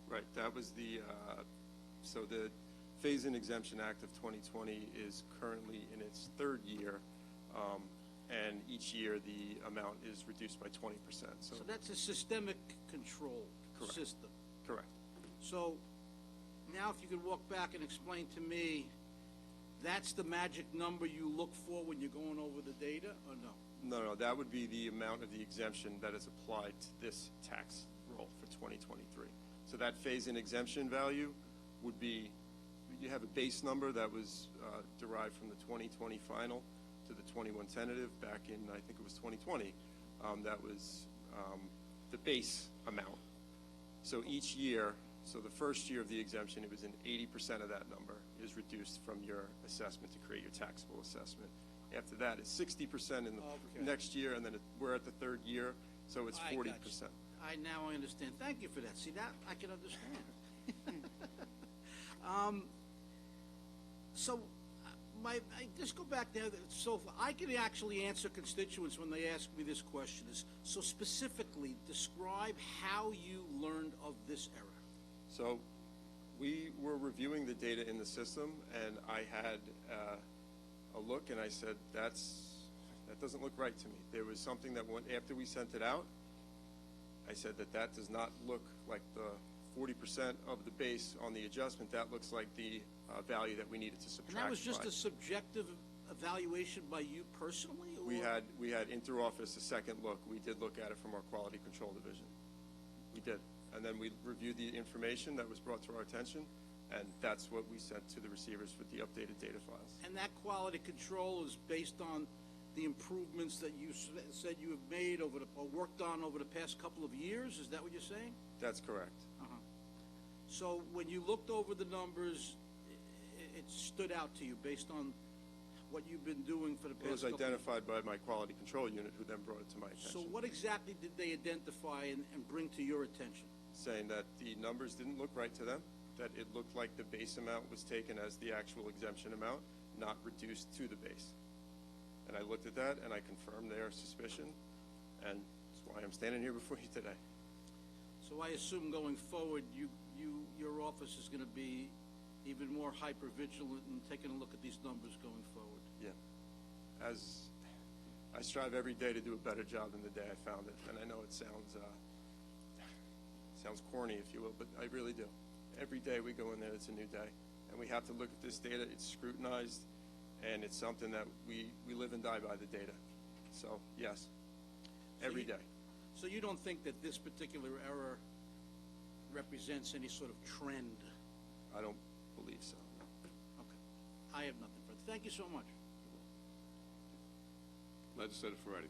B: Right, that was so the Phase-In Exemption Act of 2020 is currently in its 3rd year, and each year the amount is reduced by 20%.
Q: So that's a systemic control system.
B: Correct.
Q: So now if you could walk back and explain to me, that's the magic number you look for when you're going over the data, or no?
B: No, that would be the amount of the exemption that is applied to this tax roll for 2023. So that phase-in exemption value would be, you have a base number that was derived from the 2020 final to the 21 tentative back in, I think it was 2020. That was the base amount. So each year, so the first year of the exemption, it was in 80% of that number is reduced from your assessment to create your taxable assessment. After that, it's 60% in the next year, and then we're at the 3rd year, so it's 40%.
Q: Now I understand. Thank you for that. See, that I can understand. So I just go back there. So I can actually answer constituents when they ask me this question. So specifically, describe how you learned of this error.
B: So we were reviewing the data in the system, and I had a look, and I said, that doesn't look right to me. There was something that went after we sent it out. I said that does not look like the 40% of the base on the adjustment. That looks like the value that we needed to subtract.
Q: And that was just
B: by.
Q: a subjective evaluation by you personally? Or?
B: We had inter-office a second look. We did look at it from our quality control division. We did. And then we reviewed the information that was brought to our attention, and that's what we sent to the receivers with the updated data files.
Q: And that quality control is based on the improvements that you said you have made or worked on over the past couple of years? Is that what you're saying?
B: That's correct.
Q: So when you looked over the numbers, it stood out to you based on what you've been doing for the past couple of years?
B: It was identified by my quality control unit, who then brought it to my attention.
Q: So what exactly did they identify and bring to your attention?
B: Saying that the numbers didn't look right to them, that it looked like the base amount was taken as the actual exemption amount, not reduced to the base. And I looked at that, and I confirmed their suspicion, and that's why I'm standing here before you today.
Q: So I assume going forward, your office is going to be even more hyper-vigilant in taking a look at these numbers going forward.
B: Yeah. As I strive every day to do a better job than the day I found it, and I know it sounds corny, if you will, but I really do. Every day we go in there, it's a new day, and we have to look at this data. It's scrutinized, and it's something that we live and die by the data. So, yes, every day.
Q: So you don't think that this particular error represents any sort of trend?
B: I don't believe so.
Q: Okay. I have nothing further. Thank you so much.
A: Legislator Ferretti.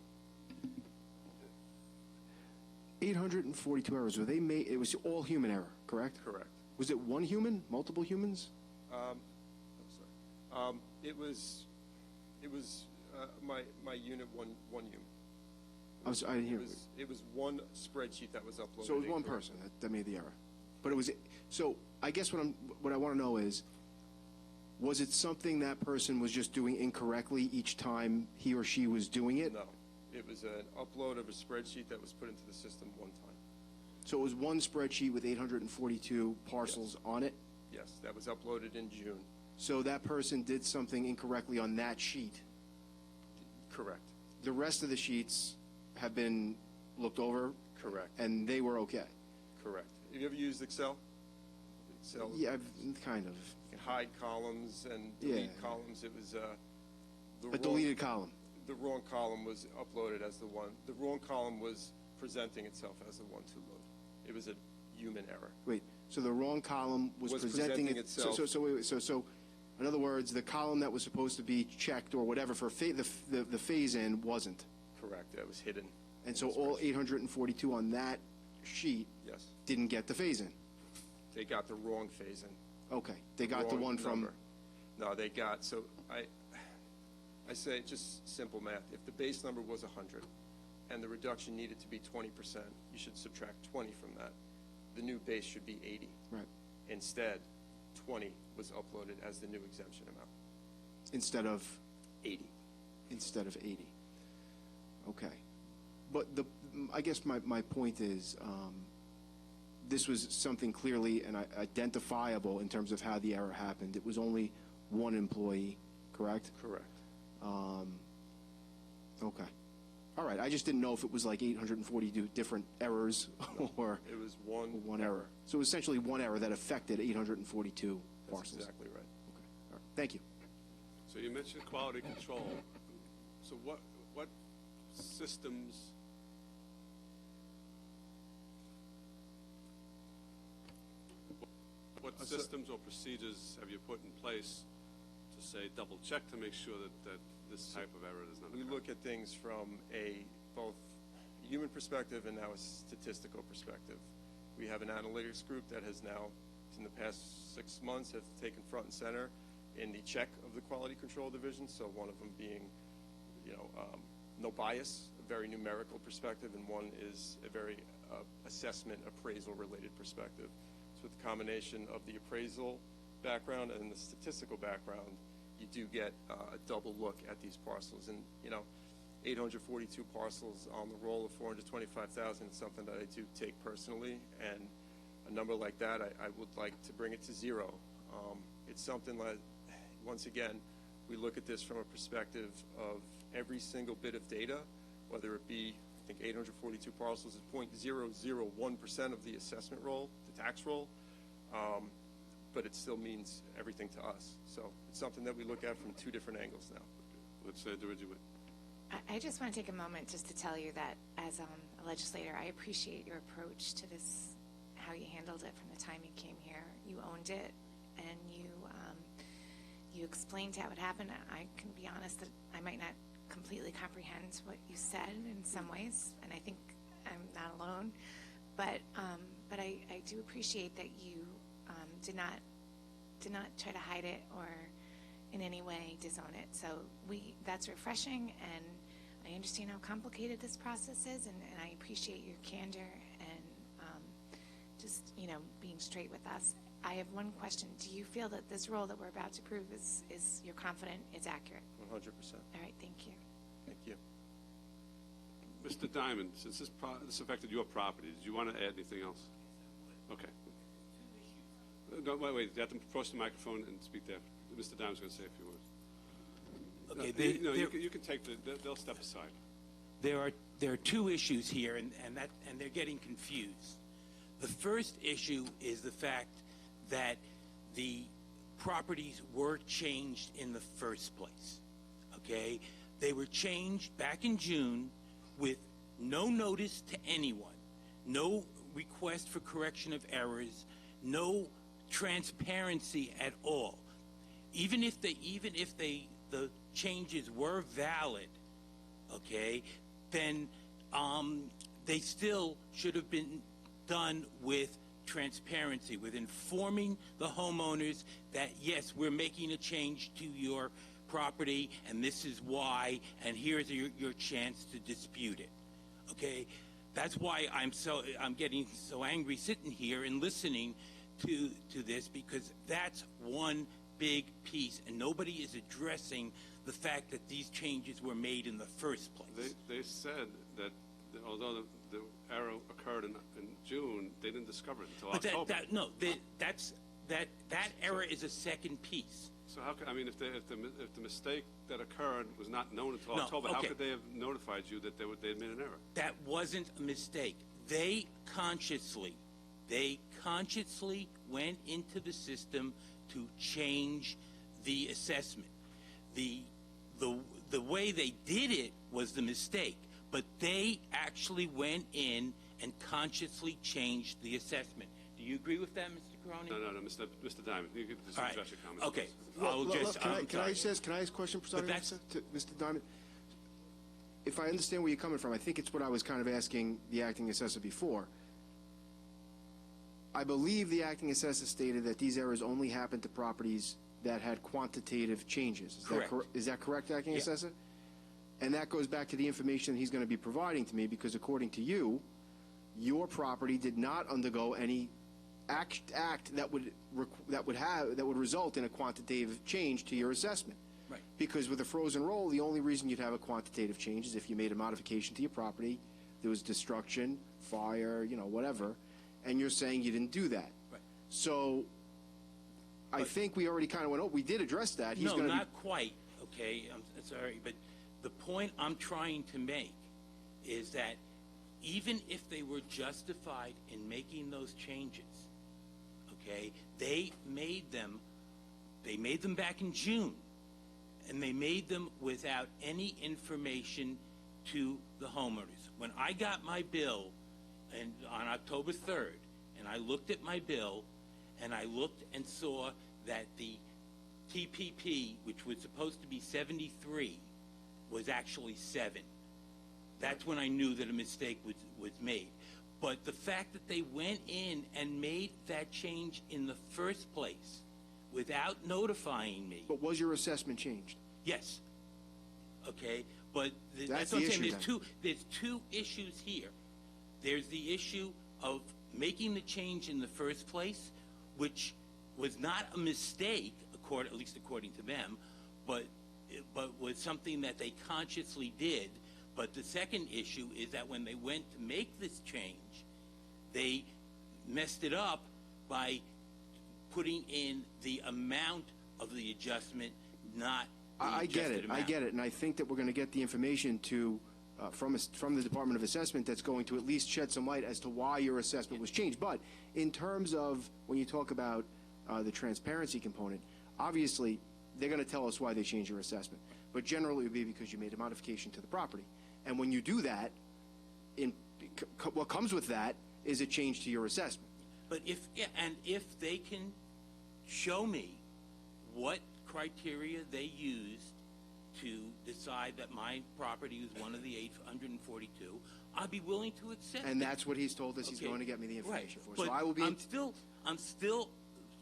I: 842 errors, were they made, it was all human error, correct?
B: Correct.
I: Was it one human, multiple humans?
B: I'm sorry. It was my unit, one human.
I: I didn't hear.
B: It was one spreadsheet that was uploaded.
I: So it was one person that made the error. But it was, so I guess what I want to know is, was it something that person was just doing incorrectly each time he or she was doing it?
B: No. It was an upload of a spreadsheet that was put into the system one time.
I: So it was one spreadsheet with 842 parcels on it?
B: Yes, that was uploaded in June.
I: So that person did something incorrectly on that sheet?
B: Correct.
I: The rest of the sheets have been looked over?
B: Correct.
I: And they were okay?
B: Correct. Have you ever used Excel?
I: Yeah, kind of.
B: You can hide columns and delete columns. It was
I: a deleted column.
B: The wrong column was uploaded as the one. The wrong column was presenting itself as the one to load. It was a human error.
I: Wait, so the wrong column was presenting
B: itself.
I: So, in other words, the column that was supposed to be checked or whatever for the phase-in wasn't?
B: Correct. That was hidden.
I: And so all 842 on that sheet didn't get the phase-in?
B: They got the wrong phase-in.
I: Okay. They got the one from...
B: No, they got... So I say just simple math. If the base number was 100 and the reduction needed to be 20%, you should subtract 20 from that. The new base should be 80.
I: Right.
B: Instead, 20 was uploaded as the new exemption amount.
I: Instead of?
B: 80.
I: Instead of 80. Okay. But I guess my point is, this was something clearly and identifiable in terms of how the error happened. It was only one employee, correct?
B: Correct.
I: Okay. All right. I just didn't know if it was like 842 different errors or
B: it was one
I: error. So it was essentially one error that affected 842 parcels.
B: That's exactly right.
I: Okay. All right. Thank you.
A: So you mentioned quality control. So what systems systems or procedures have you put in place to say double check to make sure that this type of error does not occur?
B: We look at things from both human perspective and now a statistical perspective. We have an analytics group that has now, in the past 6 months, have taken front and center in the check of the quality control division. So one of them being, no bias, a very numerical perspective, and one is a very assessment, appraisal-related perspective. So with the combination of the appraisal background and the statistical background, you do get a double look at these parcels. And 842 parcels on the roll of 425,000 is something that I do take personally, and a number like that, I would like to bring it to zero. It's something that, once again, we look at this from a perspective of every single bit of data, whether it be, I think 842 parcels is 0.001% of the assessment roll, the tax roll, but it still means everything to us. So it's something that we look at from two different angles now.
A: Let's say, DeRidge.
M: I just want to take a moment just to tell you that as a legislator, I appreciate your approach to this, how you handled it from the time you came here. You owned it, and you explained how it happened. I can be honest that I might not completely comprehend what you said in some ways, and I think I'm not alone. But I do appreciate that you did not try to hide it or in any way disown it. So that's refreshing, and I understand how complicated this process is, and I appreciate your candor and just being straight with us. I have one question. Do you feel that this role that we're about to prove is you're confident it's accurate?
B: 100%.
M: All right, thank you.
B: Thank you.
A: Mr. Diamond, since this affected your property, did you want to add anything else? Okay. No, wait. You have to approach the microphone and speak there. Mr. Diamond's going to say a few words. Okay. You can take they'll step aside.
C: There are two issues here, and they're getting confused. The first issue is the fact that the properties were changed in the first place, okay? They were changed back in June with no notice to anyone, no request for correction of errors, no transparency at all. Even if the changes were valid, okay, then they still should have been done with transparency, with informing the homeowners that, yes, we're making a change to your property, and this is why, and here's your chance to dispute it. Okay, that's why I'm getting so angry sitting here and listening to this, because that's one big piece, and nobody is addressing the fact that these changes were made in the first place.
A: They said that although the error occurred in June, they didn't discover it until October. That error is a second piece.
T: So how could, I mean, if the mistake that occurred was not known until October, how could they have notified you that they had made an error?
C: That wasn't a mistake. They consciously went into the system to change the assessment. The way they did it was the mistake, but they actually went in and consciously changed the assessment. Do you agree with that, Mr. Caroni?
T: No, Mr. Diamond, you can just address your comments.
C: Okay.
I: Can I ask a question, Presiding Officer, to Mr. Diamond? If I understand where you're coming from, I think it's what I was kind of asking the acting assessor before. I believe the acting assessor stated that these errors only happened to properties that had quantitative changes.
C: Correct.
I: Is that correct, acting assessor? And that goes back to the information he's going to be providing to me, because according to you, your property did not undergo any act that would result in a quantitative change to your assessment.
C: Right.
I: Because with a frozen roll, the only reason you'd have a quantitative change is if you made a modification to your property, there was destruction, fire, whatever, and you're saying you didn't do that.
C: Right.
I: So I think we already kind of went, we did address that.
C: No, not quite, okay? I'm sorry, but the point I'm trying to make is that even if they were justified in making those changes, okay, they made them back in June, and they made them without any information to the homeowners. When I got my bill on October 3rd, and I looked at my bill, and I looked and saw that the TPP, which was supposed to be 73, was actually 7. That's when I knew that a mistake was made. But the fact that they went in and made that change in the first place without notifying me.
I: But was your assessment changed?
C: Yes. Okay, but
I: that's
C: what
I: the
C: I'm saying.
I: issue.
C: There's two issues here. There's the issue of making the change in the first place, which was not a mistake, at least according to them, but was something that they consciously did. But the second issue is that when they went to make this change, they messed it up by putting in the amount of the adjustment, not the adjusted amount.
I: I get it, and I think that we're going to get the information from the Department of Assessment that's going to at least shed some light as to why your assessment was changed. But in terms of when you talk about the transparency component, obviously they're going to tell us why they changed your assessment. But generally it would be because you made a modification to the property. And when you do that, what comes with that is a change to your assessment.
C: But if they can show me what criteria they used to decide that my property was one of the 842, I'd be willing to accept it.
I: And that's what he's told us he's going to get me the information for.
C: But
I: so I will be.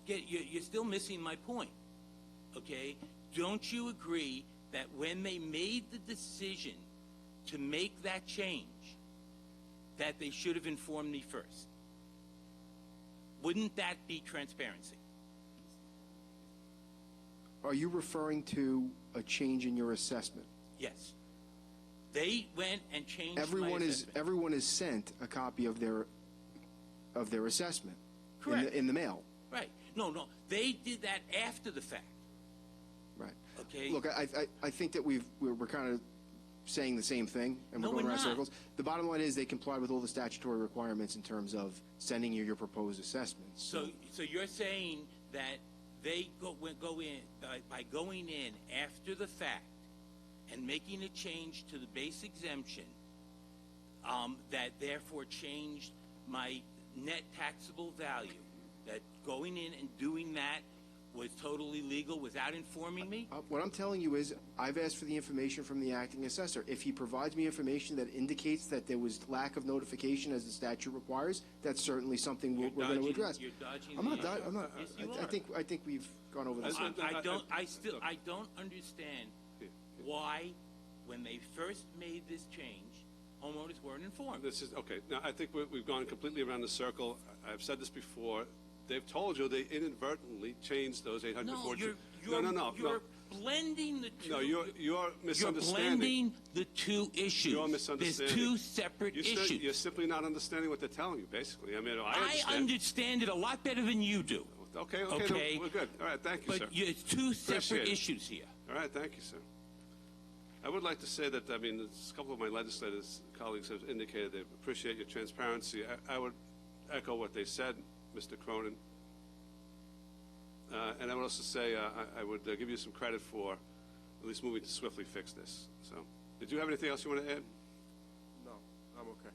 C: You're still missing my point. Okay? Don't you agree that when they made the decision to make that change, that they should have informed me first? Wouldn't that be transparency?
I: Are you referring to a change in your assessment?
C: Yes. They went and changed
I: everyone
C: my
I: is
C: assessment.
I: Everyone is sent a copy of their assessment.
C: Correct.
I: in the mail.
C: Right. No. They did that after the fact.
I: Right.
C: Okay.
I: Look, I think that we're kind of saying the same thing, and we're going around circles. The bottom line is they complied with all the statutory requirements in terms of sending you your proposed assessments.
C: So you're saying that they go in by going in after the fact and making a change to the base exemption, that therefore changed my net taxable value, that going in and doing that was totally legal without informing me?
I: What I'm telling you is, I've asked for the information from the acting assessor. If he provides me information that indicates that there was lack of notification as the statute requires, that's certainly something we're going to address.
C: You're dodging
I: I'm not.
C: the issue.
I: I'm not.
C: Yes, you
I: I think we've gone over this.
C: I don't understand why, when they first made this change, homeowners weren't informed.
A: This is okay. Now I think we've gone completely around the circle. I've said this before. They've told you they inadvertently changed those 842.
C: No. You're blending the two.
A: No, you're misunderstanding.
C: You're blending the two issues.
A: You're misunderstanding.
C: There's two separate issues.
A: You're simply not understanding what they're telling you, basically. I mean,
C: I understand it a lot better than you do.
A: Okay.
C: Okay.
A: We're good. All right, thank you, sir.
C: But it's two separate issues here.
A: All right, thank you, sir. I would like to say that, I mean, a couple of my legislators colleagues have indicated they appreciate your transparency. I would echo what they said, Mr. Cronin. And I would also say I would give you some credit for at least moving to swiftly fix this. So, did you have anything else you want to add?
B: No, I'm okay.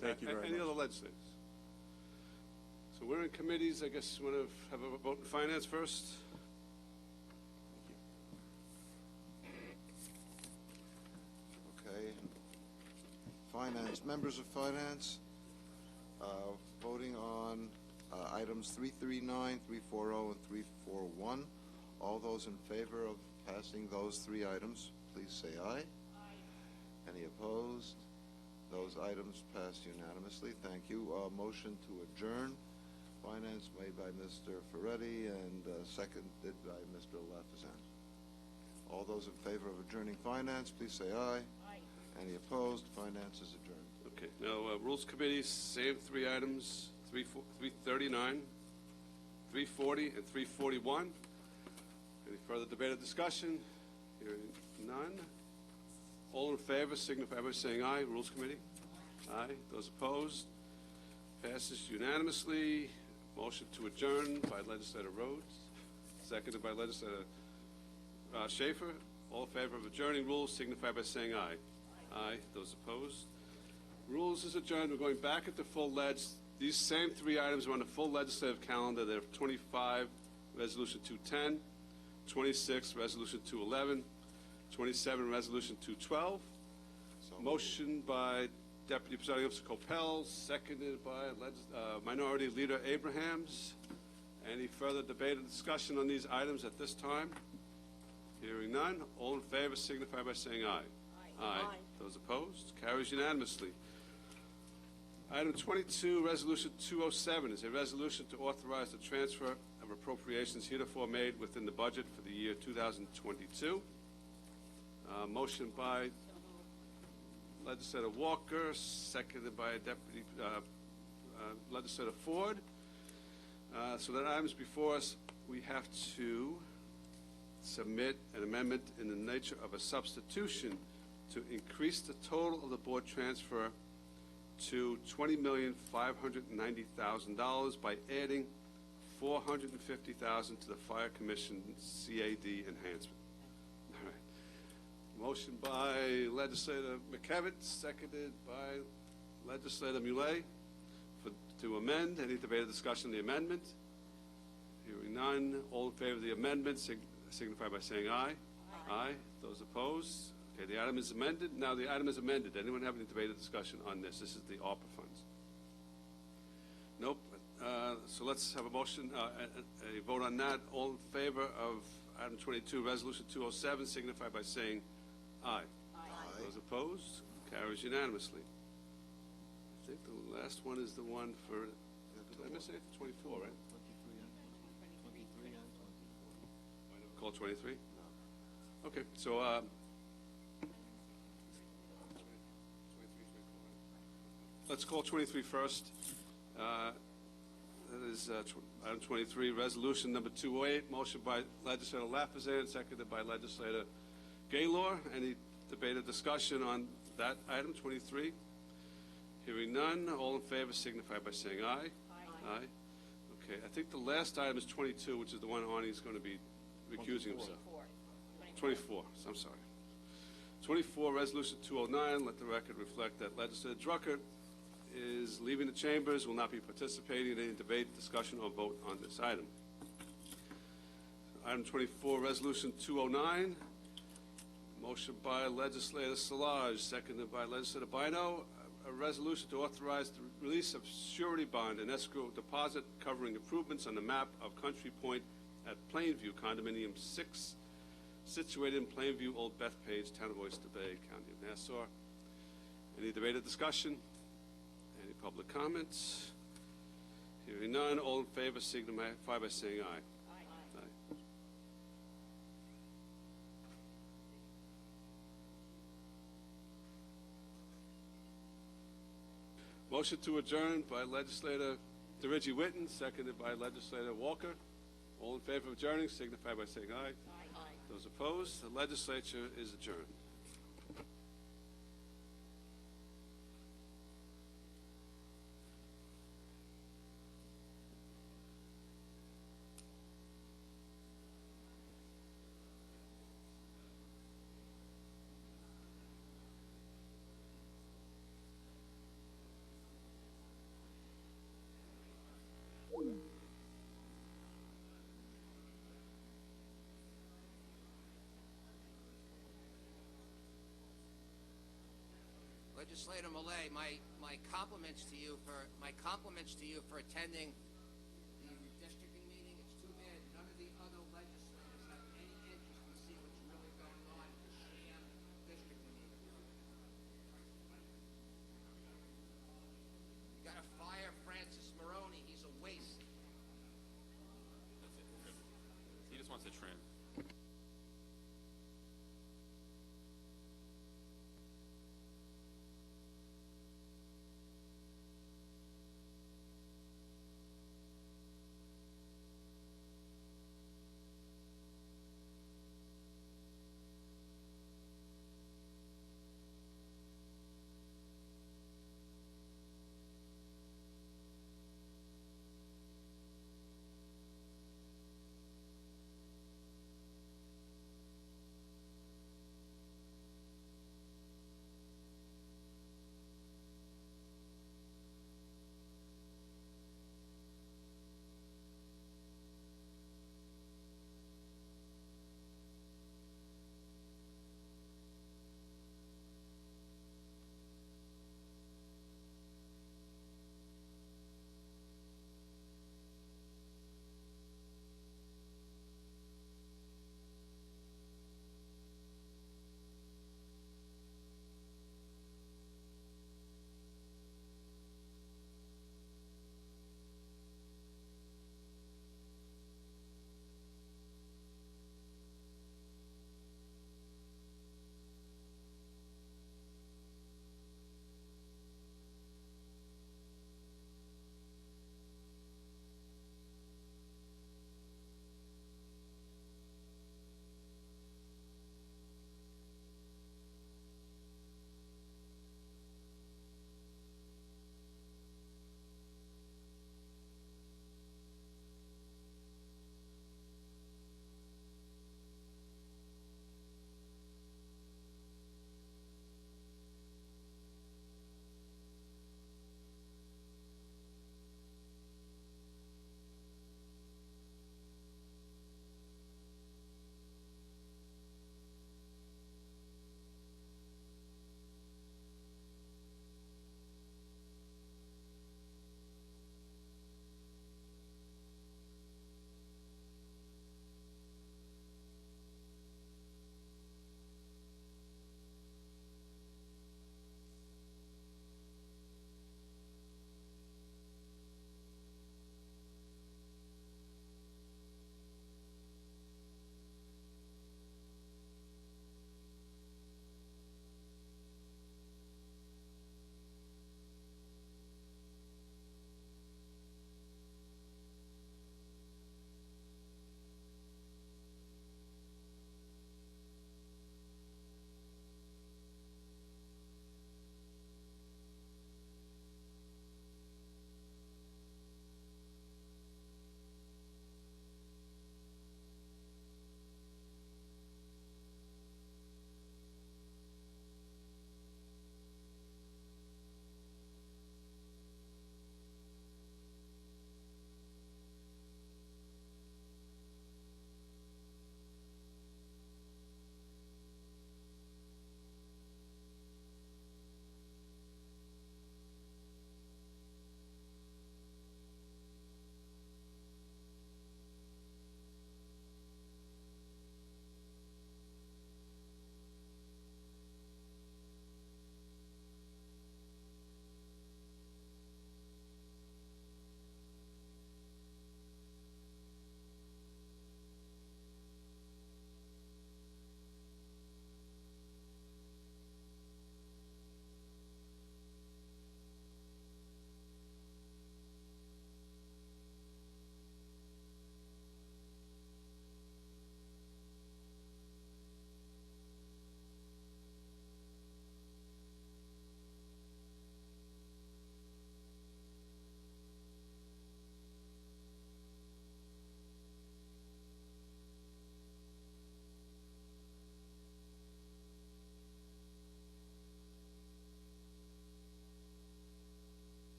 B: Thank you very much.
A: Any other legislators? So we're in committees. I guess you want to have a vote in finance first?
T: Okay. Finance, members of finance, voting on items 339, 340, and 341. All those in favor of passing those three items, please say aye. Aye. Any opposed? Those items passed unanimously. Thank you. Motion to adjourn. Finance made by Mr. Ferretti and seconded by Mr. Lafazan. All those in favor of adjourning finance, please say aye. Aye. Any opposed? Finance is adjourned.
A: Okay. Now, Rules Committee, same three items, 339, 340, and 341. Any further debate or discussion? Hearing none. All in favor signify by saying aye. Rules Committee? Aye. Those opposed? Passes unanimously. Motion to adjourn by Legislator Rhodes, seconded by Legislator Schaefer. All in favor of adjourning rules signify by saying aye. Aye. Those opposed? Rules is adjourned. We're going back at the full ledge. These same three items are on the full legislative calendar. They're 25, Resolution 210, 26, Resolution 211, 27, Resolution 212. Motion by Deputy Presiding Officer Coppell, seconded by Minority Leader Abrahams. Any further debate or discussion on these items at this time? Hearing none. All in favor signify by saying aye. Aye. Those opposed? Carries unanimously. Item 22, Resolution 207, is a resolution to authorize the transfer of appropriations heretofore made within the budget for the year 2022. Motion by Legislator Walker, seconded by Deputy Legislator Ford. So that items before us, we have to submit an amendment in the nature of a substitution to increase the total of the board transfer to $20,590,000 by adding $450,000 to the Fire Commission CAD enhancement. All right. Motion by Legislator McKevitt, seconded by Legislator Muley to amend. Any debate or discussion on the amendment? Hearing none. All in favor of the amendment signify by saying aye. Aye. Those opposed? Okay, the item is amended. Now the item is amended. Anyone have any debate or discussion on this? This is the ARPA funds. Nope. So let's have a motion, a vote on that. All in favor of item 22, Resolution 207, signify by saying aye. Aye. Those opposed? Carries unanimously. I think the last one is the one for, did I miss it? 24, right? 23 and 24. Call 23? No. Okay, so let's call 23 first. That is item 23, resolution number 208, motion by Legislator Lafazan, seconded by Legislator Gaylor. Any debate or discussion on that item, 23? Hearing none. All in favor signify by saying aye. Aye. Aye. Okay, I think the last item is 22, which is the one Arnie's going to be recusing himself. 24, I'm sorry. 24, Resolution 209, let the record reflect that Legislator Drucker is leaving the chambers, will not be participating in any debate, discussion, or vote on this item. Item 24, Resolution 209, motion by Legislator Szilagyi, seconded by Legislator Bino, a resolution to authorize the release of surety bond and escrow deposit covering improvements on the map of Country Point at Plainview, Condominium 6, situated in Plainview, Old Bethpage, Town of Oyster Bay, County of Nassau. Any debate or discussion? Any public comments? Hearing none, all in favor signify by saying aye. Aye. Motion to adjourn by Legislator DeRiggi Whitten, seconded by Legislator Walker. All in favor of adjourning signify by saying aye. Aye. Those opposed, the legislature is adjourned.
F: Legislator Millet, my compliments to you for attending